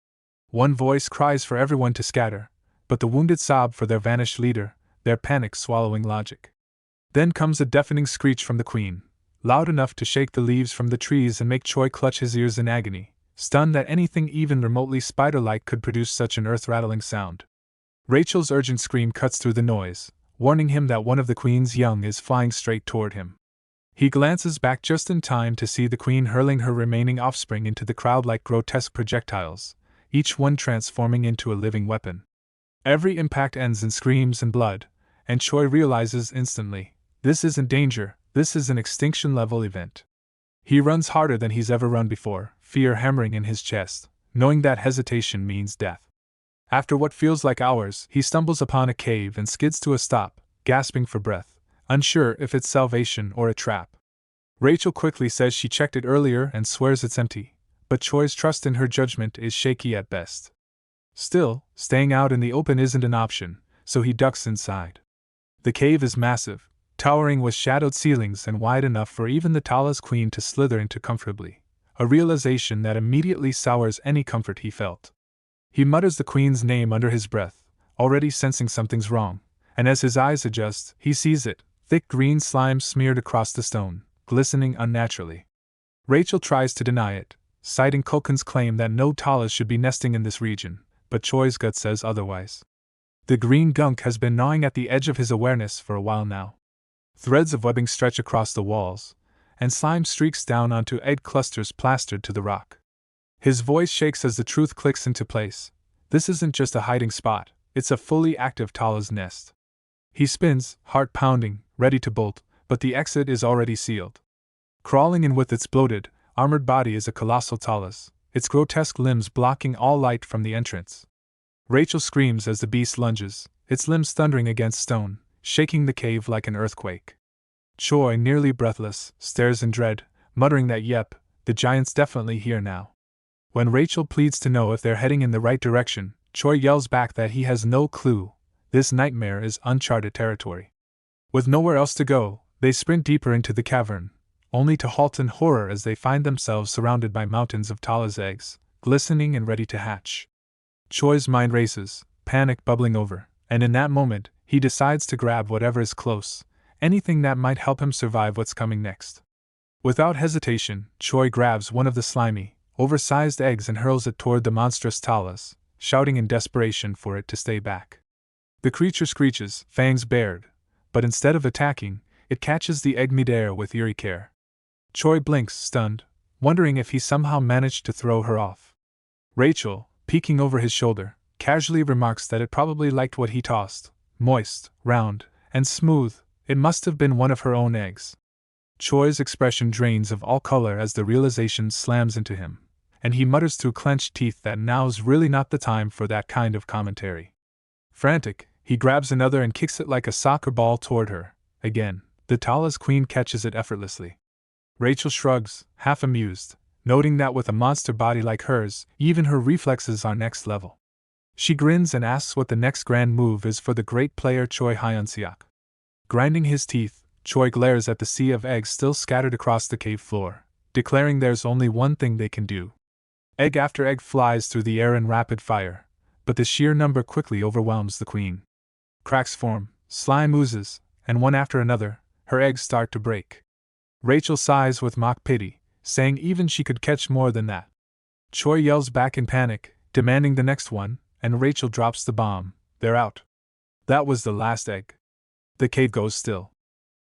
One voice cries for everyone to scatter, but the wounded sob for their vanished leader, their panic swallowing logic. Then comes a deafening screech from the queen, loud enough to shake the leaves from the trees and make Choi clutch his ears in agony, stunned that anything even remotely spider-like could produce such an earth-rattling sound. Rachel's urgent scream cuts through the noise, warning him that one of the queen's young is flying straight toward him. He glances back just in time to see the queen hurling her remaining offspring into the crowd like grotesque projectiles, each one transforming into a living weapon. Every impact ends in screams and blood, and Choi realizes instantly: this isn't danger, This is an extinction-level event. He runs harder than he's ever run before, fear hammering in his chest, knowing that hesitation means death. After what feels like hours, he stumbles upon a cave and skids to a stop, gasping for breath, unsure if it's salvation or a trap. Rachel quickly says she checked it earlier and swears it's empty, but Choi's trust in her judgment is shaky at best. Still, staying out in the open isn't an option, so he ducks inside. The cave is massive, towering with shadowed ceilings and wide enough for even the Talis queen to slither into comfortably, a realization that immediately sours any comfort he felt. He mutters the queen's name under his breath, already sensing something's wrong, and as his eyes adjust, he sees it, thick green slime smeared across the stone, glistening unnaturally. Rachel tries to deny it, citing Kulkin's claim that no Talis should be nesting in this region, but Choi's gut says otherwise. The green gunk has been gnawing at the edge of his awareness for a while now. Threads of webbing stretch across the walls, and slime streaks down onto egg clusters plastered to the rock. His voice shakes as the truth clicks into place. This isn't just a hiding spot, it's a fully active Talis nest. He spins, heart pounding, ready to bolt, but the exit is already sealed. Crawling in with its bloated, armored body is a colossal Talis, its grotesque limbs blocking all light from the entrance. Rachel screams as the beast lunges, its limbs thundering against stone, shaking the cave like an earthquake. Choi, nearly breathless, stares in dread, muttering that yep, the giant's definitely here now. When Rachel pleads to know if they're heading in the right direction, Choi yells back that he has no clue. This nightmare is uncharted territory. With nowhere else to go, they sprint deeper into the cavern, only to halt in horror as they find themselves surrounded by mountains of Talis eggs, glistening and ready to hatch. Choi's mind races, panic bubbling over, and in that moment, he decides to grab whatever is close, anything that might help him survive what's coming next. Without hesitation, Choi grabs one of the slimy, oversized eggs and hurls it toward the monstrous Talis, shouting in desperation for it to stay back. The creature screeches, fangs bared, but instead of attacking, it catches the egg midair with eerie care. Choi blinks, stunned, wondering if he somehow managed to throw her off. Rachel, peeking over his shoulder, casually remarks that it probably liked what he tossed, moist, round, and smooth. It must have been one of her own eggs. Choi's expression drains of all color as the realization slams into him, and he mutters through clenched teeth that now's really not the time for that kind of commentary. Frantic, he grabs another and kicks it like a soccer ball toward her. Again, the Talis queen catches it effortlessly. Rachel shrugs, half amused, noting that with a monster body like hers, even her reflexes are next level. She grins and asks what the next grand move is for the great player Choi Hyun-seok. Grinding his teeth, Choi glares at the sea of eggs still scattered across the cave floor, declaring there's only one thing they can do. Egg after egg flies through the air in rapid fire, but the sheer number quickly overwhelms the queen. Cracks form, slime oozes, and one after another, her eggs start to break. Rachel sighs with mock pity, saying even she could catch more than that. Choi yells back in panic, demanding the next one, and Rachel drops the bomb. They're out. That was the last egg. The cave goes still.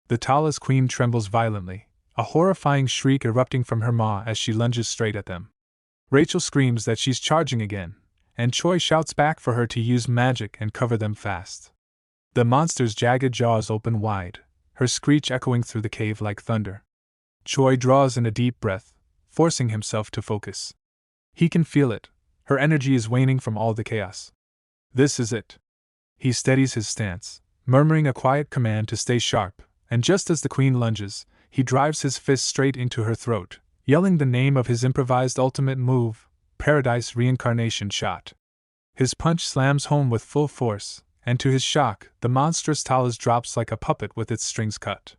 The Talis queen trembles violently, a horrifying shriek erupting from her maw as she lunges straight at them. Rachel screams that she's charging again, and Choi shouts back for her to use magic and cover them fast. The monster's jagged jaws open wide, her screech echoing through the cave like thunder. Choi draws in a deep breath, forcing himself to focus. He can feel it. Her energy is waning from all the chaos. This is it. He steadies his stance, murmuring a quiet command to stay sharp, and just as the queen lunges, he drives his fist straight into her throat, yelling the name of his improvised ultimate move, Paradise Reincarnation Shot. His punch slams home with full force, and to his shock, the monstrous Talis drops like a puppet with its strings cut.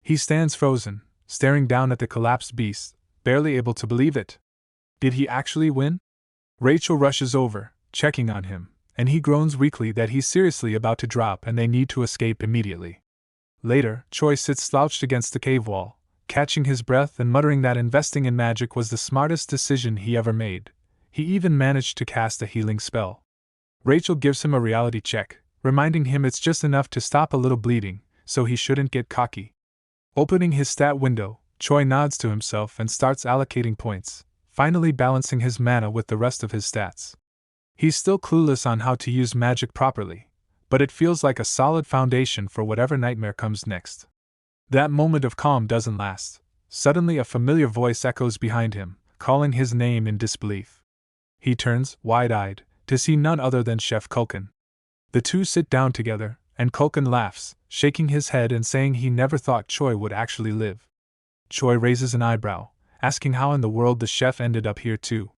He stands frozen, staring down at the collapsed beast, barely able to believe it. Did he actually win? Rachel rushes over, checking on him, and he groans weakly that he's seriously about to drop and they need to escape immediately. Later, Choi sits slouched against the cave wall, catching his breath and muttering that investing in magic was the smartest decision he ever made. He even managed to cast a healing spell. Rachel gives him a reality check, reminding him it's just enough to stop a little bleeding, so he shouldn't get cocky. Opening his stat window, Choi nods to himself and starts allocating points, finally balancing his mana with the rest of his stats. He's still clueless on how to use magic properly, but it feels like a solid foundation for whatever nightmare comes next. That moment of calm doesn't last. Suddenly, a familiar voice echoes behind him, calling his name in disbelief. He turns, wide-eyed, to see none other than Chef Culkin. The two sit down together, and Culkin laughs, shaking his head and saying he never thought Choi would actually live. Choi raises an eyebrow, asking how in the world the chef ended up here too.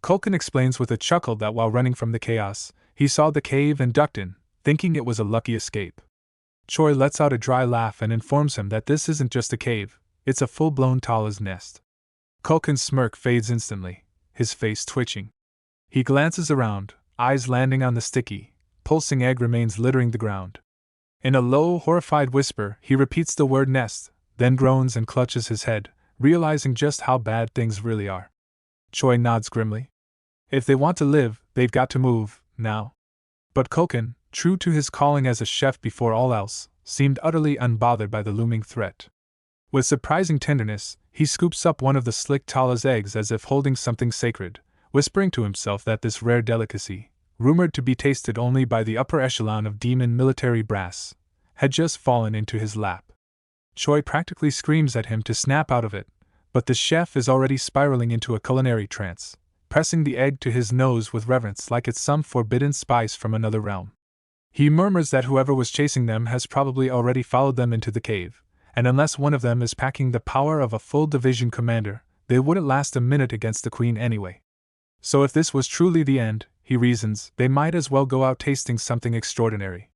Culkin explains with a chuckle that while running from the chaos, he saw the cave and ducked in, thinking it was a lucky escape. Choi lets out a dry laugh and informs him that this isn't just a cave, it's a full-blown Tala's nest. Culkin's smirk fades instantly, his face twitching. He glances around, eyes landing on the sticky, pulsing egg remains littering the ground. In a low, horrified whisper, he repeats the word nest, then groans and clutches his head, realizing just how bad things really are. Choi nods grimly. If they want to live, they've got to move, now. But Culkin, true to his calling as a chef before all else, seemed utterly unbothered by the looming threat. With surprising tenderness, he scoops up one of the slick Tala's eggs as if holding something sacred, whispering to himself that this rare delicacy, rumored to be tasted only by the upper echelon of demon military brass, had just fallen into his lap. Choi practically screams at him to snap out of it, but the chef is already spiraling into a culinary trance, pressing the egg to his nose with reverence like it's some forbidden spice from another realm. He murmurs that whoever was chasing them has probably already followed them into the cave, and unless one of them is packing the power of a full division commander, they wouldn't last a minute against the queen anyway. So if this was truly the end, he reasons, they might as well go out tasting something extraordinary.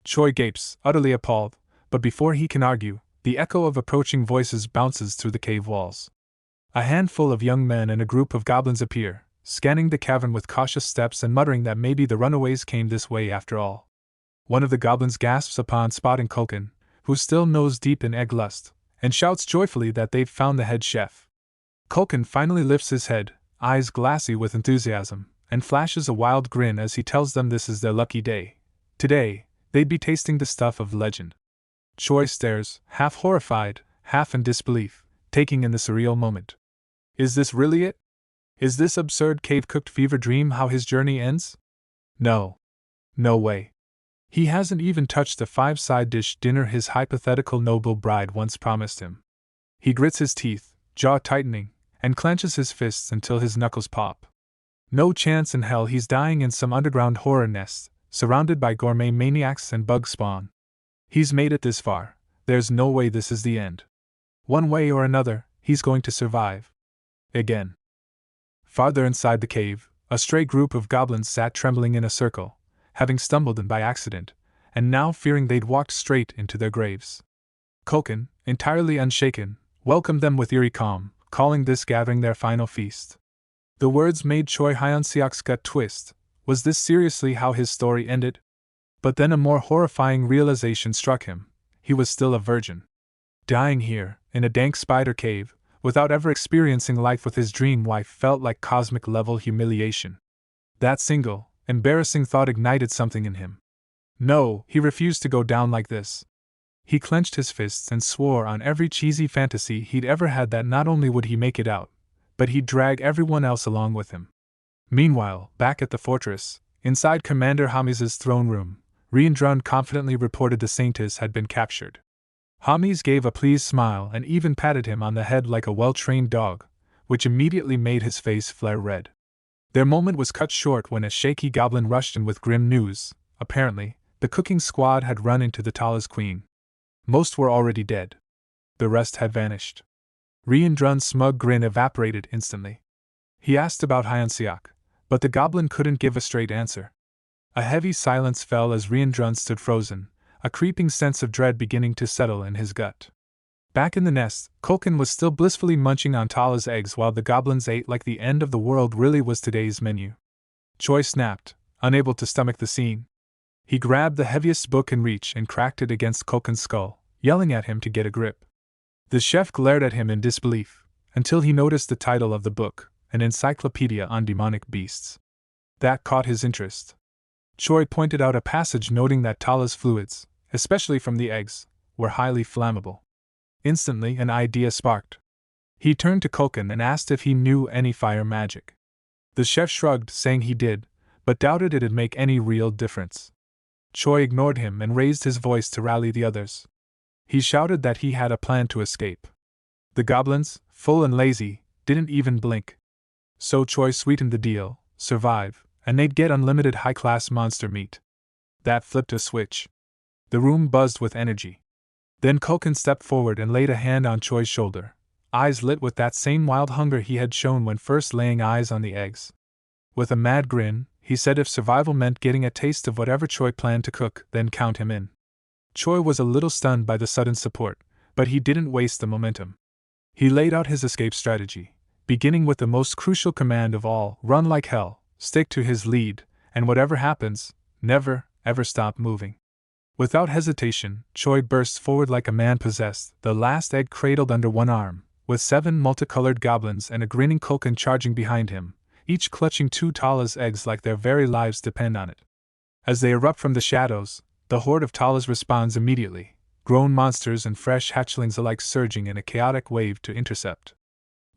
Choi gapes, utterly appalled, but before he can argue, the echo of approaching voices bounces through the cave walls. A handful of young men and a group of goblins appear, scanning the cavern with cautious steps and muttering that maybe the runaways came this way after all. One of the goblins gasps upon spotting Culkin, who still nose deep in egg lust, and shouts joyfully that they've found the head chef. Culkin finally lifts his head, eyes glassy with enthusiasm, and flashes a wild grin as he tells them this is their lucky day. Today, they'd be tasting the stuff of legend. Choi stares, half horrified, half in disbelief, taking in the surreal moment. Is this really it? Is this absurd cave-cooked fever dream how his journey ends? No. No way. He hasn't even touched the 5-side dish dinner his hypothetical noble bride once promised him. He grits his teeth, jaw tightening, and clenches his fists until his knuckles pop. No chance in hell he's dying in some underground horror nest, surrounded by gourmet maniacs and bug spawn. He's made it this far, there's no way this is the end. One way or another, he's going to survive. Again. Farther inside the cave, a stray group of goblins sat trembling in a circle, having stumbled in by accident, and now fearing they'd walked straight into their graves. Culkin, entirely unshaken, welcomed them with eerie calm, calling this gathering their final feast. The words made Choi Hyun-seok's gut twist. Was this seriously how his story ended? But then a more horrifying realization struck him. He was still a virgin. Dying here, in a dank spider cave, without ever experiencing life with his dream wife felt like cosmic-level humiliation. That single, embarrassing thought ignited something in him. No, he refused to go down like this. He clenched his fists and swore on every cheesy fantasy he'd ever had that not only would he make it out, but he'd drag everyone else along with him. Meanwhile, back at the fortress, inside Commander Hemis' throne room, Riendrun confidently reported the Saintess had been captured. Hemis gave a pleased smile and even patted him on the head like a well-trained dog, which immediately made his face flare red. Their moment was cut short when a shaky goblin rushed in with grim news. Apparently, the cooking squad had run into the Tala's queen. Most were already dead. The rest had vanished. Riendrun's smug grin evaporated instantly. He asked about Hyun-seok, but the goblin couldn't give a straight answer. A heavy silence fell as Riendrun stood frozen, a creeping sense of dread beginning to settle in his gut. Back in the nest, Culkin was still blissfully munching on Tala's eggs while the goblins ate like the end of the world really was today's menu. Choi snapped, unable to stomach the scene. He grabbed the heaviest book in reach and cracked it against Culkin's skull, yelling at him to get a grip. The chef glared at him in disbelief, until he noticed the title of the book, an encyclopedia on demonic beasts. That caught his interest. Choi pointed out a passage noting that Tala's fluids, especially from the eggs, were highly flammable. Instantly an idea sparked. He turned to Culkin and asked if he knew any fire magic. The chef shrugged, saying he did, but doubted it'd make any real difference. Choi ignored him and raised his voice to rally the others. He shouted that he had a plan to escape. The goblins, full and lazy, didn't even blink. So Choi sweetened the deal: survive, and they'd get unlimited high-class monster meat. That flipped a switch. The room buzzed with energy. Then Koken stepped forward and laid a hand on Choi's shoulder, eyes lit with that same wild hunger he had shown when first laying eyes on the eggs. With a mad grin, he said if survival meant getting a taste of whatever Choi planned to cook, then count him in. Choi was a little stunned by the sudden support, but he didn't waste the momentum. He laid out his escape strategy, beginning with the most crucial command of all: run like hell, stick to his lead, and whatever happens, never, ever stop moving. Without hesitation, Choi burst forward like a man possessed, the last egg cradled under one arm, with 7 multicolored goblins and a grinning Koken charging behind him, each clutching 2 Talis eggs like their very lives depend on it. As they erupt from the shadows, the horde of Talis responds immediately, grown monsters and fresh hatchlings alike surging in a chaotic wave to intercept.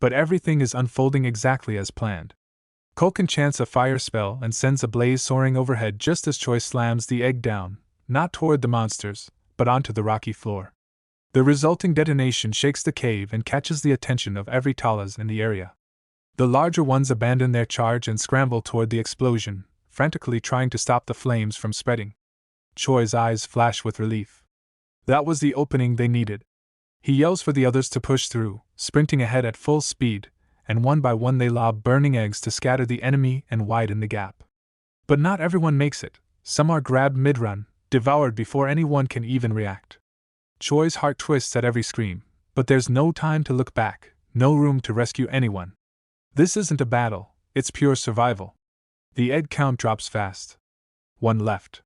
But everything is unfolding exactly as planned. Koken chants a fire spell and sends a blaze soaring overhead just as Choi slams the egg down, not toward the monsters, but onto the rocky floor. The resulting detonation shakes the cave and catches the attention of every Talis in the area. The larger ones abandon their charge and scramble toward the explosion, frantically trying to stop the flames from spreading. Choi's eyes flash with relief. That was the opening they needed. He yells for the others to push through, sprinting ahead at full speed, and one by one they lob burning eggs to scatter the enemy and widen the gap. But not everyone makes it. Some are grabbed mid-run, devoured before anyone can even react. Choi's heart twists at every scream, but there's no time to look back, no room to rescue anyone. This isn't a battle, it's pure survival. The egg count drops fast. 1 left.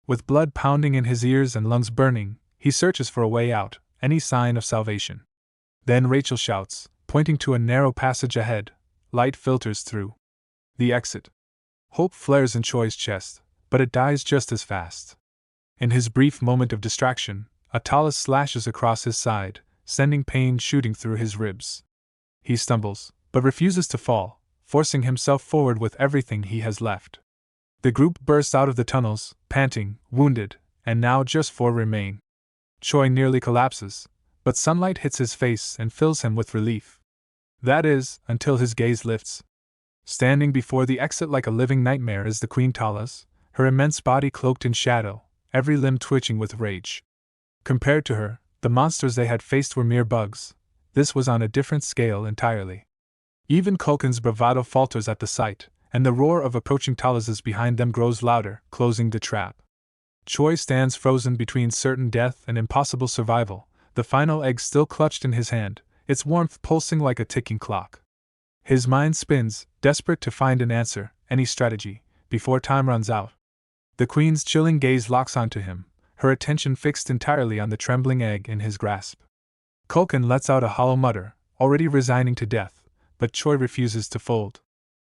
With blood pounding in his ears and lungs burning, he searches for a way out, any sign of salvation. Then Rachel shouts, pointing to a narrow passage ahead. Light filters through. The exit. Hope flares in Choi's chest, but it dies just as fast. In his brief moment of distraction, a Talis slashes across his side, sending pain shooting through his ribs. He stumbles, but refuses to fall, forcing himself forward with everything he has left. The group bursts out of the tunnels, panting, wounded, and now just 4 remain. Choi nearly collapses, but sunlight hits his face and fills him with relief. That is, until his gaze lifts. Standing before the exit like a living nightmare is the Queen Talis, her immense body cloaked in shadow, every limb twitching with rage. Compared to her, the monsters they had faced were mere bugs. This was on a different scale entirely. Even Koken's bravado falters at the sight, and the roar of approaching Talises behind them grows louder, closing the trap. Choi stands frozen between certain death and impossible survival, the final egg still clutched in his hand, its warmth pulsing like a ticking clock. His mind spins, desperate to find an answer, any strategy, before time runs out. The Queen's chilling gaze locks onto him, her attention fixed entirely on the trembling egg in his grasp. Koken lets out a hollow mutter, already resigning to death, but Choi refuses to fold.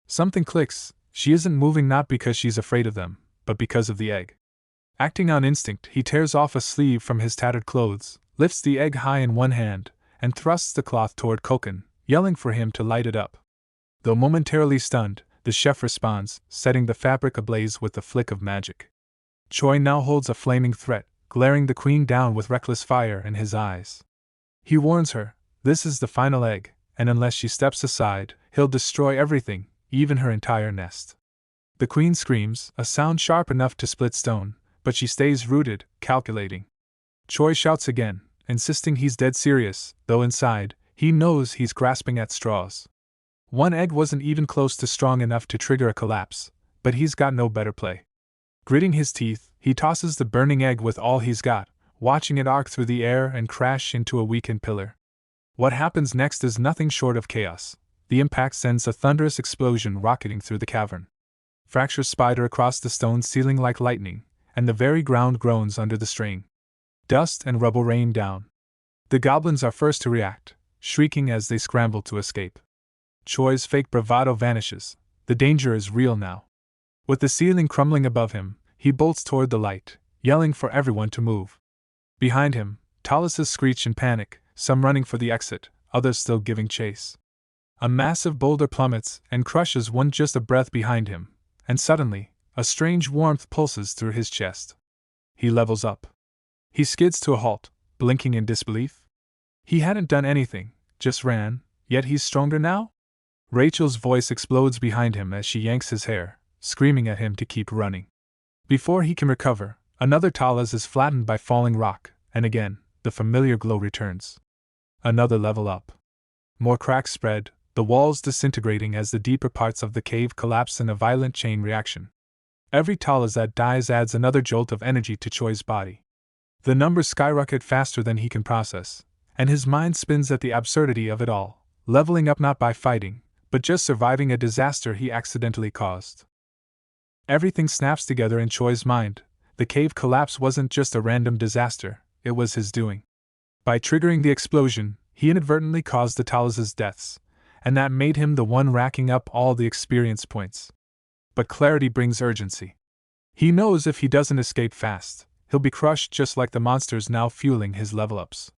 Something clicks. She isn't moving not because she's afraid of them, but because of the egg. Acting on instinct, he tears off a sleeve from his tattered clothes, lifts the egg high in one hand, and thrusts the cloth toward Koken, yelling for him to light it up. Though momentarily stunned, the chef responds, setting the fabric ablaze with the flick of magic. Choi now holds a flaming threat, glaring the Queen down with reckless fire in his eyes. He warns her, this is the final egg, and unless she steps aside, he'll destroy everything, even her entire nest. The Queen screams, a sound sharp enough to split stone, but she stays rooted, calculating. Choi shouts again, insisting he's dead serious, though inside, he knows he's grasping at straws. 1 egg wasn't even close to strong enough to trigger a collapse, but he's got no better play. Gritting his teeth, he tosses the burning egg with all he's got, watching it arc through the air and crash into a weakened pillar. What happens next is nothing short of chaos. The impact sends a thunderous explosion rocketing through the cavern. Fractures spider across the stone ceiling like lightning, and the very ground groans under the strain. Dust and rubble rain down. The goblins are first to react, shrieking as they scramble to escape. Choi's fake bravado vanishes. The danger is real now. With the ceiling crumbling above him, he bolts toward the light, yelling for everyone to move. Behind him, Talises screech in panic, some running for the exit, others still giving chase. A massive boulder plummets and crushes one just a breath behind him, and suddenly, a strange warmth pulses through his chest. He levels up. He skids to a halt, blinking in disbelief. He hadn't done anything, just ran, yet he's stronger now? Rachel's voice explodes behind him as she yanks his hair, screaming at him to keep running. Before he can recover, another Talis is flattened by falling rock, and again, the familiar glow returns. Another level up. More cracks spread, the walls disintegrating as the deeper parts of the cave collapse in a violent chain reaction. Every Talis that dies adds another jolt of energy to Choi's body. The numbers skyrocket faster than he can process, and his mind spins at the absurdity of it all, leveling up not by fighting, but just surviving a disaster he accidentally caused. Everything snaps together in Choi's mind. The cave collapse wasn't just a random disaster, it was his doing. By triggering the explosion, he inadvertently caused the Talis' deaths, and that made him the one racking up all the experience points. But clarity brings urgency. He knows if he doesn't escape fast, he'll be crushed just like the monsters now fueling his level-ups.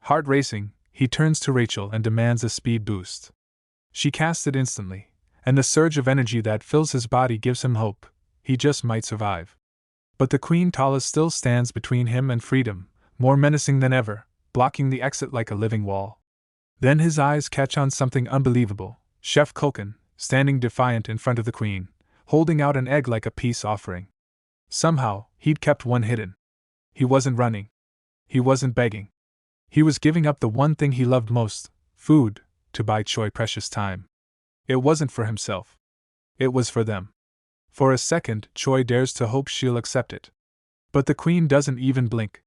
Heart racing, he turns to Rachel and demands a speed boost. She casts it instantly, and the surge of energy that fills his body gives him hope. He just might survive. But the Queen Talis still stands between him and freedom, more menacing than ever, blocking the exit like a living wall. Then his eyes catch on something unbelievable. Chef Kulkin, standing defiant in front of the Queen, holding out an egg like a peace offering. Somehow, he'd kept one hidden. He wasn't running. He wasn't begging. He was giving up the one thing he loved most, food, to buy Choi precious time. It wasn't for himself. It was for them. For a second, Choi dares to hope she'll accept it. But the Queen doesn't even blink.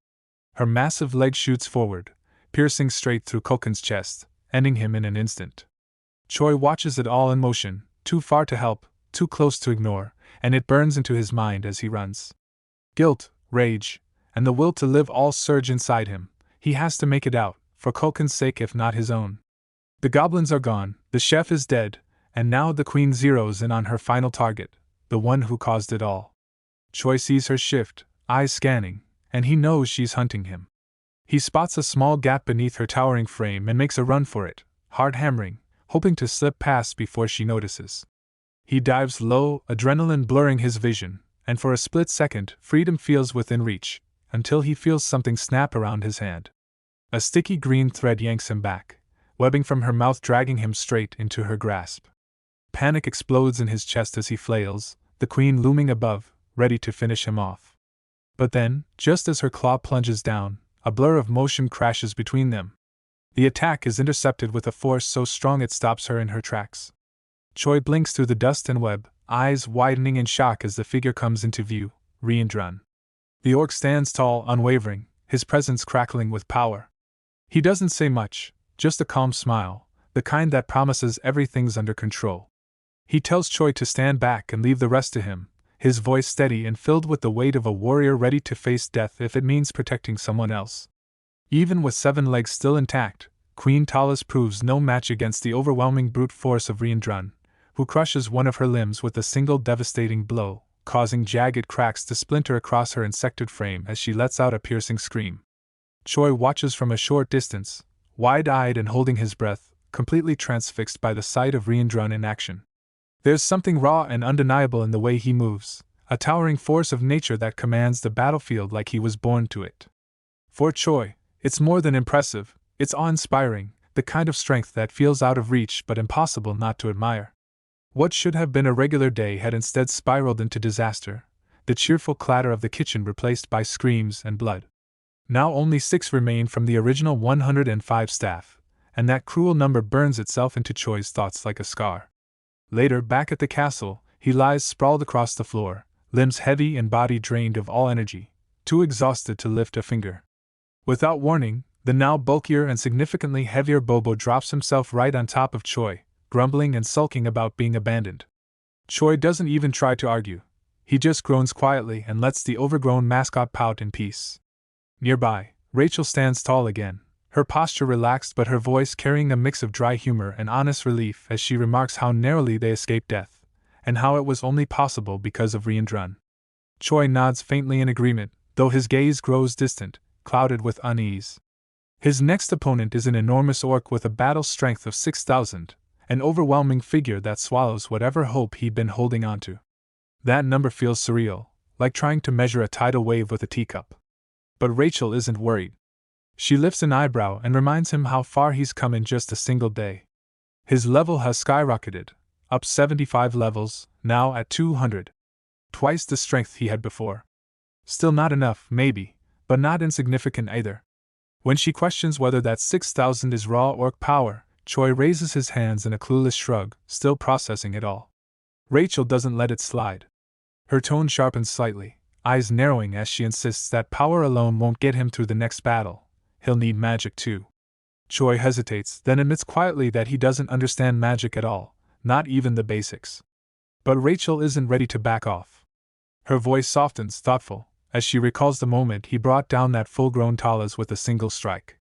Her massive leg shoots forward, piercing straight through Kulkin's chest, ending him in an instant. Choi watches it all in motion, too far to help, too close to ignore, and it burns into his mind as he runs. Guilt, rage, and the will to live all surge inside him. He has to make it out, for Kulkin's sake if not his own. The goblins are gone, the chef is dead, and now the Queen zeroes in on her final target, the one who caused it all. Choi sees her shift, eyes scanning, and he knows she's hunting him. He spots a small gap beneath her towering frame and makes a run for it, hard hammering, hoping to slip past before she notices. He dives low, adrenaline blurring his vision, and for a split second, freedom feels within reach, until he feels something snap around his hand. A sticky green thread yanks him back, webbing from her mouth dragging him straight into her grasp. Panic explodes in his chest as he flails, the Queen looming above, ready to finish him off. But then, just as her claw plunges down, a blur of motion crashes between them. The attack is intercepted with a force so strong it stops her in her tracks. Choi blinks through the dust and web, eyes widening in shock as the figure comes into view, Reindrun. The orc stands tall, unwavering, his presence crackling with power. He doesn't say much, just a calm smile, the kind that promises everything's under control. He tells Choi to stand back and leave the rest to him, his voice steady and filled with the weight of a warrior ready to face death if it means protecting someone else. Even with 7 legs still intact, Queen Talis proves no match against the overwhelming brute force of Reindrun, who crushes one of her limbs with a single devastating blow, causing jagged cracks to splinter across her insected frame as she lets out a piercing scream. Choi watches from a short distance, wide-eyed and holding his breath, completely transfixed by the sight of Reindrun in action. There's something raw and undeniable in the way he moves, a towering force of nature that commands the battlefield like he was born to it. For Choi, it's more than impressive, it's awe-inspiring, the kind of strength that feels out of reach but impossible not to admire. What should have been a regular day had instead spiraled into disaster, the cheerful clatter of the kitchen replaced by screams and blood. Now only 6 remain from the original 105 staff, and that cruel number burns itself into Choi's thoughts like a scar. Later, back at the castle, he lies sprawled across the floor, limbs heavy and body drained of all energy, too exhausted to lift a finger. Without warning, the now bulkier and significantly heavier Bobo drops himself right on top of Choi, grumbling and sulking about being abandoned. Choi doesn't even try to argue. He just groans quietly and lets the overgrown mascot pout in peace. Nearby, Rachel stands tall again, her posture relaxed but her voice carrying a mix of dry humor and honest relief as she remarks how narrowly they escaped death, and how it was only possible because of Reindrun. Choi nods faintly in agreement, though his gaze grows distant, clouded with unease. His next opponent is an enormous orc with a battle strength of 6,000, an overwhelming figure that swallows whatever hope he'd been holding onto. That number feels surreal, like trying to measure a tidal wave with a teacup. But Rachel isn't worried. She lifts an eyebrow and reminds him how far he's come in just a single day. His level has skyrocketed, up 75 levels, now at 200. Twice the strength he had before. Still not enough, maybe, but not insignificant either. When she questions whether that 6,000 is raw orc power, Choi raises his hands in a clueless shrug, still processing it all. Rachel doesn't let it slide. Her tone sharpens slightly, eyes narrowing as she insists that power alone won't get him through the next battle. He'll need magic too. Choi hesitates, then admits quietly that he doesn't understand magic at all, not even the basics. But Rachel isn't ready to back off. Her voice softens, thoughtful, as she recalls the moment he brought down that full-grown Talis with a single strike.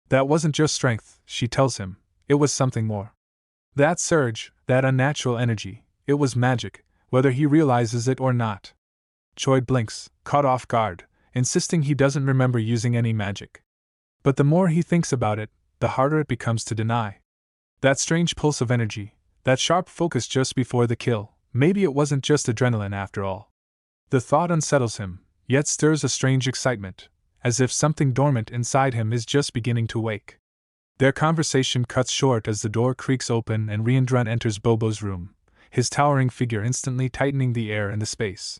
That wasn't just strength, she tells him, it was something more. That surge, that unnatural energy, it was magic, whether he realizes it or not. Choi blinks, caught off guard, insisting he doesn't remember using any magic. But the more he thinks about it, the harder it becomes to deny. That strange pulse of energy, that sharp focus just before the kill, maybe it wasn't just adrenaline after all. The thought unsettles him, yet stirs a strange excitement, as if something dormant inside him is just beginning to wake. Their conversation cuts short as the door creaks open and Reendrun enters Bobo's room, his towering figure instantly tightening the air and the space.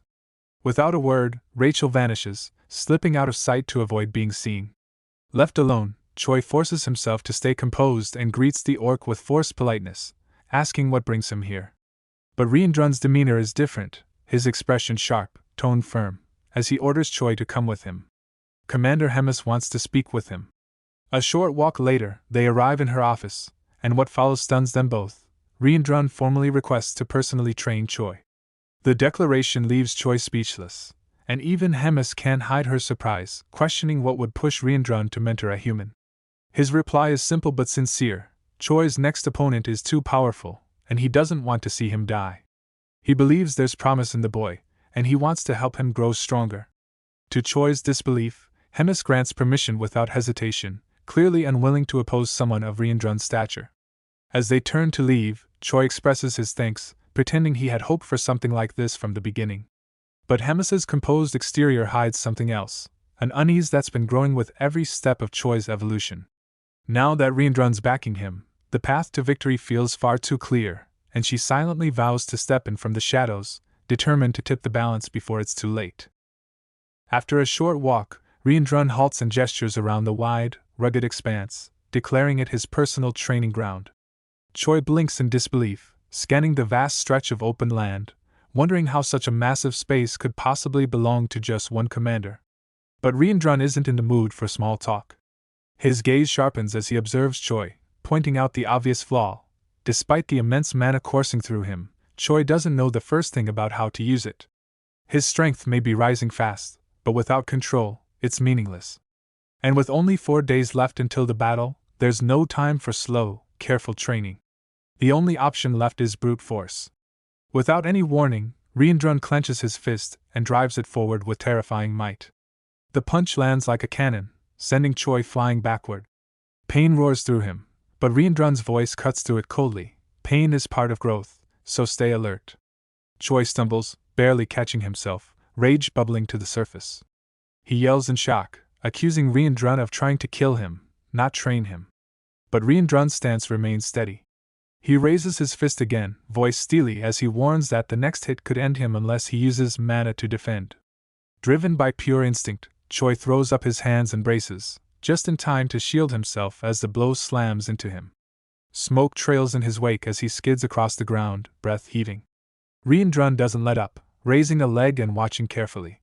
Without a word, Rachel vanishes, slipping out of sight to avoid being seen. Left alone, Choi forces himself to stay composed and greets the orc with forced politeness, asking what brings him here. But Reendrun's demeanor is different, his expression sharp, tone firm, as he orders Choi to come with him. Commander Hemis wants to speak with him. A short walk later, they arrive in her office, and what follows stuns them both. Reendrun formally requests to personally train Choi. The declaration leaves Choi speechless, and even Hemis can't hide her surprise, questioning what would push Reendrun to mentor a human. His reply is simple but sincere: Choi's next opponent is too powerful, and he doesn't want to see him die. He believes there's promise in the boy, and he wants to help him grow stronger. To Choi's disbelief, Hemis grants permission without hesitation, clearly unwilling to oppose someone of Reendrun's stature. As they turn to leave, Choi expresses his thanks, pretending he had hoped for something like this from the beginning. But Hemis's composed exterior hides something else, an unease that's been growing with every step of Choi's evolution. Now that Reendrun's backing him, the path to victory feels far too clear, and she silently vows to step in from the shadows, determined to tip the balance before it's too late. After a short walk, Reendrun halts and gestures around the wide, rugged expanse, declaring it his personal training ground. Choi blinks in disbelief, scanning the vast stretch of open land, wondering how such a massive space could possibly belong to just one commander. But Reendrun isn't in the mood for small talk. His gaze sharpens as he observes Choi, pointing out the obvious flaw. Despite the immense mana coursing through him, Choi doesn't know the first thing about how to use it. His strength may be rising fast, but without control, it's meaningless. And with only 4 days left until the battle, there's no time for slow, careful training. The only option left is brute force. Without any warning, Reendrun clenches his fist and drives it forward with terrifying might. The punch lands like a cannon, sending Choi flying backward. Pain roars through him, but Reendrun's voice cuts through it coldly. Pain is part of growth, so stay alert. Choi stumbles, barely catching himself, rage bubbling to the surface. He yells in shock, accusing Reendrun of trying to kill him, not train him. But Reendrun's stance remains steady. He raises his fist again, voice steely as he warns that the next hit could end him unless he uses mana to defend. Driven by pure instinct, Choi throws up his hands and braces, just in time to shield himself as the blow slams into him. Smoke trails in his wake as he skids across the ground, breath heaving. Reendrun doesn't let up, raising a leg and watching carefully.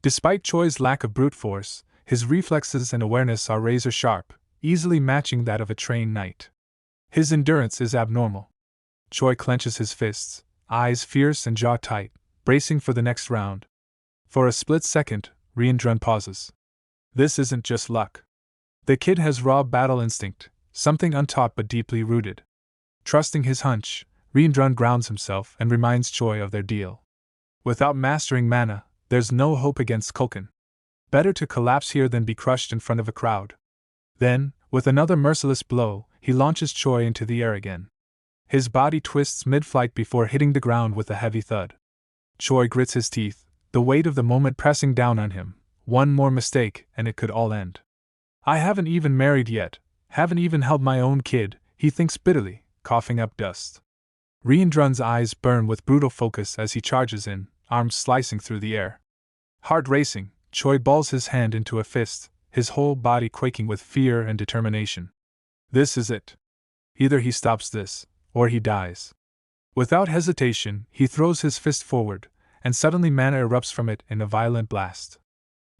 Despite Choi's lack of brute force, his reflexes and awareness are razor sharp, easily matching that of a trained knight. His endurance is abnormal. Choi clenches his fists, eyes fierce and jaw tight, bracing for the next round. For a split second, Reendrun pauses. This isn't just luck. The kid has raw battle instinct, something untaught but deeply rooted. Trusting his hunch, Reendrun grounds himself and reminds Choi of their deal. Without mastering mana, there's no hope against Kulkin. Better to collapse here than be crushed in front of a crowd. Then, with another merciless blow, he launches Choi into the air again. His body twists mid-flight before hitting the ground with a heavy thud. Choi grits his teeth, the weight of the moment pressing down on him. One more mistake, and it could all end. I haven't even married yet, haven't even held my own kid, he thinks bitterly, coughing up dust. Riendrun's eyes burn with brutal focus as he charges in, arms slicing through the air. Heart racing, Choi balls his hand into a fist, his whole body quaking with fear and determination. This is it. Either he stops this, or he dies. Without hesitation, he throws his fist forward, and suddenly mana erupts from it in a violent blast.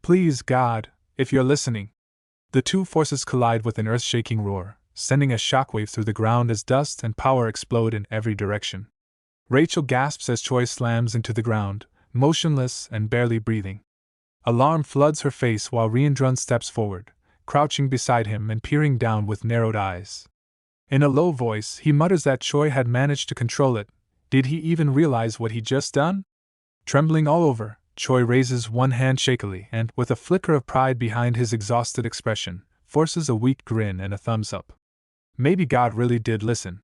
Please, God, if you're listening. The two forces collide with an earth-shaking roar, sending a shockwave through the ground as dust and power explode in every direction. Rachel gasps as Choi slams into the ground, motionless and barely breathing. Alarm floods her face while Riendrun steps forward, crouching beside him and peering down with narrowed eyes. In a low voice, he mutters that Choi had managed to control it. Did he even realize what he'd just done? Trembling all over, Choi raises one hand shakily and, with a flicker of pride behind his exhausted expression, forces a weak grin and a thumbs up. Maybe God really did listen.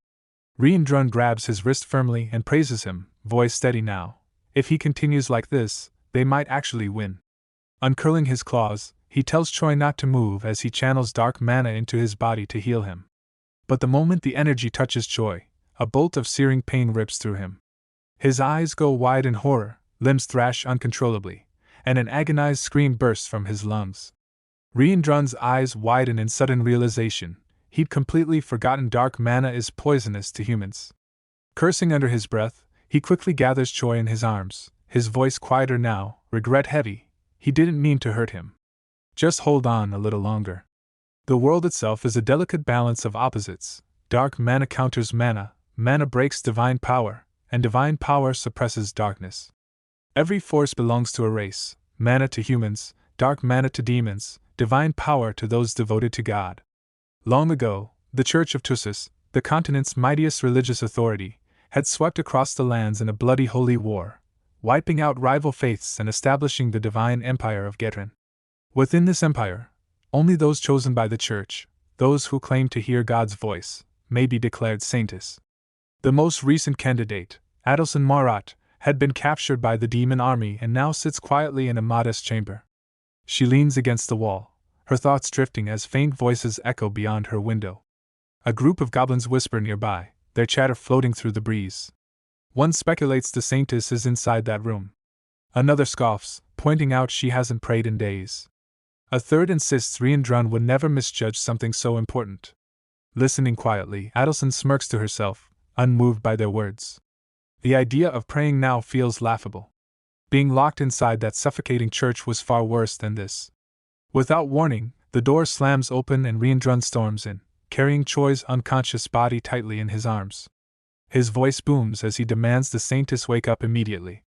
Riendrun grabs his wrist firmly and praises him, voice steady now. If he continues like this, they might actually win. Uncurling his claws, he tells Choi not to move as he channels dark mana into his body to heal him. But the moment the energy touches Choi, a bolt of searing pain rips through him. His eyes go wide in horror, limbs thrash uncontrollably, and an agonized scream bursts from his lungs. Riendrun's eyes widen in sudden realization. He'd completely forgotten dark mana is poisonous to humans. Cursing under his breath, he quickly gathers Choi in his arms, his voice quieter now, regret heavy. He didn't mean to hurt him. Just hold on a little longer. The world itself is a delicate balance of opposites. Dark mana counters mana, mana breaks divine power, and divine power suppresses darkness. Every force belongs to a race, mana to humans, dark mana to demons, divine power to those devoted to God. Long ago, the Church of Tussis, the continent's mightiest religious authority, had swept across the lands in a bloody holy war, wiping out rival faiths and establishing the divine empire of Getrin. Within this empire, only those chosen by the Church, those who claim to hear God's voice, may be declared saints. The most recent candidate, Adelson Marat, had been captured by the demon army and now sits quietly in a modest chamber. She leans against the wall, her thoughts drifting as faint voices echo beyond her window. A group of goblins whisper nearby, their chatter floating through the breeze. One speculates the saintess is inside that room. Another scoffs, pointing out she hasn't prayed in days. A third insists Riendrun would never misjudge something so important. Listening quietly, Adelson smirks to herself, unmoved by their words. The idea of praying now feels laughable. Being locked inside that suffocating church was far worse than this. Without warning, the door slams open and Riendrun storms in, carrying Choi's unconscious body tightly in his arms. His voice booms as he demands the saintess wake up immediately.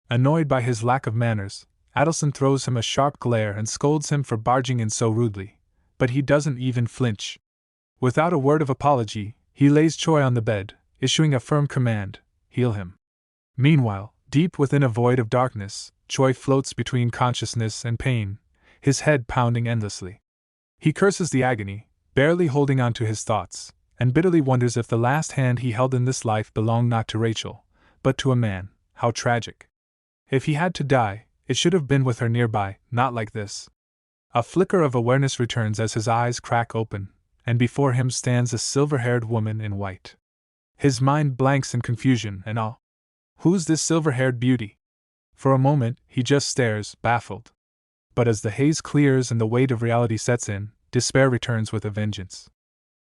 Annoyed by his lack of manners, Adelson throws him a sharp glare and scolds him for barging in so rudely, but he doesn't even flinch. Without a word of apology, he lays Choi on the bed, issuing a firm command, heal him. Meanwhile, deep within a void of darkness, Choi floats between consciousness and pain, his head pounding endlessly. He curses the agony, barely holding on to his thoughts, and bitterly wonders if the last hand he held in this life belonged not to Rachel, but to a man. How tragic. If he had to die, it should have been with her nearby, not like this. A flicker of awareness returns as his eyes crack open, and before him stands a silver-haired woman in white. His mind blanks in confusion and awe. Who's this silver-haired beauty? For a moment, he just stares, baffled. But as the haze clears and the weight of reality sets in, despair returns with a vengeance.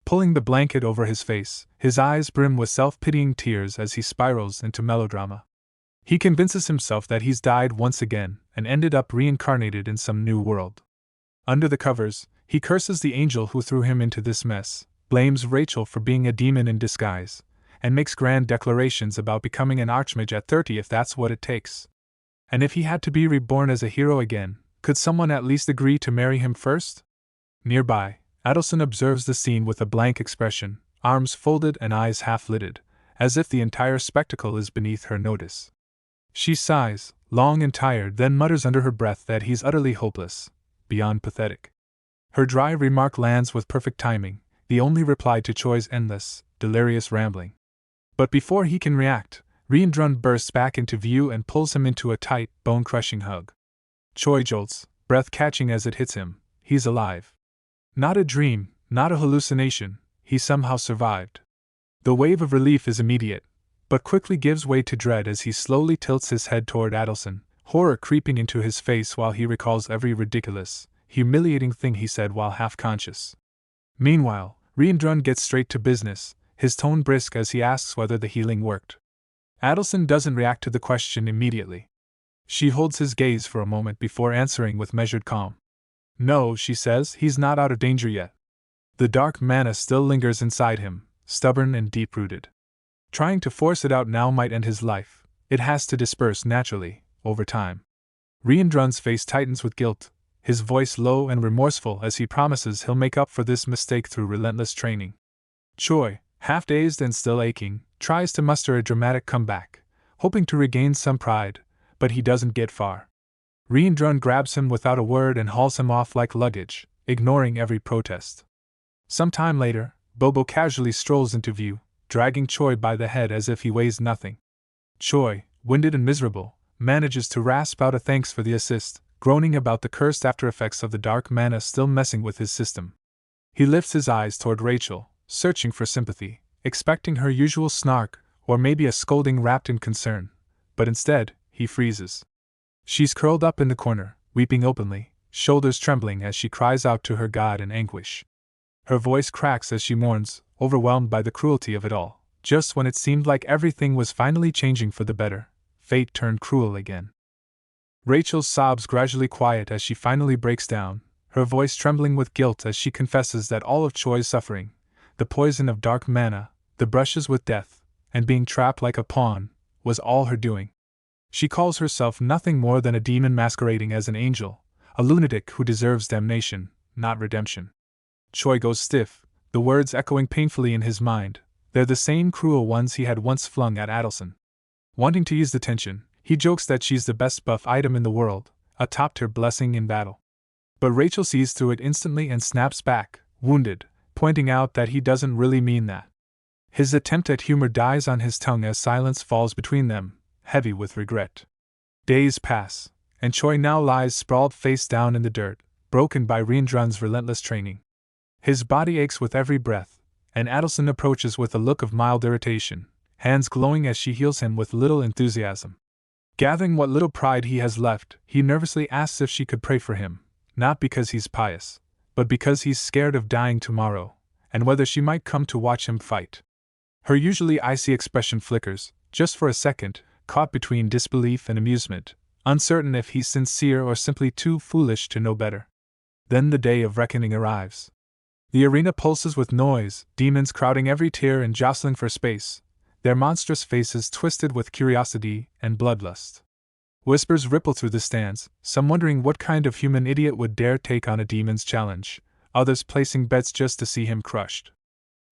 Pulling the blanket over his face, his eyes brim with self-pitying tears as he spirals into melodrama. He convinces himself that he's died once again and ended up reincarnated in some new world. Under the covers, he curses the angel who threw him into this mess, blames Rachel for being a demon in disguise, and makes grand declarations about becoming an archmage at 30 if that's what it takes. And if he had to be reborn as a hero again, could someone at least agree to marry him first? Nearby, Adelson observes the scene with a blank expression, arms folded and eyes half-lidded, as if the entire spectacle is beneath her notice. She sighs, long and tired, then mutters under her breath that he's utterly hopeless, beyond pathetic. Her dry remark lands with perfect timing, the only reply to Choi's endless, delirious rambling. But before he can react, Riendrun bursts back into view and pulls him into a tight, bone-crushing hug. Choi jolts, breath catching as it hits him. He's alive. Not a dream, not a hallucination, he somehow survived. The wave of relief is immediate, but quickly gives way to dread as he slowly tilts his head toward Adelson, horror creeping into his face while he recalls every ridiculous, humiliating thing he said while half-conscious. Meanwhile, Reendrun gets straight to business, his tone brisk as he asks whether the healing worked. Adelson doesn't react to the question immediately. She holds his gaze for a moment before answering with measured calm. No, she says, he's not out of danger yet. The dark mana still lingers inside him, stubborn and deep-rooted. Trying to force it out now might end his life. It has to disperse naturally, over time. Reendrun's face tightens with guilt, his voice low and remorseful as he promises he'll make up for this mistake through relentless training. Choi, half-dazed and still aching, tries to muster a dramatic comeback, hoping to regain some pride, but he doesn't get far. Reendrun grabs him without a word and hauls him off like luggage, ignoring every protest. Some time later, Bobo casually strolls into view, dragging Choi by the head as if he weighs nothing. Choi, winded and miserable, manages to rasp out a thanks for the assist, groaning about the cursed aftereffects of the dark mana still messing with his system. He lifts his eyes toward Rachel, searching for sympathy, expecting her usual snark, or maybe a scolding wrapped in concern, but instead, he freezes. She's curled up in the corner, weeping openly, shoulders trembling as she cries out to her God in anguish. Her voice cracks as she mourns, overwhelmed by the cruelty of it all. Just when it seemed like everything was finally changing for the better, fate turned cruel again. Rachel's sobs gradually quiet as she finally breaks down, her voice trembling with guilt as she confesses that all of Choi's suffering, the poison of dark mana, the brushes with death, and being trapped like a pawn, was all her doing. She calls herself nothing more than a demon masquerading as an angel, a lunatic who deserves damnation, not redemption. Choi goes stiff, the words echoing painfully in his mind. They're the same cruel ones he had once flung at Adelson. Wanting to ease the tension, he jokes that she's the best buff item in the world, a top-tier blessing in battle. But Rachel sees through it instantly and snaps back, wounded, pointing out that he doesn't really mean that. His attempt at humor dies on his tongue as silence falls between them, heavy with regret. Days pass, and Choi now lies sprawled face down in the dirt, broken by Reendrun's relentless training. His body aches with every breath, and Adelson approaches with a look of mild irritation, hands glowing as she heals him with little enthusiasm. Gathering what little pride he has left, he nervously asks if she could pray for him, not because he's pious, but because he's scared of dying tomorrow, and whether she might come to watch him fight. Her usually icy expression flickers, just for a second, caught between disbelief and amusement, uncertain if he's sincere or simply too foolish to know better. Then the day of reckoning arrives. The arena pulses with noise, demons crowding every tier and jostling for space, their monstrous faces twisted with curiosity and bloodlust. Whispers ripple through the stands, some wondering what kind of human idiot would dare take on a demon's challenge, others placing bets just to see him crushed.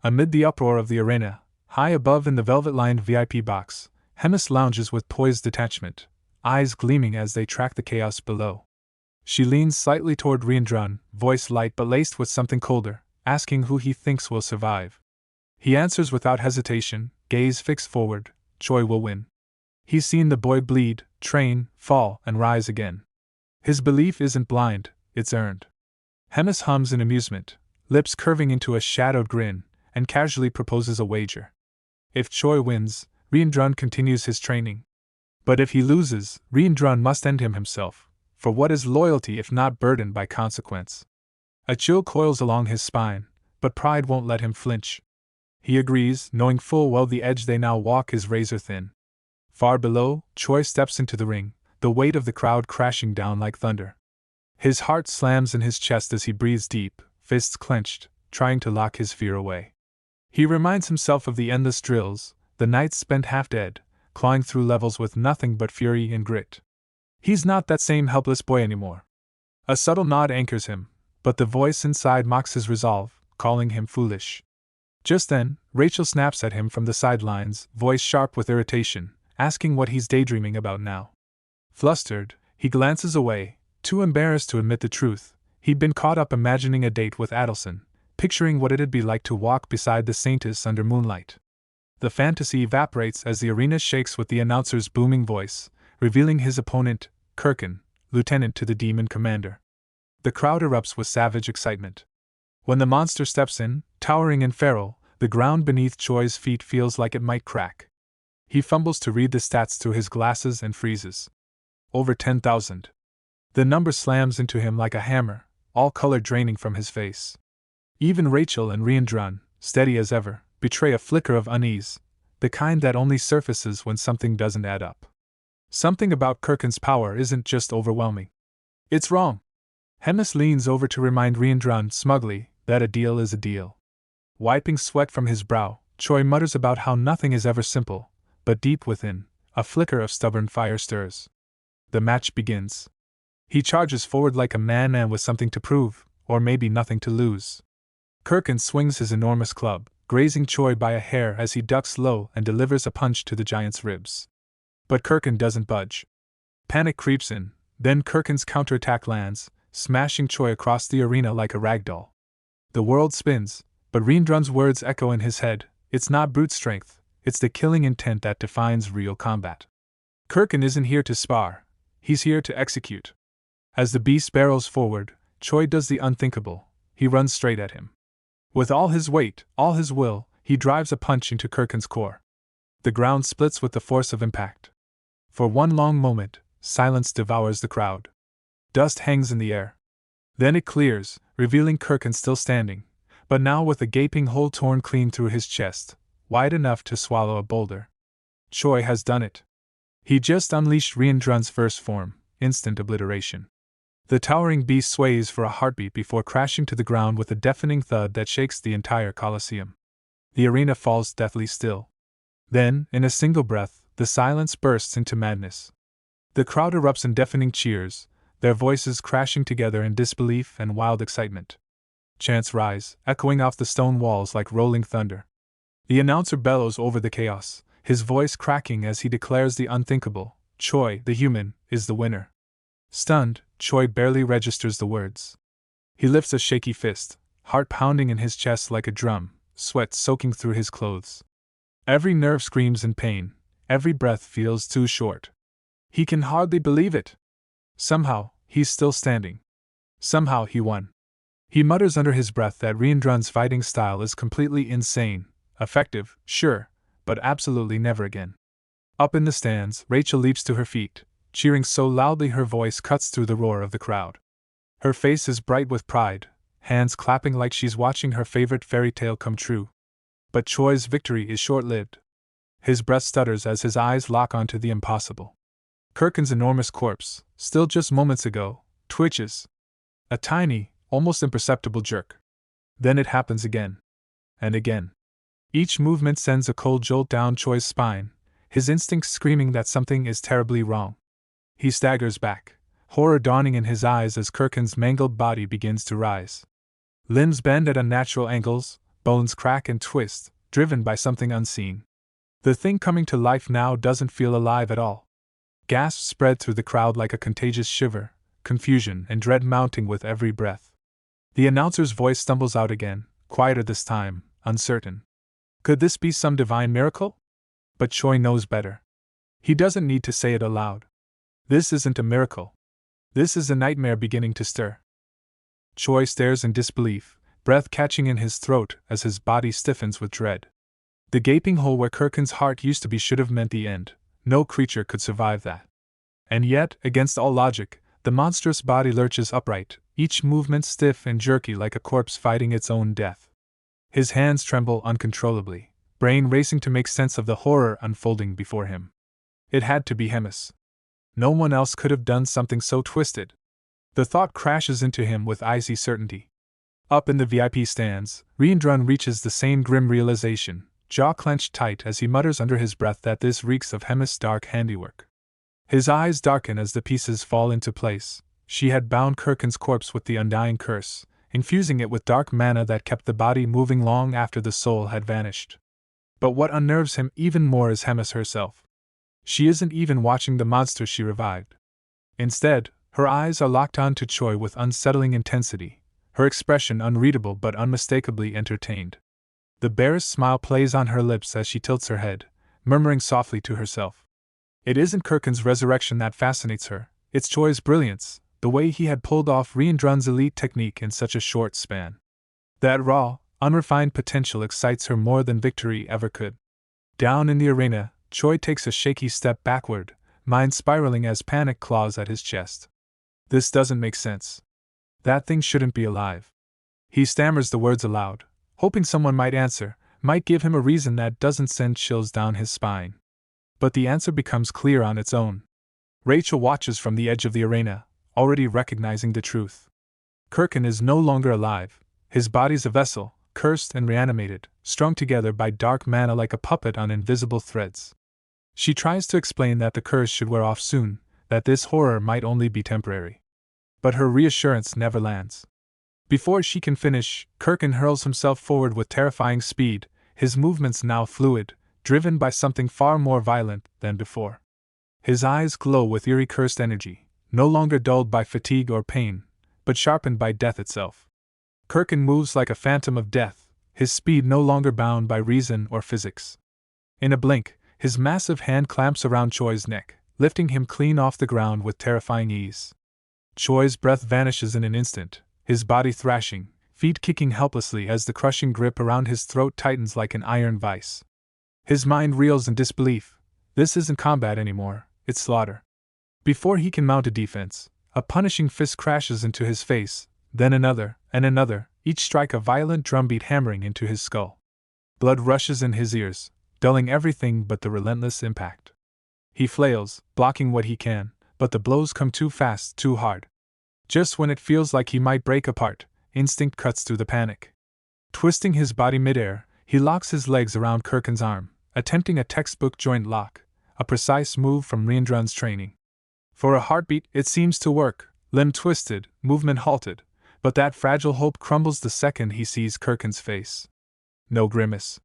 Amid the uproar of the arena, high above in the velvet-lined VIP box, Hemis lounges with poised detachment, eyes gleaming as they track the chaos below. She leans slightly toward Reendrun, voice light but laced with something colder, asking who he thinks will survive. He answers without hesitation, gaze fixed forward, Choi will win. He's seen the boy bleed, train, fall, and rise again. His belief isn't blind, it's earned. Hemis hums in amusement, lips curving into a shadowed grin, and casually proposes a wager. If Choi wins, Reendrun continues his training. But if he loses, Reendrun must end him himself, for what is loyalty if not burdened by consequence? A chill coils along his spine, but pride won't let him flinch. He agrees, knowing full well the edge they now walk is razor-thin. Far below, Choi steps into the ring, the weight of the crowd crashing down like thunder. His heart slams in his chest as he breathes deep, fists clenched, trying to lock his fear away. He reminds himself of the endless drills, the nights spent half-dead, clawing through levels with nothing but fury and grit. He's not that same helpless boy anymore. A subtle nod anchors him, but the voice inside mocks his resolve, calling him foolish. Just then, Rachel snaps at him from the sidelines, voice sharp with irritation, asking what he's daydreaming about now. Flustered, he glances away, too embarrassed to admit the truth. He'd been caught up imagining a date with Adelson, picturing what it'd be like to walk beside the saintess under moonlight. The fantasy evaporates as the arena shakes with the announcer's booming voice, revealing his opponent, Kirkin, lieutenant to the demon commander. The crowd erupts with savage excitement. When the monster steps in, towering and feral, the ground beneath Choi's feet feels like it might crack. He fumbles to read the stats through his glasses and freezes. Over 10,000. The number slams into him like a hammer, all color draining from his face. Even Rachel and Riandran, steady as ever, betray a flicker of unease, the kind that only surfaces when something doesn't add up. Something about Kirkin's power isn't just overwhelming. It's wrong. Hemis leans over to remind Riandran smugly that a deal is a deal. Wiping sweat from his brow, Choi mutters about how nothing is ever simple, but deep within, a flicker of stubborn fire stirs. The match begins. He charges forward like a man with something to prove, or maybe nothing to lose. Kirkin swings his enormous club, grazing Choi by a hair as he ducks low and delivers a punch to the giant's ribs. But Kirkin doesn't budge. Panic creeps in, then Kirkin's counterattack lands, smashing Choi across the arena like a ragdoll. The world spins, but Riandran's words echo in his head. It's not brute strength, it's the killing intent that defines real combat. Kirkin isn't here to spar, he's here to execute. As the beast barrels forward, Choi does the unthinkable. He runs straight at him. With all his weight, all his will, he drives a punch into Kirkin's core. The ground splits with the force of impact. For one long moment, silence devours the crowd. Dust hangs in the air. Then it clears, revealing Kirkin still standing, but now with a gaping hole torn clean through his chest, wide enough to swallow a boulder. Choi has done it. He just unleashed Riandran's first form, instant obliteration. The towering beast sways for a heartbeat before crashing to the ground with a deafening thud that shakes the entire Colosseum. The arena falls deathly still. Then, in a single breath, the silence bursts into madness. The crowd erupts in deafening cheers, their voices crashing together in disbelief and wild excitement. Chants rise, echoing off the stone walls like rolling thunder. The announcer bellows over the chaos, his voice cracking as he declares the unthinkable: Choi, the human, is the winner. Stunned, Choi barely registers the words. He lifts a shaky fist, heart pounding in his chest like a drum, sweat soaking through his clothes. Every nerve screams in pain, every breath feels too short. He can hardly believe it. Somehow, he's still standing. Somehow he won. He mutters under his breath that Riandran's fighting style is completely insane, effective, sure, but absolutely never again. Up in the stands, Rachel leaps to her feet, cheering so loudly her voice cuts through the roar of the crowd. Her face is bright with pride, hands clapping like she's watching her favorite fairy tale come true. But Choi's victory is short-lived. His breath stutters as his eyes lock onto the impossible. Kirkin's enormous corpse, still just moments ago, twitches. A tiny, almost imperceptible jerk. Then it happens again. And again. Each movement sends a cold jolt down Choi's spine, his instincts screaming that something is terribly wrong. He staggers back, horror dawning in his eyes as Kirkin's mangled body begins to rise. Limbs bend at unnatural angles, bones crack and twist, driven by something unseen. The thing coming to life now doesn't feel alive at all. Gasps spread through the crowd like a contagious shiver, confusion and dread mounting with every breath. The announcer's voice stumbles out again, quieter this time, uncertain. Could this be some divine miracle? But Choi knows better. He doesn't need to say it aloud. This isn't a miracle. This is a nightmare beginning to stir. Choi stares in disbelief, breath catching in his throat as his body stiffens with dread. The gaping hole where Kirkin's heart used to be should have meant the end. No creature could survive that. And yet, against all logic, the monstrous body lurches upright, each movement stiff and jerky like a corpse fighting its own death. His hands tremble uncontrollably, brain racing to make sense of the horror unfolding before him. It had to be Hemis. No one else could have done something so twisted. The thought crashes into him with icy certainty. Up in the VIP stands, Riandran reaches the same grim realization, jaw clenched tight as he mutters under his breath that this reeks of Hemis' dark handiwork. His eyes darken as the pieces fall into place. She had bound Kirkin's corpse with the Undying Curse, infusing it with dark mana that kept the body moving long after the soul had vanished. But what unnerves him even more is Hemis herself. She isn't even watching the monster she revived. Instead, her eyes are locked on to Choi with unsettling intensity, her expression unreadable but unmistakably entertained. The barest smile plays on her lips as she tilts her head, murmuring softly to herself. It isn't Kirkin's resurrection that fascinates her, it's Choi's brilliance, the way he had pulled off Riandran's elite technique in such a short span. That raw, unrefined potential excites her more than victory ever could. Down in the arena, Choi takes a shaky step backward, mind spiraling as panic claws at his chest. This doesn't make sense. That thing shouldn't be alive. He stammers the words aloud, hoping someone might answer, might give him a reason that doesn't send chills down his spine. But the answer becomes clear on its own. Rachel watches from the edge of the arena, already recognizing the truth. Kirkin is no longer alive. His body's a vessel, cursed and reanimated, strung together by dark mana like a puppet on invisible threads. She tries to explain that the curse should wear off soon, that this horror might only be temporary. But her reassurance never lands. Before she can finish, Kirkin hurls himself forward with terrifying speed, his movements now fluid, driven by something far more violent than before. His eyes glow with eerie cursed energy, no longer dulled by fatigue or pain, but sharpened by death itself. Kirkin moves like a phantom of death, his speed no longer bound by reason or physics. In a blink, his massive hand clamps around Choi's neck, lifting him clean off the ground with terrifying ease. Choi's breath vanishes in an instant, his body thrashing, feet kicking helplessly as the crushing grip around his throat tightens like an iron vice. His mind reels in disbelief. This isn't combat anymore, it's slaughter. Before he can mount a defense, a punishing fist crashes into his face, then another, and another, each strike a violent drumbeat hammering into his skull. Blood rushes in his ears, dulling everything but the relentless impact. He flails, blocking what he can, but the blows come too fast, too hard. Just when it feels like he might break apart, instinct cuts through the panic. Twisting his body midair, he locks his legs around Kirkin's arm, attempting a textbook joint lock, a precise move from Riendron's training. For a heartbeat, it seems to work, limb twisted, movement halted, but that fragile hope crumbles the second he sees Kirkin's face. No grimace.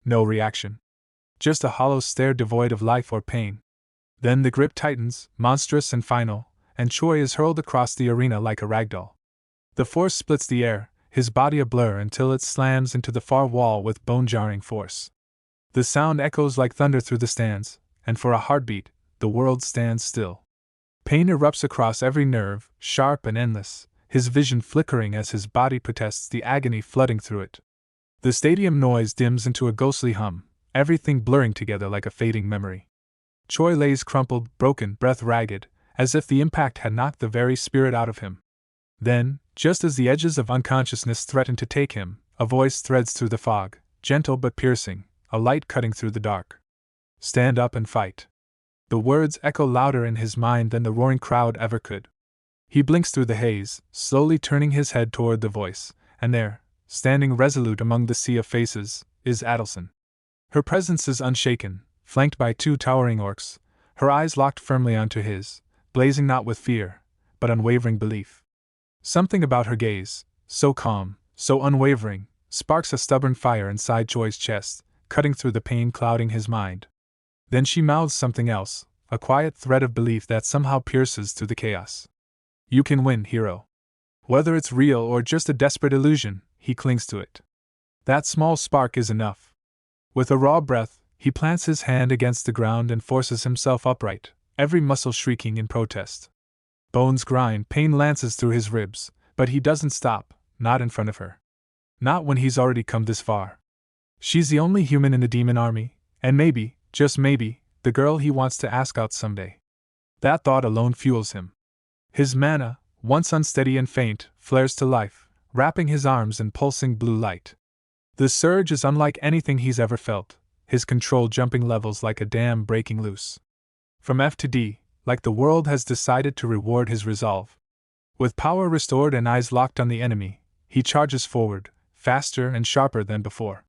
No reaction. Just a hollow stare devoid of life or pain. Then the grip tightens, monstrous and final, and Choi is hurled across the arena like a ragdoll. The force splits the air, his body a blur until it slams into the far wall with bone-jarring force. The sound echoes like thunder through the stands, and for a heartbeat, the world stands still. Pain erupts across every nerve, sharp and endless, his vision flickering as his body protests the agony flooding through it. The stadium noise dims into a ghostly hum, everything blurring together like a fading memory. Choi lays crumpled, broken, breath ragged, as if the impact had knocked the very spirit out of him. Then, just as the edges of unconsciousness threaten to take him, a voice threads through the fog, gentle but piercing, a light cutting through the dark. Stand up and fight. The words echo louder in his mind than the roaring crowd ever could. He blinks through the haze, slowly turning his head toward the voice, and there, standing resolute among the sea of faces, is Adelson. Her presence is unshaken, flanked by two towering orcs, her eyes locked firmly onto his, blazing not with fear, but unwavering belief. Something about her gaze, so calm, so unwavering, sparks a stubborn fire inside Choi's chest, cutting through the pain clouding his mind. Then she mouths something else, a quiet thread of belief that somehow pierces through the chaos. You can win, hero. Whether it's real or just a desperate illusion, he clings to it. That small spark is enough. With a raw breath, he plants his hand against the ground and forces himself upright, every muscle shrieking in protest. Bones grind, pain lances through his ribs, but he doesn't stop, not in front of her. Not when he's already come this far. She's the only human in the demon army, and maybe, just maybe, the girl he wants to ask out someday. That thought alone fuels him. His mana, once unsteady and faint, flares to life, wrapping his arms in pulsing blue light. The surge is unlike anything he's ever felt, his control jumping levels like a dam breaking loose. From F to D, like the world has decided to reward his resolve. With power restored and eyes locked on the enemy, he charges forward, faster and sharper than before.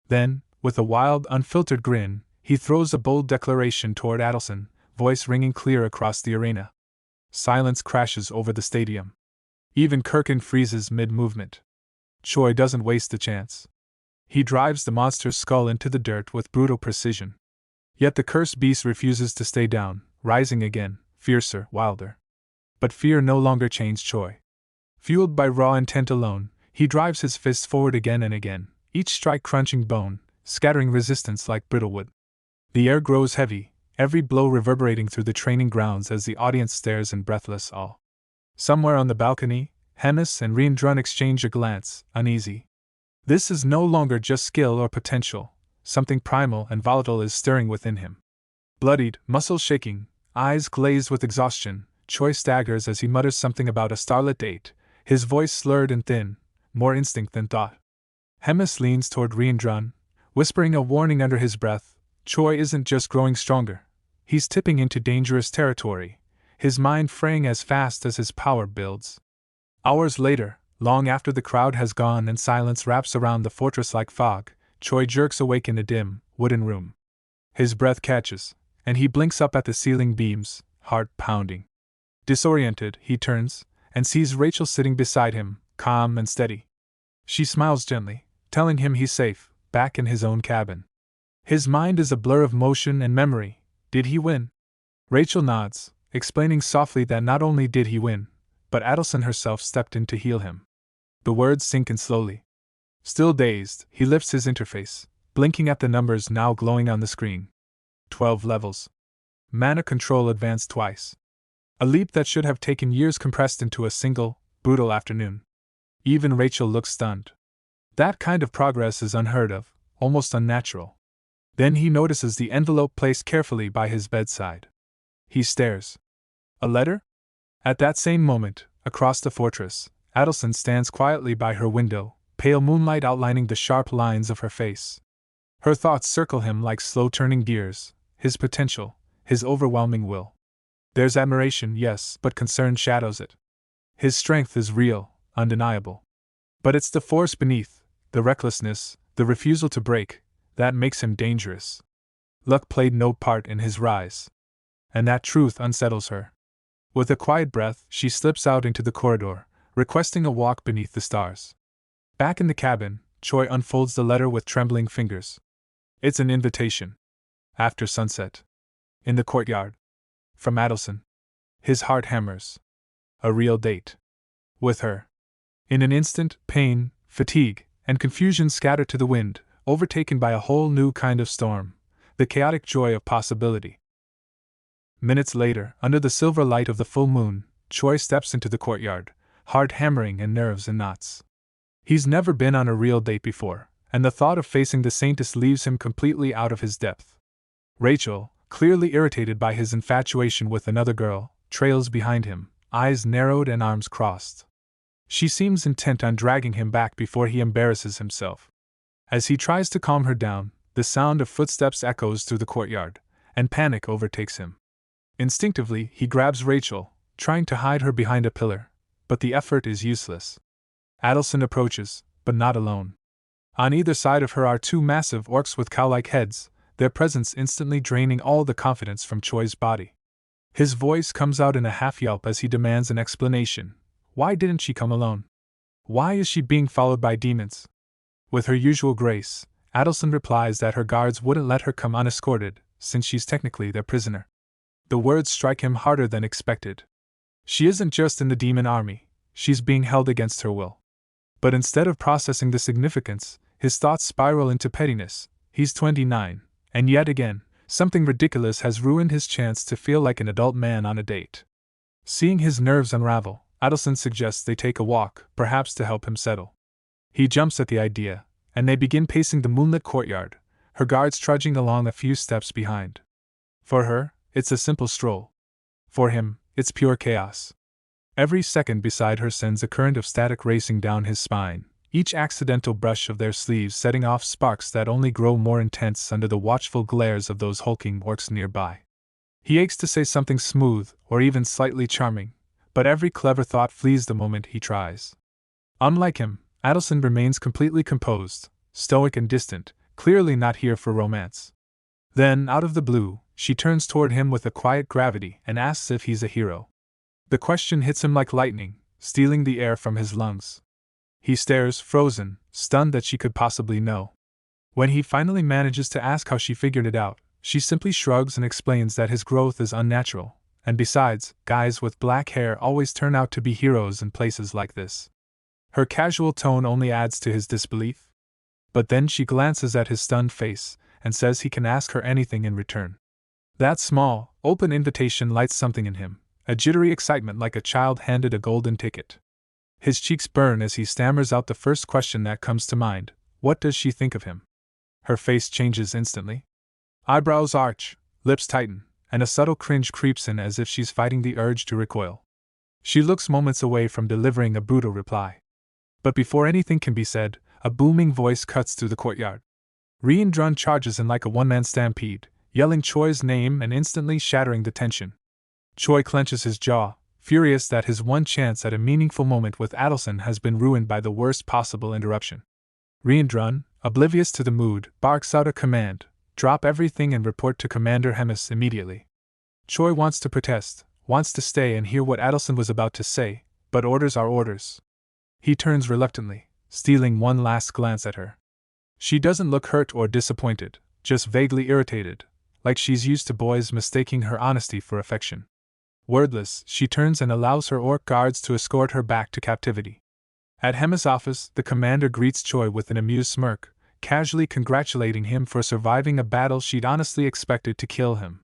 Then, with a wild, unfiltered grin, he throws a bold declaration toward Adelson, voice ringing clear across the arena. Silence crashes over the stadium. Even Kirkin freezes mid-movement. Choi doesn't waste the chance. He drives the monster's skull into the dirt with brutal precision. Yet the cursed beast refuses to stay down, rising again, fiercer, wilder. But fear no longer chains Choi. Fueled by raw intent alone, he drives his fists forward again and again, each strike crunching bone, scattering resistance like brittle wood. The air grows heavy, every blow reverberating through the training grounds as the audience stares in breathless awe. Somewhere on the balcony, Hemis and Riendron exchange a glance, uneasy. This is no longer just skill or potential, something primal and volatile is stirring within him. Bloodied, muscles shaking, eyes glazed with exhaustion, Choi staggers as he mutters something about a starlit date, his voice slurred and thin, more instinct than thought. Hemis leans toward Riandrun, whispering a warning under his breath. Choi isn't just growing stronger, he's tipping into dangerous territory, his mind fraying as fast as his power builds. Hours later, long after the crowd has gone and silence wraps around the fortress like fog, Choi jerks awake in a dim, wooden room. His breath catches, and he blinks up at the ceiling beams, heart pounding. Disoriented, he turns, and sees Rachel sitting beside him, calm and steady. She smiles gently, telling him he's safe, back in his own cabin. His mind is a blur of motion and memory. Did he win? Rachel nods, explaining softly that not only did he win, but Adelson herself stepped in to heal him. The words sink in slowly. Still dazed, he lifts his interface, blinking at the numbers now glowing on the screen. 12 levels. Mana control advanced twice. A leap that should have taken years compressed into a single, brutal afternoon. Even Rachel looks stunned. That kind of progress is unheard of, almost unnatural. Then he notices the envelope placed carefully by his bedside. He stares. A letter? At that same moment, across the fortress, Adelson stands quietly by her window, pale moonlight outlining the sharp lines of her face. Her thoughts circle him like slow-turning gears, his potential, his overwhelming will. There's admiration, yes, but concern shadows it. His strength is real, undeniable. But it's the force beneath, the recklessness, the refusal to break, that makes him dangerous. Luck played no part in his rise. And that truth unsettles her. With a quiet breath, she slips out into the corridor, requesting a walk beneath the stars. Back in the cabin, Choi unfolds the letter with trembling fingers. It's an invitation. After sunset. In the courtyard. From Adelson. His heart hammers. A real date. With her. In an instant, pain, fatigue, and confusion scatter to the wind, overtaken by a whole new kind of storm, the chaotic joy of possibility. Minutes later, under the silver light of the full moon, Choi steps into the courtyard, heart hammering and nerves in knots. He's never been on a real date before, and the thought of facing the Saintess leaves him completely out of his depth. Rachel, clearly irritated by his infatuation with another girl, trails behind him, eyes narrowed and arms crossed. She seems intent on dragging him back before he embarrasses himself. As he tries to calm her down, the sound of footsteps echoes through the courtyard, and panic overtakes him. Instinctively, he grabs Rachel, trying to hide her behind a pillar, but the effort is useless. Adelson approaches, but not alone. On either side of her are two massive orcs with cow-like heads, their presence instantly draining all the confidence from Choi's body. His voice comes out in a half-yelp as he demands an explanation. Why didn't she come alone? Why is she being followed by demons? With her usual grace, Adelson replies that her guards wouldn't let her come unescorted, since she's technically their prisoner. The words strike him harder than expected. She isn't just in the demon army, she's being held against her will. But instead of processing the significance, his thoughts spiral into pettiness. He's 29, and yet again, something ridiculous has ruined his chance to feel like an adult man on a date. Seeing his nerves unravel, Adelson suggests they take a walk, perhaps to help him settle. He jumps at the idea, and they begin pacing the moonlit courtyard, her guards trudging along a few steps behind. For her, it's a simple stroll. For him, it's pure chaos. Every second beside her sends a current of static racing down his spine, each accidental brush of their sleeves setting off sparks that only grow more intense under the watchful glares of those hulking orcs nearby. He aches to say something smooth, or even slightly charming, but every clever thought flees the moment he tries. Unlike him, Adelson remains completely composed, stoic and distant, clearly not here for romance. Then, out of the blue, she turns toward him with a quiet gravity and asks if he's a hero. The question hits him like lightning, stealing the air from his lungs. He stares, frozen, stunned that she could possibly know. When he finally manages to ask how she figured it out, she simply shrugs and explains that his growth is unnatural, and besides, guys with black hair always turn out to be heroes in places like this. Her casual tone only adds to his disbelief. But then she glances at his stunned face, and says he can ask her anything in return. That small, open invitation lights something in him, a jittery excitement like a child handed a golden ticket. His cheeks burn as he stammers out the first question that comes to mind. What does she think of him? Her face changes instantly. Eyebrows arch, lips tighten, and a subtle cringe creeps in as if she's fighting the urge to recoil. She looks moments away from delivering a brutal reply. But before anything can be said, a booming voice cuts through the courtyard. Reendrun charges in like a one-man stampede, yelling Choi's name and instantly shattering the tension. Choi clenches his jaw, furious that his one chance at a meaningful moment with Adelson has been ruined by the worst possible interruption. Reendrun, oblivious to the mood, barks out a command: drop everything and report to Commander Hemis immediately. Choi wants to protest, wants to stay and hear what Adelson was about to say, but orders are orders. He turns reluctantly, stealing one last glance at her. She doesn't look hurt or disappointed, just vaguely irritated, like she's used to boys mistaking her honesty for affection. Wordless, she turns and allows her orc guards to escort her back to captivity. At Hemis' office, the commander greets Choi with an amused smirk, casually congratulating him for surviving a battle she'd honestly expected to kill him.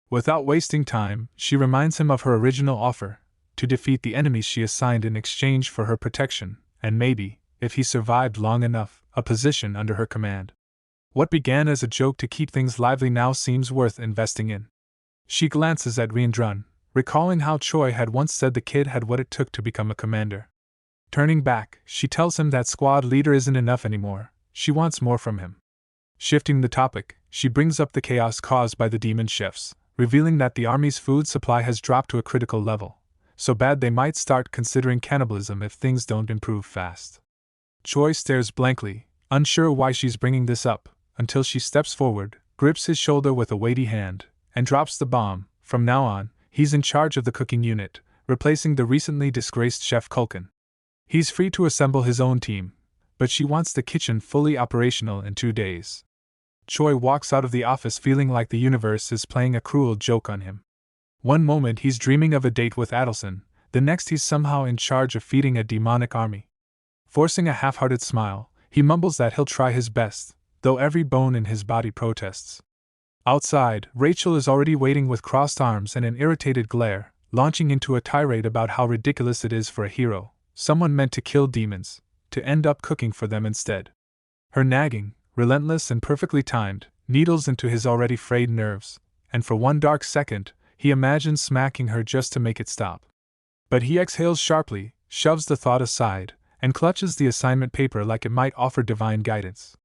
Without wasting time, she reminds him of her original offer, to defeat the enemies she assigned in exchange for her protection, and maybe, if he survived long enough, a position under her command. What began as a joke to keep things lively now seems worth investing in. She glances at Reendrun, recalling how Choi had once said the kid had what it took to become a commander. Turning back, she tells him that squad leader isn't enough anymore, she wants more from him. Shifting the topic, she brings up the chaos caused by the demon chefs, revealing that the army's food supply has dropped to a critical level, so bad they might start considering cannibalism if things don't improve fast. Choi stares blankly, unsure why she's bringing this up, until she steps forward, grips his shoulder with a weighty hand, and drops the bomb. From now on, he's in charge of the cooking unit, replacing the recently disgraced Chef Culkin. He's free to assemble his own team, but she wants the kitchen fully operational in 2 days. Choi walks out of the office feeling like the universe is playing a cruel joke on him. One moment he's dreaming of a date with Adelson, the next he's somehow in charge of feeding a demonic army. Forcing a half-hearted smile, he mumbles that he'll try his best, though every bone in his body protests. Outside, Rachel is already waiting with crossed arms and an irritated glare, launching into a tirade about how ridiculous it is for a hero, someone meant to kill demons, to end up cooking for them instead. Her nagging, relentless and perfectly timed, needles into his already frayed nerves, and for one dark second, he imagines smacking her just to make it stop. But he exhales sharply, shoves the thought aside, and clutches the assignment paper like it might offer divine guidance.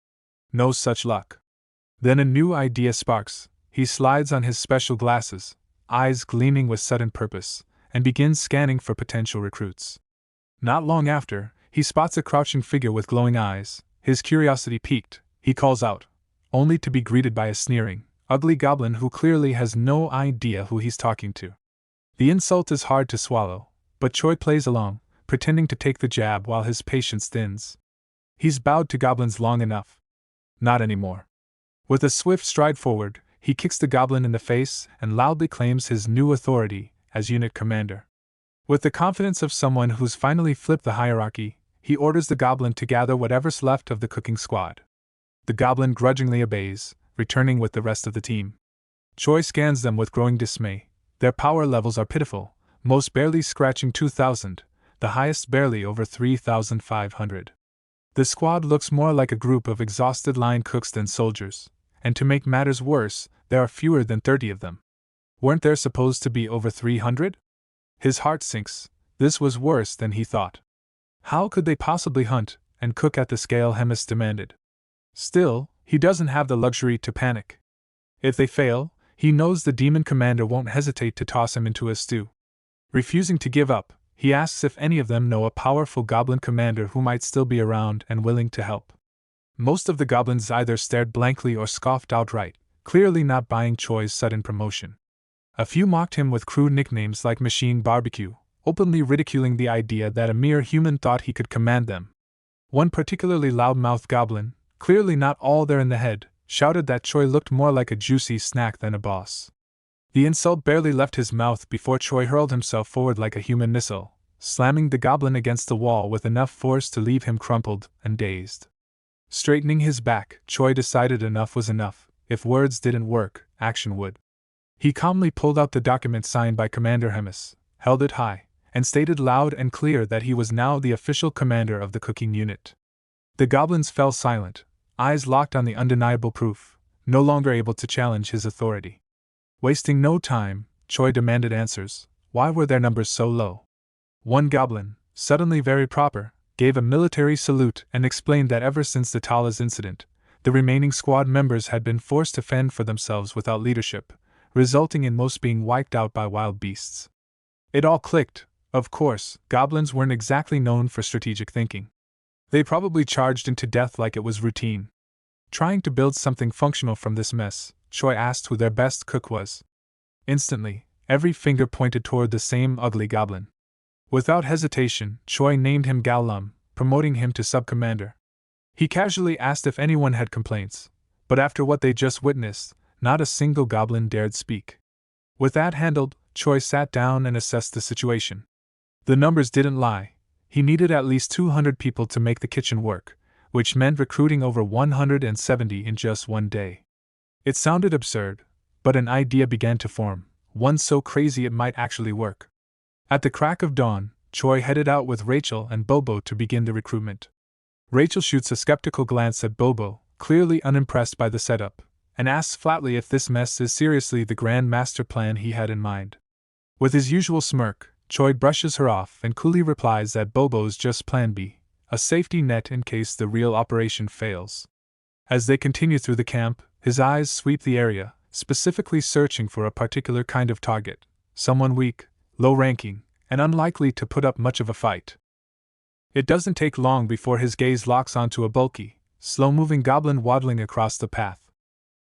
No such luck. Then a new idea sparks. He slides on his special glasses, eyes gleaming with sudden purpose, and begins scanning for potential recruits. Not long after, he spots a crouching figure with glowing eyes. His curiosity piqued, he calls out, only to be greeted by a sneering, ugly goblin who clearly has no idea who he's talking to. The insult is hard to swallow, but Choi plays along, pretending to take the jab while his patience thins. He's bowed to goblins long enough. Not anymore. With a swift stride forward, he kicks the goblin in the face and loudly claims his new authority as unit commander. With the confidence of someone who's finally flipped the hierarchy, he orders the goblin to gather whatever's left of the cooking squad. The goblin grudgingly obeys, returning with the rest of the team. Choi scans them with growing dismay. Their power levels are pitiful, most barely scratching 2,000, the highest barely over 3,500. The squad looks more like a group of exhausted line cooks than soldiers, and to make matters worse, there are fewer than 30 of them. Weren't there supposed to be over 300? His heart sinks. This was worse than he thought. How could they possibly hunt and cook at the scale Hemis demanded? Still, he doesn't have the luxury to panic. If they fail, he knows the demon commander won't hesitate to toss him into a stew. Refusing to give up, he asks if any of them know a powerful goblin commander who might still be around and willing to help. Most of the goblins either stared blankly or scoffed outright, clearly not buying Choi's sudden promotion. A few mocked him with crude nicknames like Machine Barbecue, openly ridiculing the idea that a mere human thought he could command them. One particularly loud-mouthed goblin, clearly not all there in the head, shouted that Choi looked more like a juicy snack than a boss. The insult barely left his mouth before Choi hurled himself forward like a human missile, slamming the goblin against the wall with enough force to leave him crumpled and dazed. Straightening his back, Choi decided enough was enough. If words didn't work, action would. He calmly pulled out the document signed by Commander Hemis, held it high, and stated loud and clear that he was now the official commander of the cooking unit. The goblins fell silent, eyes locked on the undeniable proof, no longer able to challenge his authority. Wasting no time, Choi demanded answers. Why were their numbers so low? One goblin, suddenly very proper, gave a military salute and explained that ever since the Talis incident, the remaining squad members had been forced to fend for themselves without leadership, resulting in most being wiped out by wild beasts. It all clicked. Of course, goblins weren't exactly known for strategic thinking. They probably charged into death like it was routine. Trying to build something functional from this mess, Choi asked who their best cook was. Instantly, every finger pointed toward the same ugly goblin. Without hesitation, Choi named him Gal-Lum, promoting him to sub-commander. He casually asked if anyone had complaints, but after what they just witnessed, not a single goblin dared speak. With that handled, Choi sat down and assessed the situation. The numbers didn't lie. He needed at least 200 people to make the kitchen work, which meant recruiting over 170 in just one day. It sounded absurd, but an idea began to form, one so crazy it might actually work. At the crack of dawn, Choi headed out with Rachel and Bobo to begin the recruitment. Rachel shoots a skeptical glance at Bobo, clearly unimpressed by the setup, and asks flatly if this mess is seriously the grand master plan he had in mind. With his usual smirk, Choi brushes her off and coolly replies that Bobo's just plan B, a safety net in case the real operation fails. As they continue through the camp, his eyes sweep the area, specifically searching for a particular kind of target, someone weak, low-ranking, and unlikely to put up much of a fight. It doesn't take long before his gaze locks onto a bulky, slow-moving goblin waddling across the path.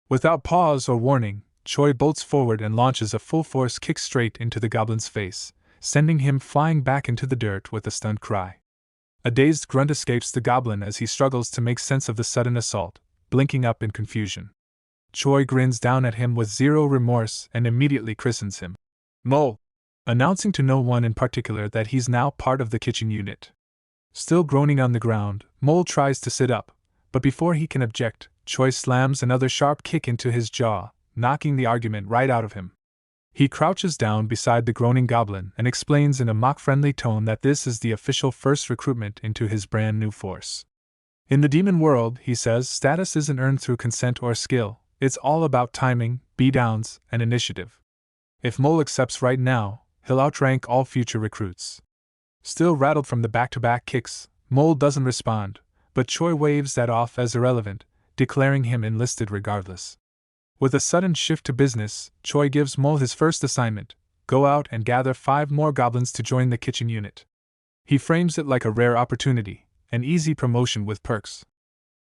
Without pause or warning, Choi bolts forward and launches a full-force kick straight into the goblin's face, sending him flying back into the dirt with a stunned cry. A dazed grunt escapes the goblin as he struggles to make sense of the sudden assault, blinking up in confusion. Choi grins down at him with zero remorse and immediately christens him Mole, announcing to no one in particular that he's now part of the kitchen unit. Still groaning on the ground, Mole tries to sit up, but before he can object, Choi slams another sharp kick into his jaw, knocking the argument right out of him. He crouches down beside the groaning goblin and explains in a mock-friendly tone that this is the official first recruitment into his brand new force. In the demon world, he says, status isn't earned through consent or skill, it's all about timing, beatdowns, and initiative. If Mole accepts right now, he'll outrank all future recruits. Still rattled from the back-to-back kicks, Mole doesn't respond, but Choi waves that off as irrelevant, declaring him enlisted regardless. With a sudden shift to business, Choi gives Mole his first assignment: go out and gather 5 more goblins to join the kitchen unit. He frames it like a rare opportunity, an easy promotion with perks.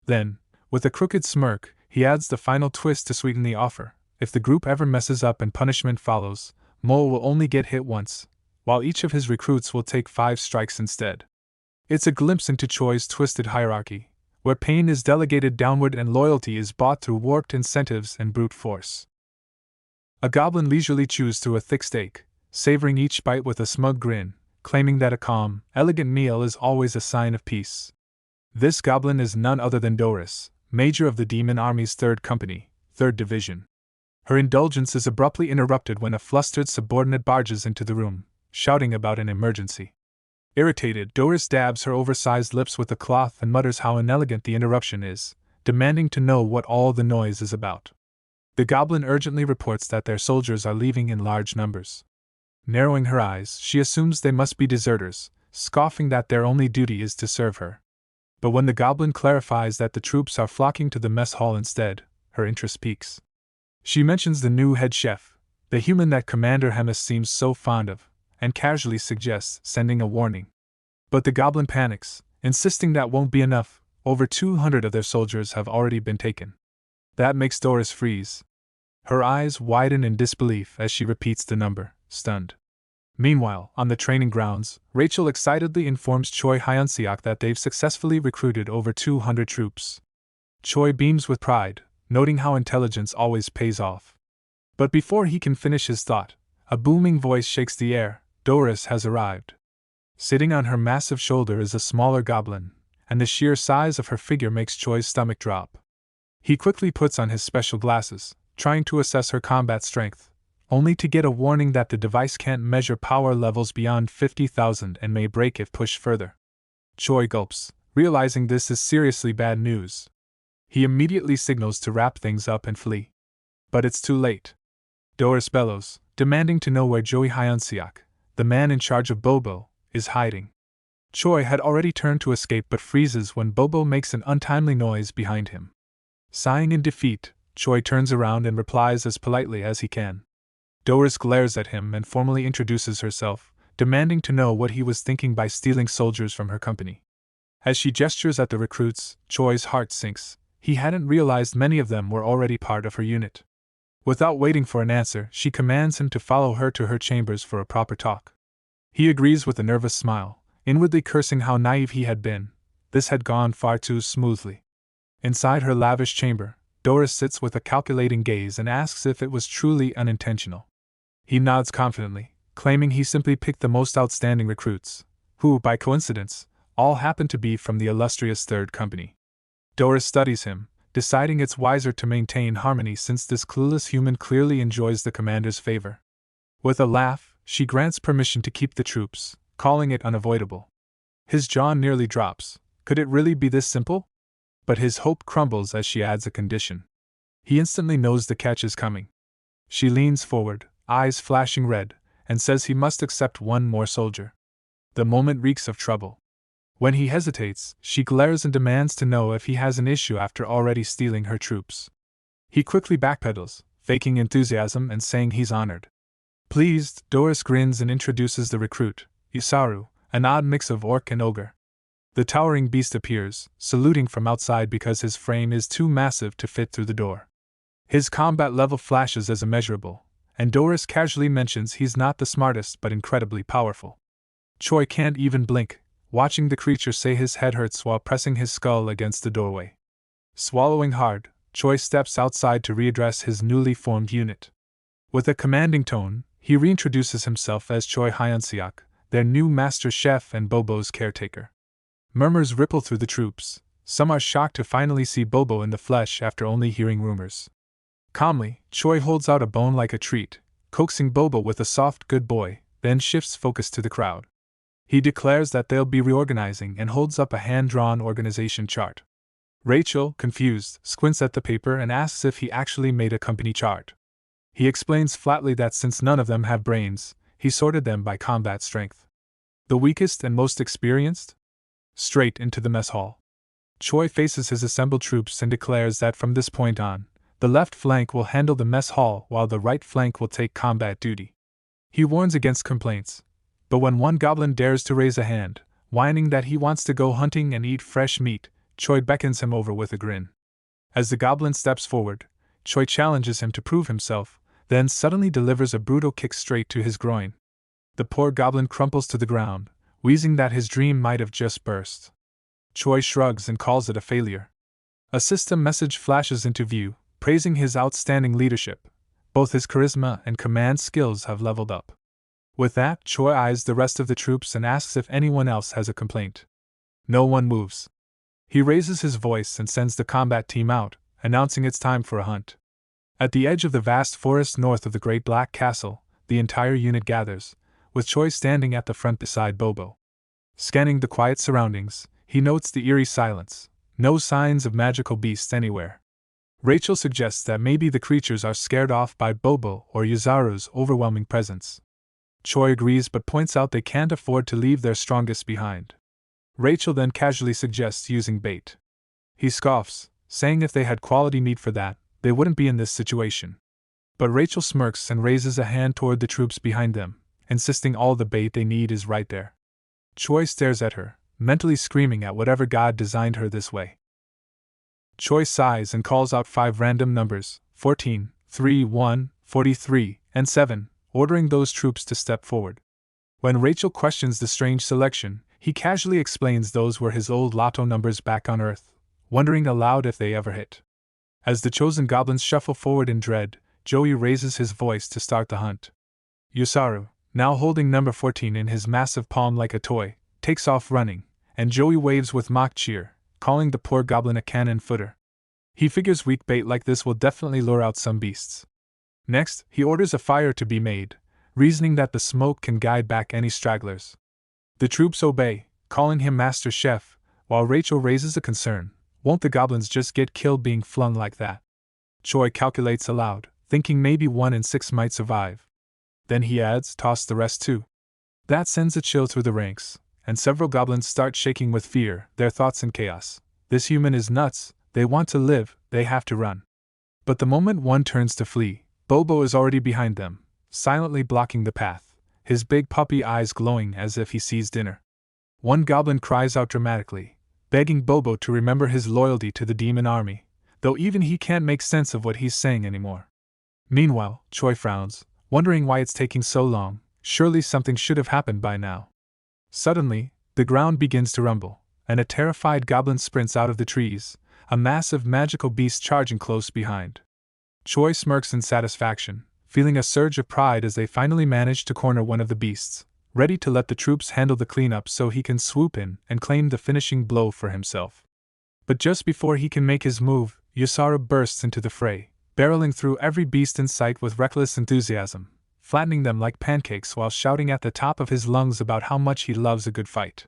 Then, with a crooked smirk, he adds the final twist to sweeten the offer: if the group ever messes up and punishment follows, Mole will only get hit once, while each of his recruits will take 5 strikes instead. It's a glimpse into Choi's twisted hierarchy, where pain is delegated downward and loyalty is bought through warped incentives and brute force. A goblin leisurely chews through a thick steak, savoring each bite with a smug grin, claiming that a calm, elegant meal is always a sign of peace. This goblin is none other than Doris, Major of the Demon Army's 3rd Company, 3rd Division. Her indulgence is abruptly interrupted when a flustered subordinate barges into the room, shouting about an emergency. Irritated, Doris dabs her oversized lips with a cloth and mutters how inelegant the interruption is, demanding to know what all the noise is about. The goblin urgently reports that their soldiers are leaving in large numbers. Narrowing her eyes, she assumes they must be deserters, scoffing that their only duty is to serve her. But when the goblin clarifies that the troops are flocking to the mess hall instead, her interest peaks. She mentions the new head chef, the human that Commander Hemis seems so fond of, and casually suggests sending a warning. But the goblin panics, insisting that won't be enough. Over 200 of their soldiers have already been taken. That makes Doris freeze. Her eyes widen in disbelief as she repeats the number, stunned. Meanwhile, on the training grounds, Rachel excitedly informs Choi Hyunseok that they've successfully recruited over 200 troops. Choi beams with pride, noting how intelligence always pays off. But before he can finish his thought, a booming voice shakes the air: Doris has arrived. Sitting on her massive shoulder is a smaller goblin, and the sheer size of her figure makes Choi's stomach drop. He quickly puts on his special glasses, trying to assess her combat strength, only to get a warning that the device can't measure power levels beyond 50,000 and may break if pushed further. Choi gulps, realizing this is seriously bad news. He immediately signals to wrap things up and flee. But it's too late. Doris bellows, demanding to know where Joey Hyunseok, the man in charge of Bobo, is hiding. Choi had already turned to escape but freezes when Bobo makes an untimely noise behind him. Sighing in defeat, Choi turns around and replies as politely as he can. Doris glares at him and formally introduces herself, demanding to know what he was thinking by stealing soldiers from her company. As she gestures at the recruits, Choi's heart sinks. He hadn't realized many of them were already part of her unit. Without waiting for an answer, she commands him to follow her to her chambers for a proper talk. He agrees with a nervous smile, inwardly cursing how naive he had been. This had gone far too smoothly. Inside her lavish chamber, Doris sits with a calculating gaze and asks if it was truly unintentional. He nods confidently, claiming he simply picked the most outstanding recruits, who, by coincidence, all happen to be from the illustrious Third Company. Doris studies him, deciding it's wiser to maintain harmony since this clueless human clearly enjoys the commander's favor. With a laugh, she grants permission to keep the troops, calling it unavoidable. His jaw nearly drops. Could it really be this simple? But his hope crumbles as she adds a condition. He instantly knows the catch is coming. She leans forward, eyes flashing red, and says he must accept one more soldier. The moment reeks of trouble. When he hesitates, she glares and demands to know if he has an issue after already stealing her troops. He quickly backpedals, faking enthusiasm and saying he's honored. Pleased, Doris grins and introduces the recruit, YSara, an odd mix of orc and ogre. The towering beast appears, saluting from outside because his frame is too massive to fit through the door. His combat level flashes as immeasurable, and Doris casually mentions he's not the smartest but incredibly powerful. Choi can't even blink, watching the creature say his head hurts while pressing his skull against the doorway. Swallowing hard, Choi steps outside to readdress his newly formed unit. With a commanding tone, he reintroduces himself as Choi Hyunseok, their new master chef and Bobo's caretaker. Murmurs ripple through the troops. Some are shocked to finally see Bobo in the flesh after only hearing rumors. Calmly, Choi holds out a bone like a treat, coaxing Bobo with a soft good boy, then shifts focus to the crowd. He declares that they'll be reorganizing and holds up a hand-drawn organization chart. Rachel, confused, squints at the paper and asks if he actually made a company chart. He explains flatly that since none of them have brains, he sorted them by combat strength. The weakest and most experienced? Straight into the mess hall. Choi faces his assembled troops and declares that from this point on, the left flank will handle the mess hall while the right flank will take combat duty. He warns against complaints, but when one goblin dares to raise a hand, whining that he wants to go hunting and eat fresh meat, Choi beckons him over with a grin. As the goblin steps forward, Choi challenges him to prove himself, then suddenly delivers a brutal kick straight to his groin. The poor goblin crumples to the ground, wheezing that his dream might have just burst. Choi shrugs and calls it a failure. A system message flashes into view, praising his outstanding leadership. Both his charisma and command skills have leveled up. With that, Choi eyes the rest of the troops and asks if anyone else has a complaint. No one moves. He raises his voice and sends the combat team out, announcing it's time for a hunt. At the edge of the vast forest north of the Great Black Castle, the entire unit gathers, with Choi standing at the front beside Bobo. Scanning the quiet surroundings, he notes the eerie silence, no signs of magical beasts anywhere. Rachel suggests that maybe the creatures are scared off by Bobo or YSara's overwhelming presence. Choi agrees but points out they can't afford to leave their strongest behind. Rachel then casually suggests using bait. He scoffs, saying if they had quality meat for that, they wouldn't be in this situation. But Rachel smirks and raises a hand toward the troops behind them, insisting all the bait they need is right there. Choi stares at her, mentally screaming at whatever god designed her this way. Choi sighs and calls out 5 random numbers, 14, 3, 1, 43, and 7, ordering those troops to step forward. When Rachel questions the strange selection, he casually explains those were his old lotto numbers back on Earth, wondering aloud if they ever hit. As the chosen goblins shuffle forward in dread, Joey raises his voice to start the hunt. YSara, now holding number 14 in his massive palm like a toy, takes off running, and Joey waves with mock cheer, calling the poor goblin a cannon footer. He figures weak bait like this will definitely lure out some beasts. Next, he orders a fire to be made, reasoning that the smoke can guide back any stragglers. The troops obey, calling him Master Chef, while Rachel raises a concern. Won't the goblins just get killed being flung like that? Choi calculates aloud, thinking maybe 1 in 6 might survive. Then he adds, toss the rest too. That sends a chill through the ranks, and several goblins start shaking with fear, their thoughts in chaos. This human is nuts, they want to live, they have to run. But the moment one turns to flee, Bobo is already behind them, silently blocking the path, his big puppy eyes glowing as if he sees dinner. One goblin cries out dramatically, begging Bobo to remember his loyalty to the demon army, though even he can't make sense of what he's saying anymore. Meanwhile, Choi frowns, wondering why it's taking so long. Surely something should have happened by now. Suddenly, the ground begins to rumble, and a terrified goblin sprints out of the trees, a massive magical beast charging close behind. Choi smirks in satisfaction, feeling a surge of pride as they finally manage to corner one of the beasts, ready to let the troops handle the cleanup so he can swoop in and claim the finishing blow for himself. But just before he can make his move, YSara bursts into the fray, barreling through every beast in sight with reckless enthusiasm, flattening them like pancakes while shouting at the top of his lungs about how much he loves a good fight.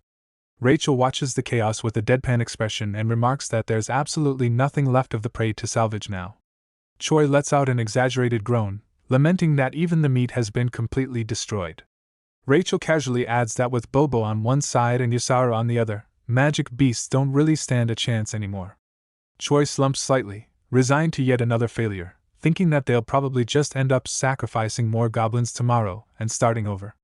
Rachel watches the chaos with a deadpan expression and remarks that there's absolutely nothing left of the prey to salvage now. Choi lets out an exaggerated groan, lamenting that even the meat has been completely destroyed. Rachel casually adds that with Bobo on one side and YSara on the other, magic beasts don't really stand a chance anymore. Choi slumps slightly, resigned to yet another failure, thinking that they'll probably just end up sacrificing more goblins tomorrow and starting over.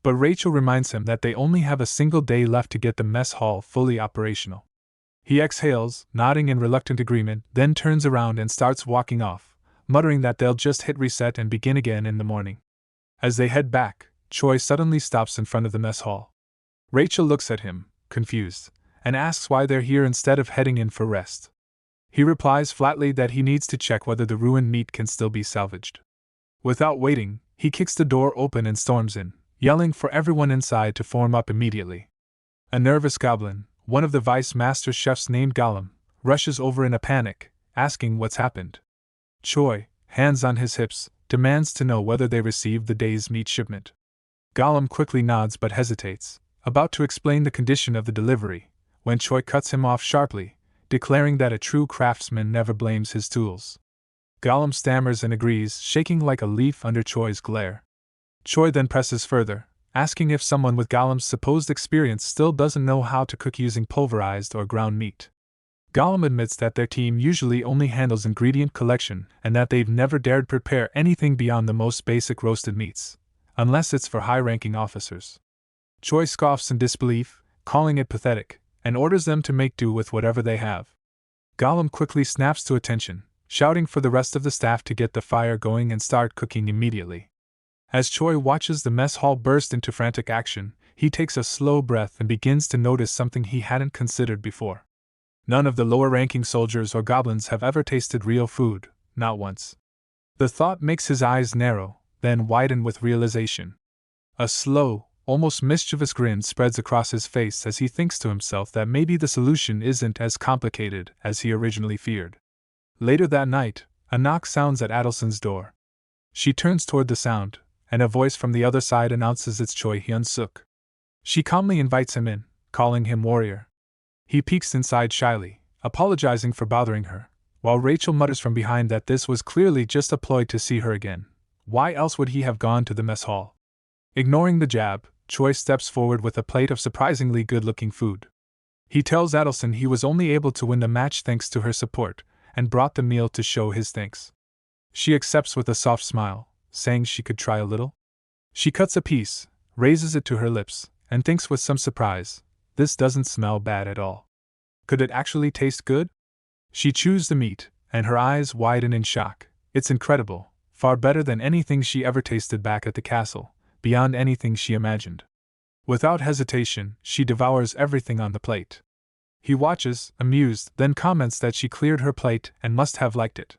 But Rachel reminds him that they only have a single day left to get the mess hall fully operational. He exhales, nodding in reluctant agreement, then turns around and starts walking off, muttering that they'll just hit reset and begin again in the morning. As they head back, Choi suddenly stops in front of the mess hall. Rachel looks at him, confused, and asks why they're here instead of heading in for rest. He replies flatly that he needs to check whether the ruined meat can still be salvaged. Without waiting, he kicks the door open and storms in, yelling for everyone inside to form up immediately. A nervous goblin, one of the vice master chefs named Gollum, rushes over in a panic, asking what's happened. Choi, hands on his hips, demands to know whether they received the day's meat shipment. Gollum quickly nods but hesitates, about to explain the condition of the delivery, when Choi cuts him off sharply, declaring that a true craftsman never blames his tools. Gollum stammers and agrees, shaking like a leaf under Choi's glare. Choi then presses further, asking if someone with Gollum's supposed experience still doesn't know how to cook using pulverized or ground meat. Gollum admits that their team usually only handles ingredient collection and that they've never dared prepare anything beyond the most basic roasted meats, unless it's for high-ranking officers. Choi scoffs in disbelief, calling it pathetic, and orders them to make do with whatever they have. Gollum quickly snaps to attention, shouting for the rest of the staff to get the fire going and start cooking immediately. As Choi watches the mess hall burst into frantic action, he takes a slow breath and begins to notice something he hadn't considered before. None of the lower-ranking soldiers or goblins have ever tasted real food, not once. The thought makes his eyes narrow, then widen with realization. A slow, almost mischievous grin spreads across his face as he thinks to himself that maybe the solution isn't as complicated as he originally feared. Later that night, a knock sounds at Adelson's door. She turns toward the sound, and a voice from the other side announces it's Choi Hyun-suk. She calmly invites him in, calling him warrior. He peeks inside shyly, apologizing for bothering her, while Rachel mutters from behind that this was clearly just a ploy to see her again. Why else would he have gone to the mess hall? Ignoring the jab, Choi steps forward with a plate of surprisingly good-looking food. He tells Adelson he was only able to win the match thanks to her support, and brought the meal to show his thanks. She accepts with a soft smile, saying she could try a little. She cuts a piece, raises it to her lips, and thinks with some surprise, this doesn't smell bad at all. Could it actually taste good? She chews the meat, and her eyes widen in shock. It's incredible, far better than anything she ever tasted back at the castle, beyond anything she imagined. Without hesitation, she devours everything on the plate. He watches, amused, then comments that she cleared her plate and must have liked it.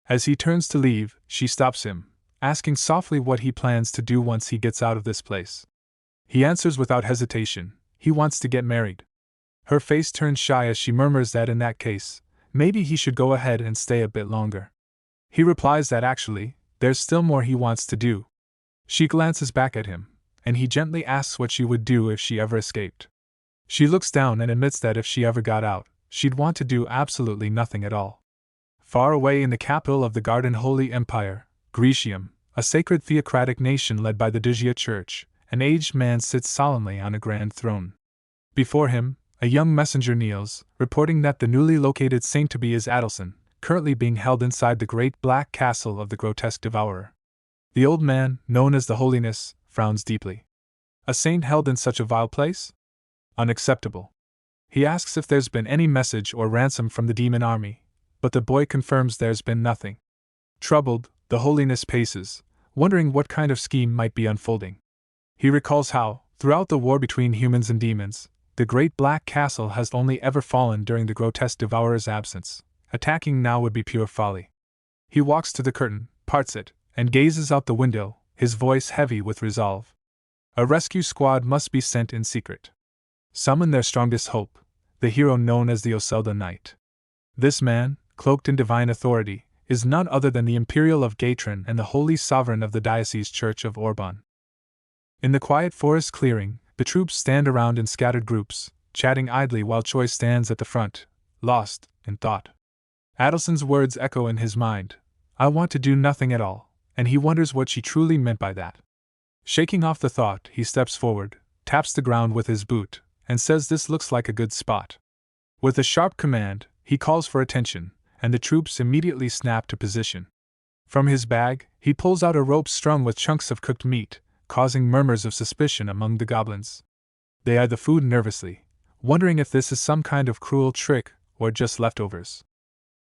As he turns to leave, she stops him, asking softly what he plans to do once he gets out of this place. He answers without hesitation, he wants to get married. Her face turns shy as she murmurs that in that case, maybe he should go ahead and stay a bit longer. He replies that actually, there's still more he wants to do. She glances back at him, and he gently asks what she would do if she ever escaped. She looks down and admits that if she ever got out, she'd want to do absolutely nothing at all. Far away in the capital of the Garden Holy Empire, Grecium, a sacred theocratic nation led by the DONGHUA Church, an aged man sits solemnly on a grand throne. Before him, a young messenger kneels, reporting that the newly located saint-to-be is Adelson, currently being held inside the great black castle of the grotesque devourer. The old man, known as the Holiness, frowns deeply. A saint held in such a vile place? Unacceptable. He asks if there's been any message or ransom from the demon army, but the boy confirms there's been nothing. Troubled, the Holiness paces, wondering what kind of scheme might be unfolding. He recalls how, throughout the war between humans and demons, the great black castle has only ever fallen during the grotesque devourer's absence. Attacking now would be pure folly. He walks to the curtain, parts it, and gazes out the window, his voice heavy with resolve. A rescue squad must be sent in secret. Summon their strongest hope, the hero known as the Oselda Knight. This man, cloaked in divine authority, is none other than the Imperial of Gatron and the Holy Sovereign of the Diocese Church of Orban. In the quiet forest clearing, the troops stand around in scattered groups, chatting idly while Choi stands at the front, lost in thought. Adelson's words echo in his mind, "I want to do nothing at all," and he wonders what she truly meant by that. Shaking off the thought, he steps forward, taps the ground with his boot, and says this looks like a good spot. With a sharp command, he calls for attention, and the troops immediately snap to position. From his bag, he pulls out a rope strung with chunks of cooked meat, causing murmurs of suspicion among the goblins. They eye the food nervously, wondering if this is some kind of cruel trick or just leftovers.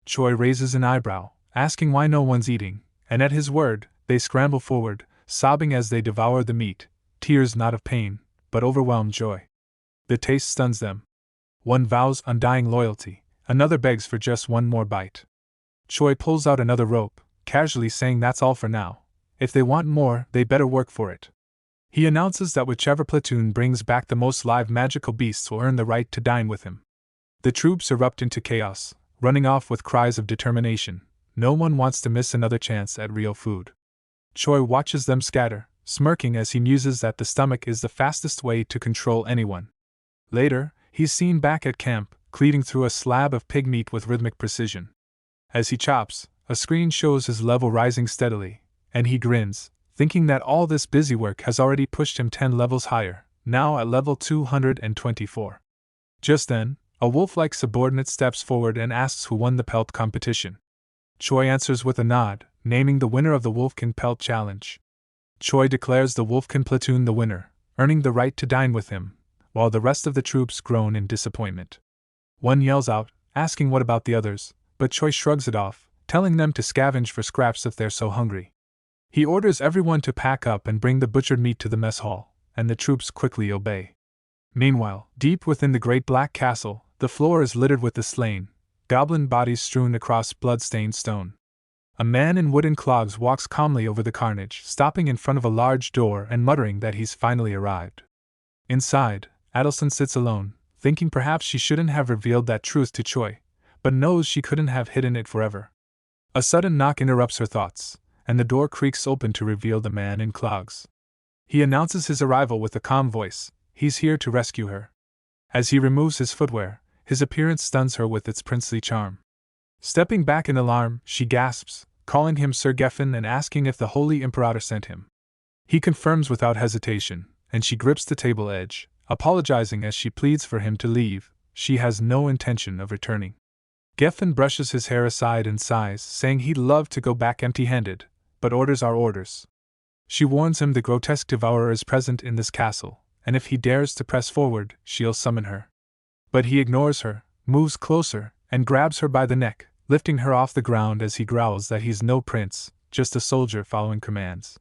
Choi raises an eyebrow, asking why no one's eating, and at his word, they scramble forward, sobbing as they devour the meat, tears not of pain, but overwhelmed joy. The taste stuns them. One vows undying loyalty, another begs for just one more bite. Choi pulls out another rope, casually saying that's all for now. If they want more, they better work for it. He announces that whichever platoon brings back the most live magical beasts will earn the right to dine with him. The troops erupt into chaos, running off with cries of determination. No one wants to miss another chance at real food. Choi watches them scatter, smirking as he muses that the stomach is the fastest way to control anyone. Later, he's seen back at camp, cleaving through a slab of pig meat with rhythmic precision. As he chops, a screen shows his level rising steadily, and he grins, thinking that all this busy work has already pushed him 10 levels higher, now at level 224. Just then, a wolf-like subordinate steps forward and asks who won the pelt competition. Choi answers with a nod, naming the winner of the Wolfkin Pelt Challenge. Choi declares the Wolfkin platoon the winner, earning the right to dine with him, while the rest of the troops groan in disappointment. One yells out, asking what about the others, but Choi shrugs it off, telling them to scavenge for scraps if they're so hungry. He orders everyone to pack up and bring the butchered meat to the mess hall, and the troops quickly obey. Meanwhile, deep within the great black castle, the floor is littered with the slain, goblin bodies strewn across blood-stained stone. A man in wooden clogs walks calmly over the carnage, stopping in front of a large door and muttering that he's finally arrived. Inside, Adelson sits alone, thinking perhaps she shouldn't have revealed that truth to Choi, but knows she couldn't have hidden it forever. A sudden knock interrupts her thoughts, and the door creaks open to reveal the man in clogs. He announces his arrival with a calm voice. He's here to rescue her. As he removes his footwear, his appearance stuns her with its princely charm. Stepping back in alarm, she gasps, calling him Sir Geffen and asking if the Holy Imperator sent him. He confirms without hesitation, and she grips the table edge, apologizing as she pleads for him to leave. She has no intention of returning. Geffen brushes his hair aside and sighs, saying he'd love to go back empty-handed, but orders are orders. She warns him the grotesque devourer is present in this castle, and if he dares to press forward, she'll summon her. But he ignores her, moves closer, and grabs her by the neck, lifting her off the ground as he growls that he's no prince, just a soldier following commands.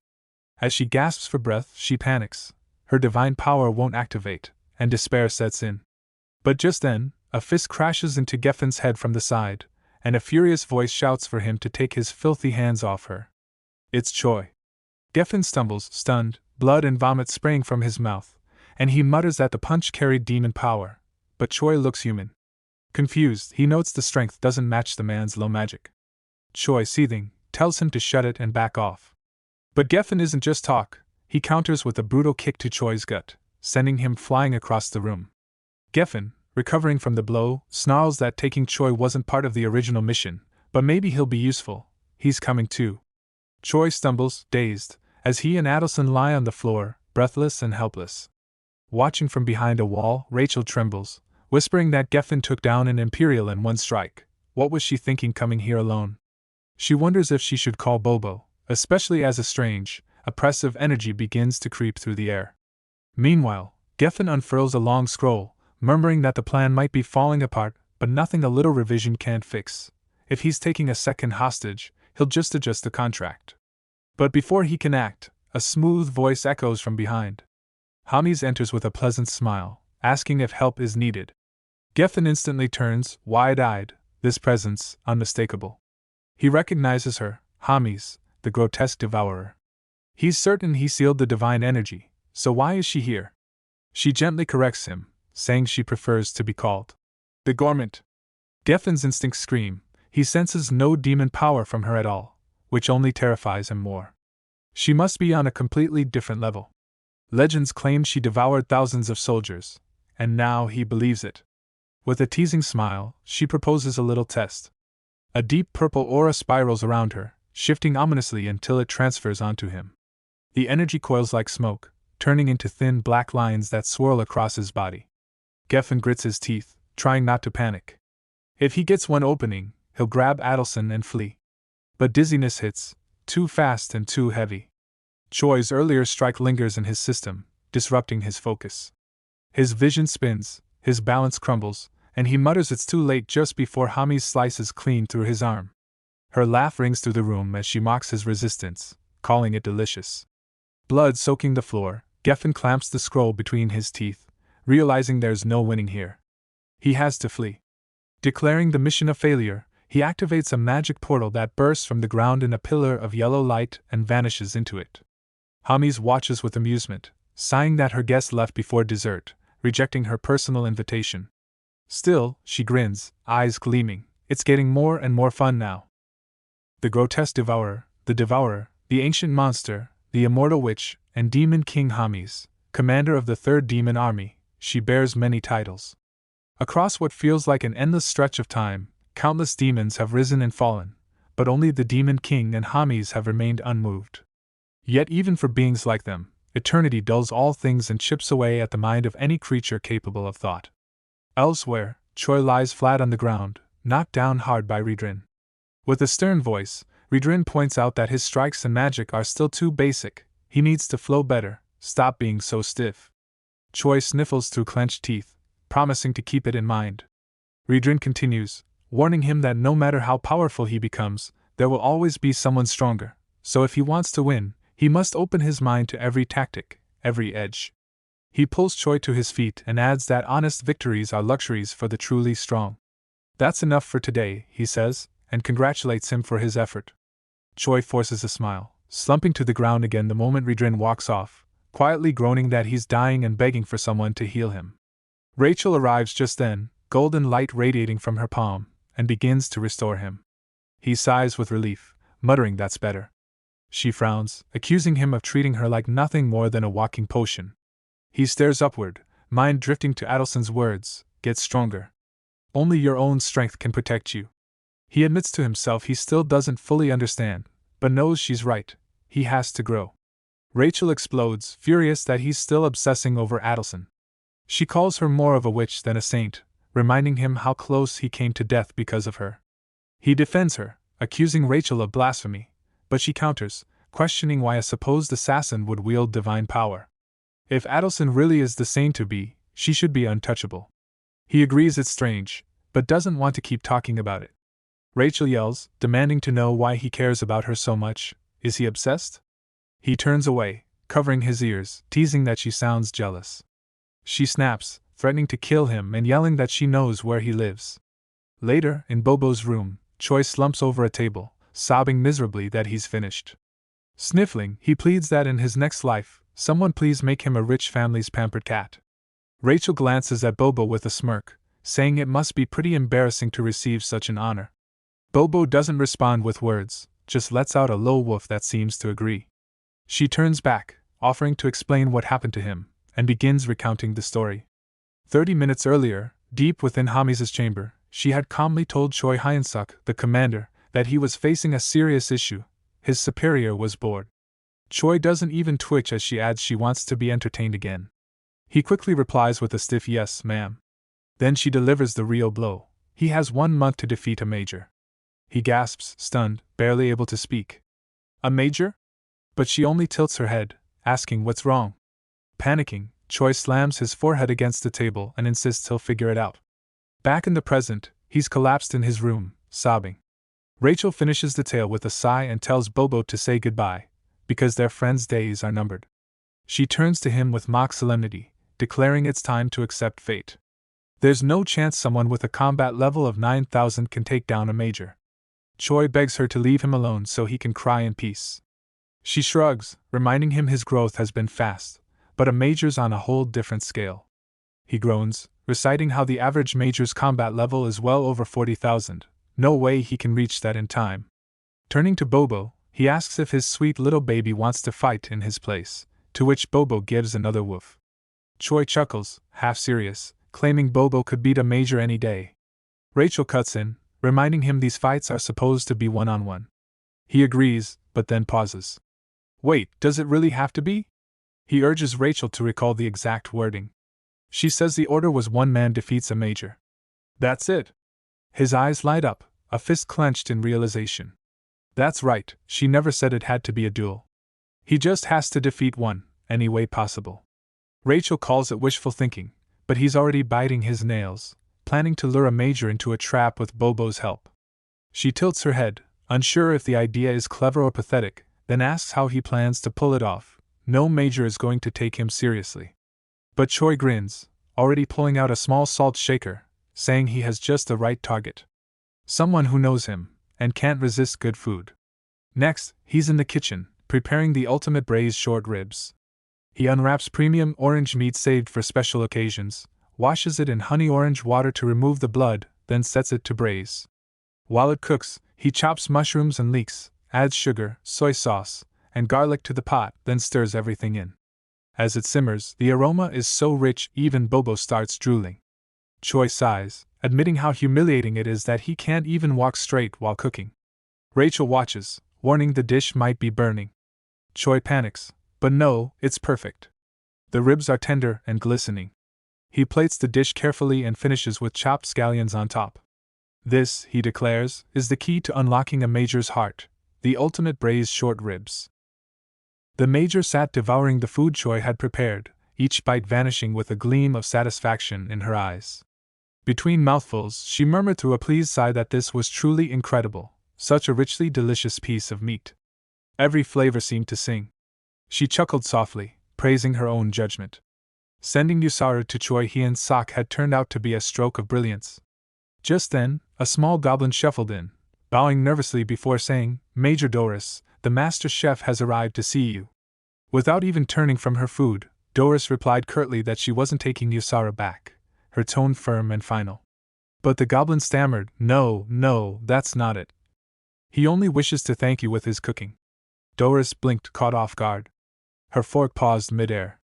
As she gasps for breath, she panics. Her divine power won't activate, and despair sets in. But just then, a fist crashes into Geffen's head from the side, and a furious voice shouts for him to take his filthy hands off her. It's Choi. Geffen stumbles, stunned, blood and vomit spraying from his mouth, and he mutters that the punch carried demon power, but Choi looks human. Confused, he notes the strength doesn't match the man's low magic. Choi, seething, tells him to shut it and back off. But Geffen isn't just talk, he counters with a brutal kick to Choi's gut, sending him flying across the room. Geffen, recovering from the blow, snarls that taking Choi wasn't part of the original mission, but maybe he'll be useful. He's coming too. Choi stumbles, dazed, as he and Adelson lie on the floor, breathless and helpless. Watching from behind a wall, Rachel trembles, whispering that Geffen took down an Imperial in one strike. What was she thinking coming here alone? She wonders if she should call Bobo, especially as a strange, oppressive energy begins to creep through the air. Meanwhile, Geffen unfurls a long scroll, murmuring that the plan might be falling apart, but nothing a little revision can't fix. If he's taking a second hostage, he'll just adjust the contract. But before he can act, a smooth voice echoes from behind. Hemis enters with a pleasant smile, asking if help is needed. Geffen instantly turns, wide-eyed, this presence, unmistakable. He recognizes her, Hemis, the grotesque devourer. He's certain he sealed the divine energy, so why is she here? She gently corrects him, saying she prefers to be called the Gormant. Geffen's instincts scream. He senses no demon power from her at all, which only terrifies him more. She must be on a completely different level. Legends claim she devoured thousands of soldiers, and now he believes it. With a teasing smile, she proposes a little test. A deep purple aura spirals around her, shifting ominously until it transfers onto him. The energy coils like smoke, turning into thin black lines that swirl across his body. Geffen grits his teeth, trying not to panic. If he gets one opening, he'll grab Adelson and flee. But dizziness hits, too fast and too heavy. Choi's earlier strike lingers in his system, disrupting his focus. His vision spins, his balance crumbles, and he mutters it's too late just before Hemis slices clean through his arm. Her laugh rings through the room as she mocks his resistance, calling it delicious. Blood soaking the floor, Geffen clamps the scroll between his teeth, realizing there's no winning here. He has to flee. Declaring the mission a failure, he activates a magic portal that bursts from the ground in a pillar of yellow light and vanishes into it. Hemis watches with amusement, sighing that her guest left before dessert, rejecting her personal invitation. Still, she grins, eyes gleaming. It's getting more and more fun now. The grotesque devourer, the ancient monster, the immortal witch, and demon king Hemis, commander of the third demon army, she bears many titles. Across what feels like an endless stretch of time, countless demons have risen and fallen, but only the demon king and Hemis have remained unmoved. Yet even for beings like them, eternity dulls all things and chips away at the mind of any creature capable of thought. Elsewhere, Choi lies flat on the ground, knocked down hard by Redrin. With a stern voice, Redrin points out that his strikes and magic are still too basic. He needs to flow better, stop being so stiff. Choi sniffles through clenched teeth, promising to keep it in mind. Redrin continues, warning him that no matter how powerful he becomes, there will always be someone stronger, so if he wants to win, he must open his mind to every tactic, every edge. He pulls Choi to his feet and adds that honest victories are luxuries for the truly strong. That's enough for today, he says, and congratulates him for his effort. Choi forces a smile, slumping to the ground again the moment Redrin walks off, quietly groaning that he's dying and begging for someone to heal him. Rachel arrives just then, golden light radiating from her palm, and begins to restore him. He sighs with relief, muttering that's better. She frowns, accusing him of treating her like nothing more than a walking potion. He stares upward, mind drifting to Adelson's words, get stronger. Only your own strength can protect you. He admits to himself he still doesn't fully understand, but knows she's right, he has to grow. Rachel explodes, furious that he's still obsessing over Adelson. She calls her more of a witch than a saint, reminding him how close he came to death because of her. He defends her, accusing Rachel of blasphemy, but she counters, questioning why a supposed assassin would wield divine power. If Adelson really is the saint to be, she should be untouchable. He agrees it's strange, but doesn't want to keep talking about it. Rachel yells, demanding to know why he cares about her so much. Is he obsessed? He turns away, covering his ears, teasing that she sounds jealous. She snaps, threatening to kill him and yelling that she knows where he lives. Later, in Bobo's room, Choi slumps over a table, sobbing miserably that he's finished. Sniffling, he pleads that in his next life, someone please make him a rich family's pampered cat. Rachel glances at Bobo with a smirk, saying it must be pretty embarrassing to receive such an honor. Bobo doesn't respond with words, just lets out a low woof that seems to agree. She turns back, offering to explain what happened to him, and begins recounting the story. 30 minutes earlier, deep within Hemis' chamber, she had calmly told Choi Hyun-suk, the commander, that he was facing a serious issue. His superior was bored. Choi doesn't even twitch as she adds she wants to be entertained again. He quickly replies with a stiff yes, ma'am. Then she delivers the real blow. He has 1 month to defeat a major. He gasps, stunned, barely able to speak. A major? But she only tilts her head, asking what's wrong. Panicking, Choi slams his forehead against the table and insists he'll figure it out. Back in the present, he's collapsed in his room, sobbing. Rachel finishes the tale with a sigh and tells Bobo to say goodbye, because their friends' days are numbered. She turns to him with mock solemnity, declaring it's time to accept fate. There's no chance someone with a combat level of 9,000 can take down a major. Choi begs her to leave him alone so he can cry in peace. She shrugs, reminding him his growth has been fast, but a major's on a whole different scale. He groans, reciting how the average major's combat level is well over 40,000. No way he can reach that in time. Turning to Bobo, he asks if his sweet little baby wants to fight in his place, to which Bobo gives another woof. Choi chuckles, half serious, claiming Bobo could beat a major any day. Rachel cuts in, reminding him these fights are supposed to be one-on-one. He agrees, but then pauses. Wait, does it really have to be? He urges Rachel to recall the exact wording. She says the order was 1 man defeats a major. That's it. His eyes light up, a fist clenched in realization. That's right, she never said it had to be a duel. He just has to defeat 1, any way possible. Rachel calls it wishful thinking, but he's already biting his nails, planning to lure a major into a trap with Bobo's help. She tilts her head, unsure if the idea is clever or pathetic, then asks how he plans to pull it off. No major is going to take him seriously. But Choi grins, already pulling out a small salt shaker, saying he has just the right target. Someone who knows him, and can't resist good food. Next, he's in the kitchen, preparing the ultimate braised short ribs. He unwraps premium orange meat saved for special occasions, washes it in honey orange water to remove the blood, then sets it to braise. While it cooks, he chops mushrooms and leeks, adds sugar, soy sauce, and garlic to the pot, then stirs everything in. As it simmers, the aroma is so rich even Bobo starts drooling. Choi sighs, admitting how humiliating it is that he can't even walk straight while cooking. Rachel watches, warning the dish might be burning. Choi panics, but no, it's perfect. The ribs are tender and glistening. He plates the dish carefully and finishes with chopped scallions on top. This, he declares, is the key to unlocking a major's heart, the ultimate braised short ribs. The major sat devouring the food Choi had prepared, each bite vanishing with a gleam of satisfaction in her eyes. Between mouthfuls, she murmured through a pleased sigh that this was truly incredible, such a richly delicious piece of meat. Every flavor seemed to sing. She chuckled softly, praising her own judgment. Sending YSara to Choi Hyun-suk had turned out to be a stroke of brilliance. Just then, a small goblin shuffled in, bowing nervously before saying, "Major Doris, the master chef has arrived to see you." Without even turning from her food, Doris replied curtly that she wasn't taking YSara back, her tone firm and final. But the goblin stammered, No, that's not it. He only wishes to thank you with his cooking." Doris blinked, caught off guard. Her fork paused midair.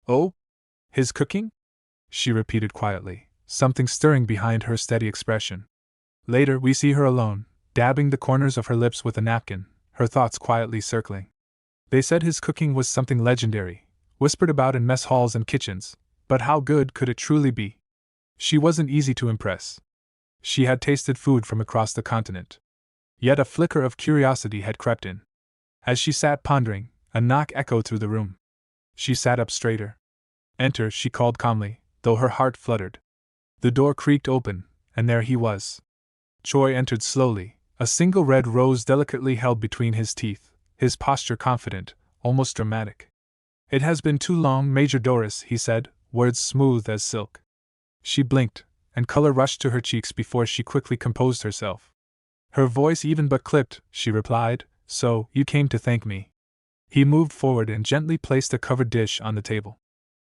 "Oh? His cooking?" she repeated quietly, something stirring behind her steady expression. Later, we see her alone, dabbing the corners of her lips with a napkin, her thoughts quietly circling. They said his cooking was something legendary, whispered about in mess halls and kitchens, but how good could it truly be? She wasn't easy to impress. She had tasted food from across the continent. Yet a flicker of curiosity had crept in. As she sat pondering, a knock echoed through the room. She sat up straighter. "Enter," she called calmly, though her heart fluttered. The door creaked open, and there he was. Choi entered slowly, a single red rose delicately held between his teeth, his posture confident, almost dramatic. "It has been too long, Major Doris," he said, words smooth as silk. She blinked, and color rushed to her cheeks before she quickly composed herself. Her voice even but clipped, she replied, "So, you came to thank me." He moved forward and gently placed a covered dish on the table.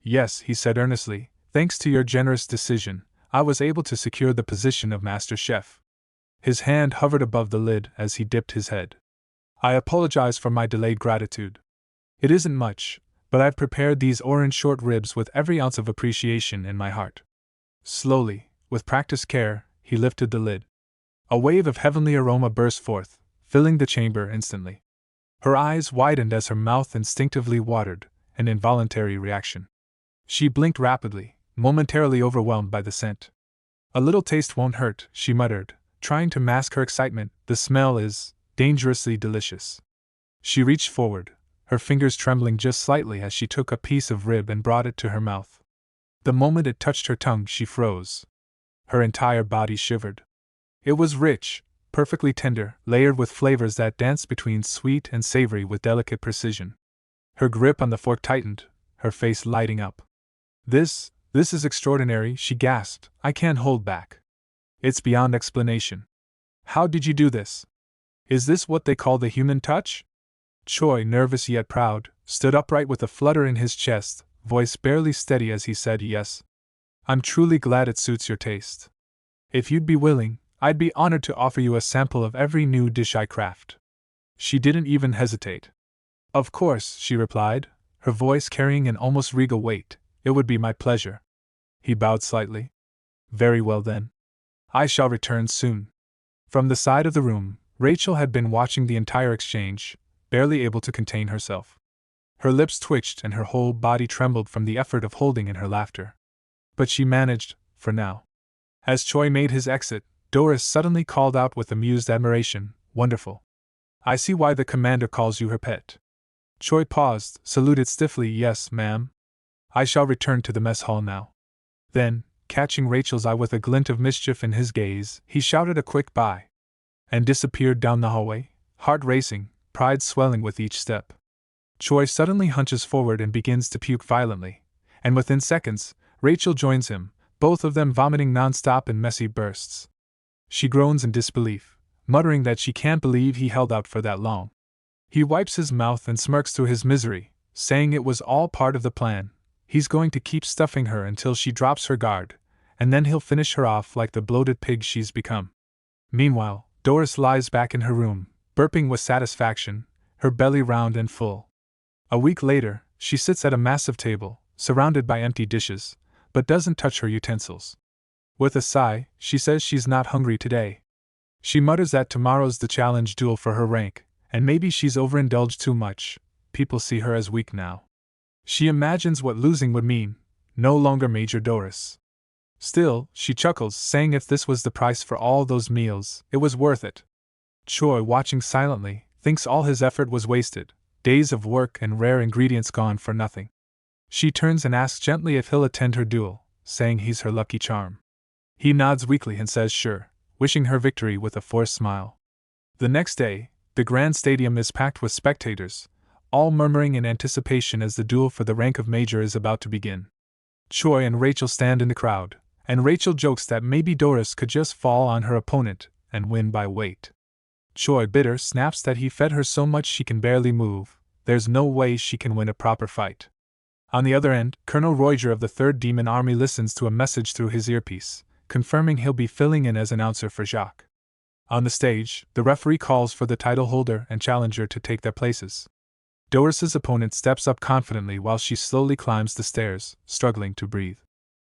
"Yes," he said earnestly, "thanks to your generous decision, I was able to secure the position of Master Chef." His hand hovered above the lid as he dipped his head. I apologize for my delayed gratitude. It isn't much, but I've prepared these orange short ribs with every ounce of appreciation in my heart. Slowly, with practiced care, he lifted the lid. A wave of heavenly aroma burst forth, filling the chamber instantly. Her eyes widened as her mouth instinctively watered, an involuntary reaction. She blinked rapidly, momentarily overwhelmed by the scent. A little taste won't hurt, she muttered, trying to mask her excitement. The smell is dangerously delicious. She reached forward, her fingers trembling just slightly as she took a piece of rib and brought it to her mouth. The moment it touched her tongue, she froze. Her entire body shivered. It was rich, perfectly tender, layered with flavors that danced between sweet and savory with delicate precision. Her grip on the fork tightened, her face lighting up. This is extraordinary, she gasped. I can't hold back. It's beyond explanation. How did you do this? Is this what they call the human touch? Choi, nervous yet proud, stood upright with a flutter in his chest, voice barely steady as he said yes. I'm truly glad it suits your taste. If you'd be willing, I'd be honored to offer you a sample of every new dish I craft. She didn't even hesitate. Of course, she replied, her voice carrying an almost regal weight. It would be my pleasure. He bowed slightly. Very well then. I shall return soon. From the side of the room, Rachel had been watching the entire exchange, barely able to contain herself. Her lips twitched and her whole body trembled from the effort of holding in her laughter. But she managed, for now. As Choi made his exit, Doris suddenly called out with amused admiration, "Wonderful. I see why the commander calls you her pet." Choi paused, saluted stiffly, "Yes, ma'am. I shall return to the mess hall now." Then, catching Rachel's eye with a glint of mischief in his gaze, he shouted a quick bye. And disappeared down the hallway, heart racing, pride swelling with each step. Choi suddenly hunches forward and begins to puke violently, and within seconds, Rachel joins him, both of them vomiting non-stop in messy bursts. She groans in disbelief, muttering that she can't believe he held out for that long. He wipes his mouth and smirks through his misery, saying it was all part of the plan. He's going to keep stuffing her until she drops her guard, and then he'll finish her off like the bloated pig she's become. Meanwhile, Doris lies back in her room, burping with satisfaction, her belly round and full. A week later, she sits at a massive table, surrounded by empty dishes, but doesn't touch her utensils. With a sigh, she says she's not hungry today. She mutters that tomorrow's the challenge duel for her rank, and maybe she's overindulged too much. People see her as weak now. She imagines what losing would mean, no longer Major Doris. Still, she chuckles, saying if this was the price for all those meals, it was worth it. Choi, watching silently, thinks all his effort was wasted, days of work and rare ingredients gone for nothing. She turns and asks gently if he'll attend her duel, saying he's her lucky charm. He nods weakly and says sure, wishing her victory with a forced smile. The next day, the grand stadium is packed with spectators, all murmuring in anticipation as the duel for the rank of major is about to begin. Choi and Rachel stand in the crowd, and Rachel jokes that maybe Doris could just fall on her opponent and win by weight. Choi, bitter, snaps that he fed her so much she can barely move. There's no way she can win a proper fight. On the other end, Colonel Roiger of the 3rd Demon Army listens to a message through his earpiece, confirming he'll be filling in as announcer for Jacques. On the stage, the referee calls for the title holder and challenger to take their places. Doris's opponent steps up confidently while she slowly climbs the stairs, struggling to breathe.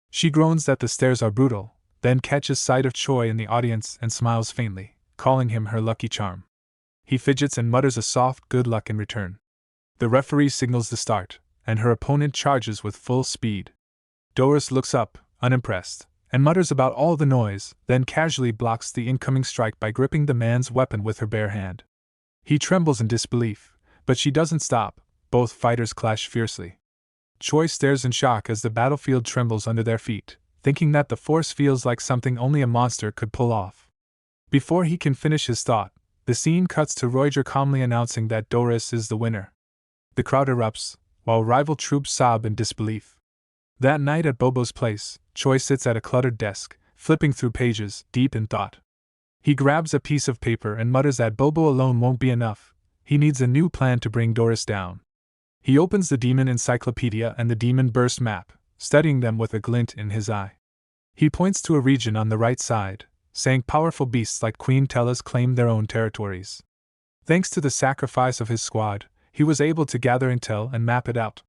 She groans that the stairs are brutal, then catches sight of Choi in the audience and smiles faintly, calling him her lucky charm. He fidgets and mutters a soft good luck in return. The referee signals the start, and her opponent charges with full speed. Doris looks up, unimpressed, and mutters about all the noise, then casually blocks the incoming strike by gripping the man's weapon with her bare hand. He trembles in disbelief, but she doesn't stop. Both fighters clash fiercely. Choi stares in shock as the battlefield trembles under their feet, thinking that the force feels like something only a monster could pull off. Before he can finish his thought, the scene cuts to Roiger calmly announcing that Doris is the winner. The crowd erupts, while rival troops sob in disbelief. That night at Bobo's place, Choi sits at a cluttered desk, flipping through pages, deep in thought. He grabs a piece of paper and mutters that Bobo alone won't be enough. He needs a new plan to bring Doris down. He opens the Demon Encyclopedia and the Demon Burst map, studying them with a glint in his eye. He points to a region on the right side, saying powerful beasts like Queen Talis claim their own territories. Thanks to the sacrifice of his squad, he was able to gather intel and map it out.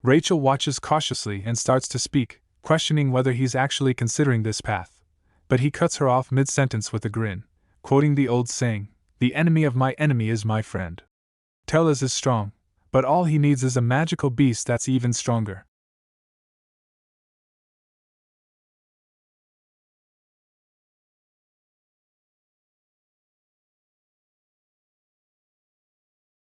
Rachel watches cautiously and starts to speak, questioning whether he's actually considering this path. But he cuts her off mid-sentence with a grin, quoting the old saying, "The enemy of my enemy is my friend." Talis is strong, but all he needs is a magical beast that's even stronger.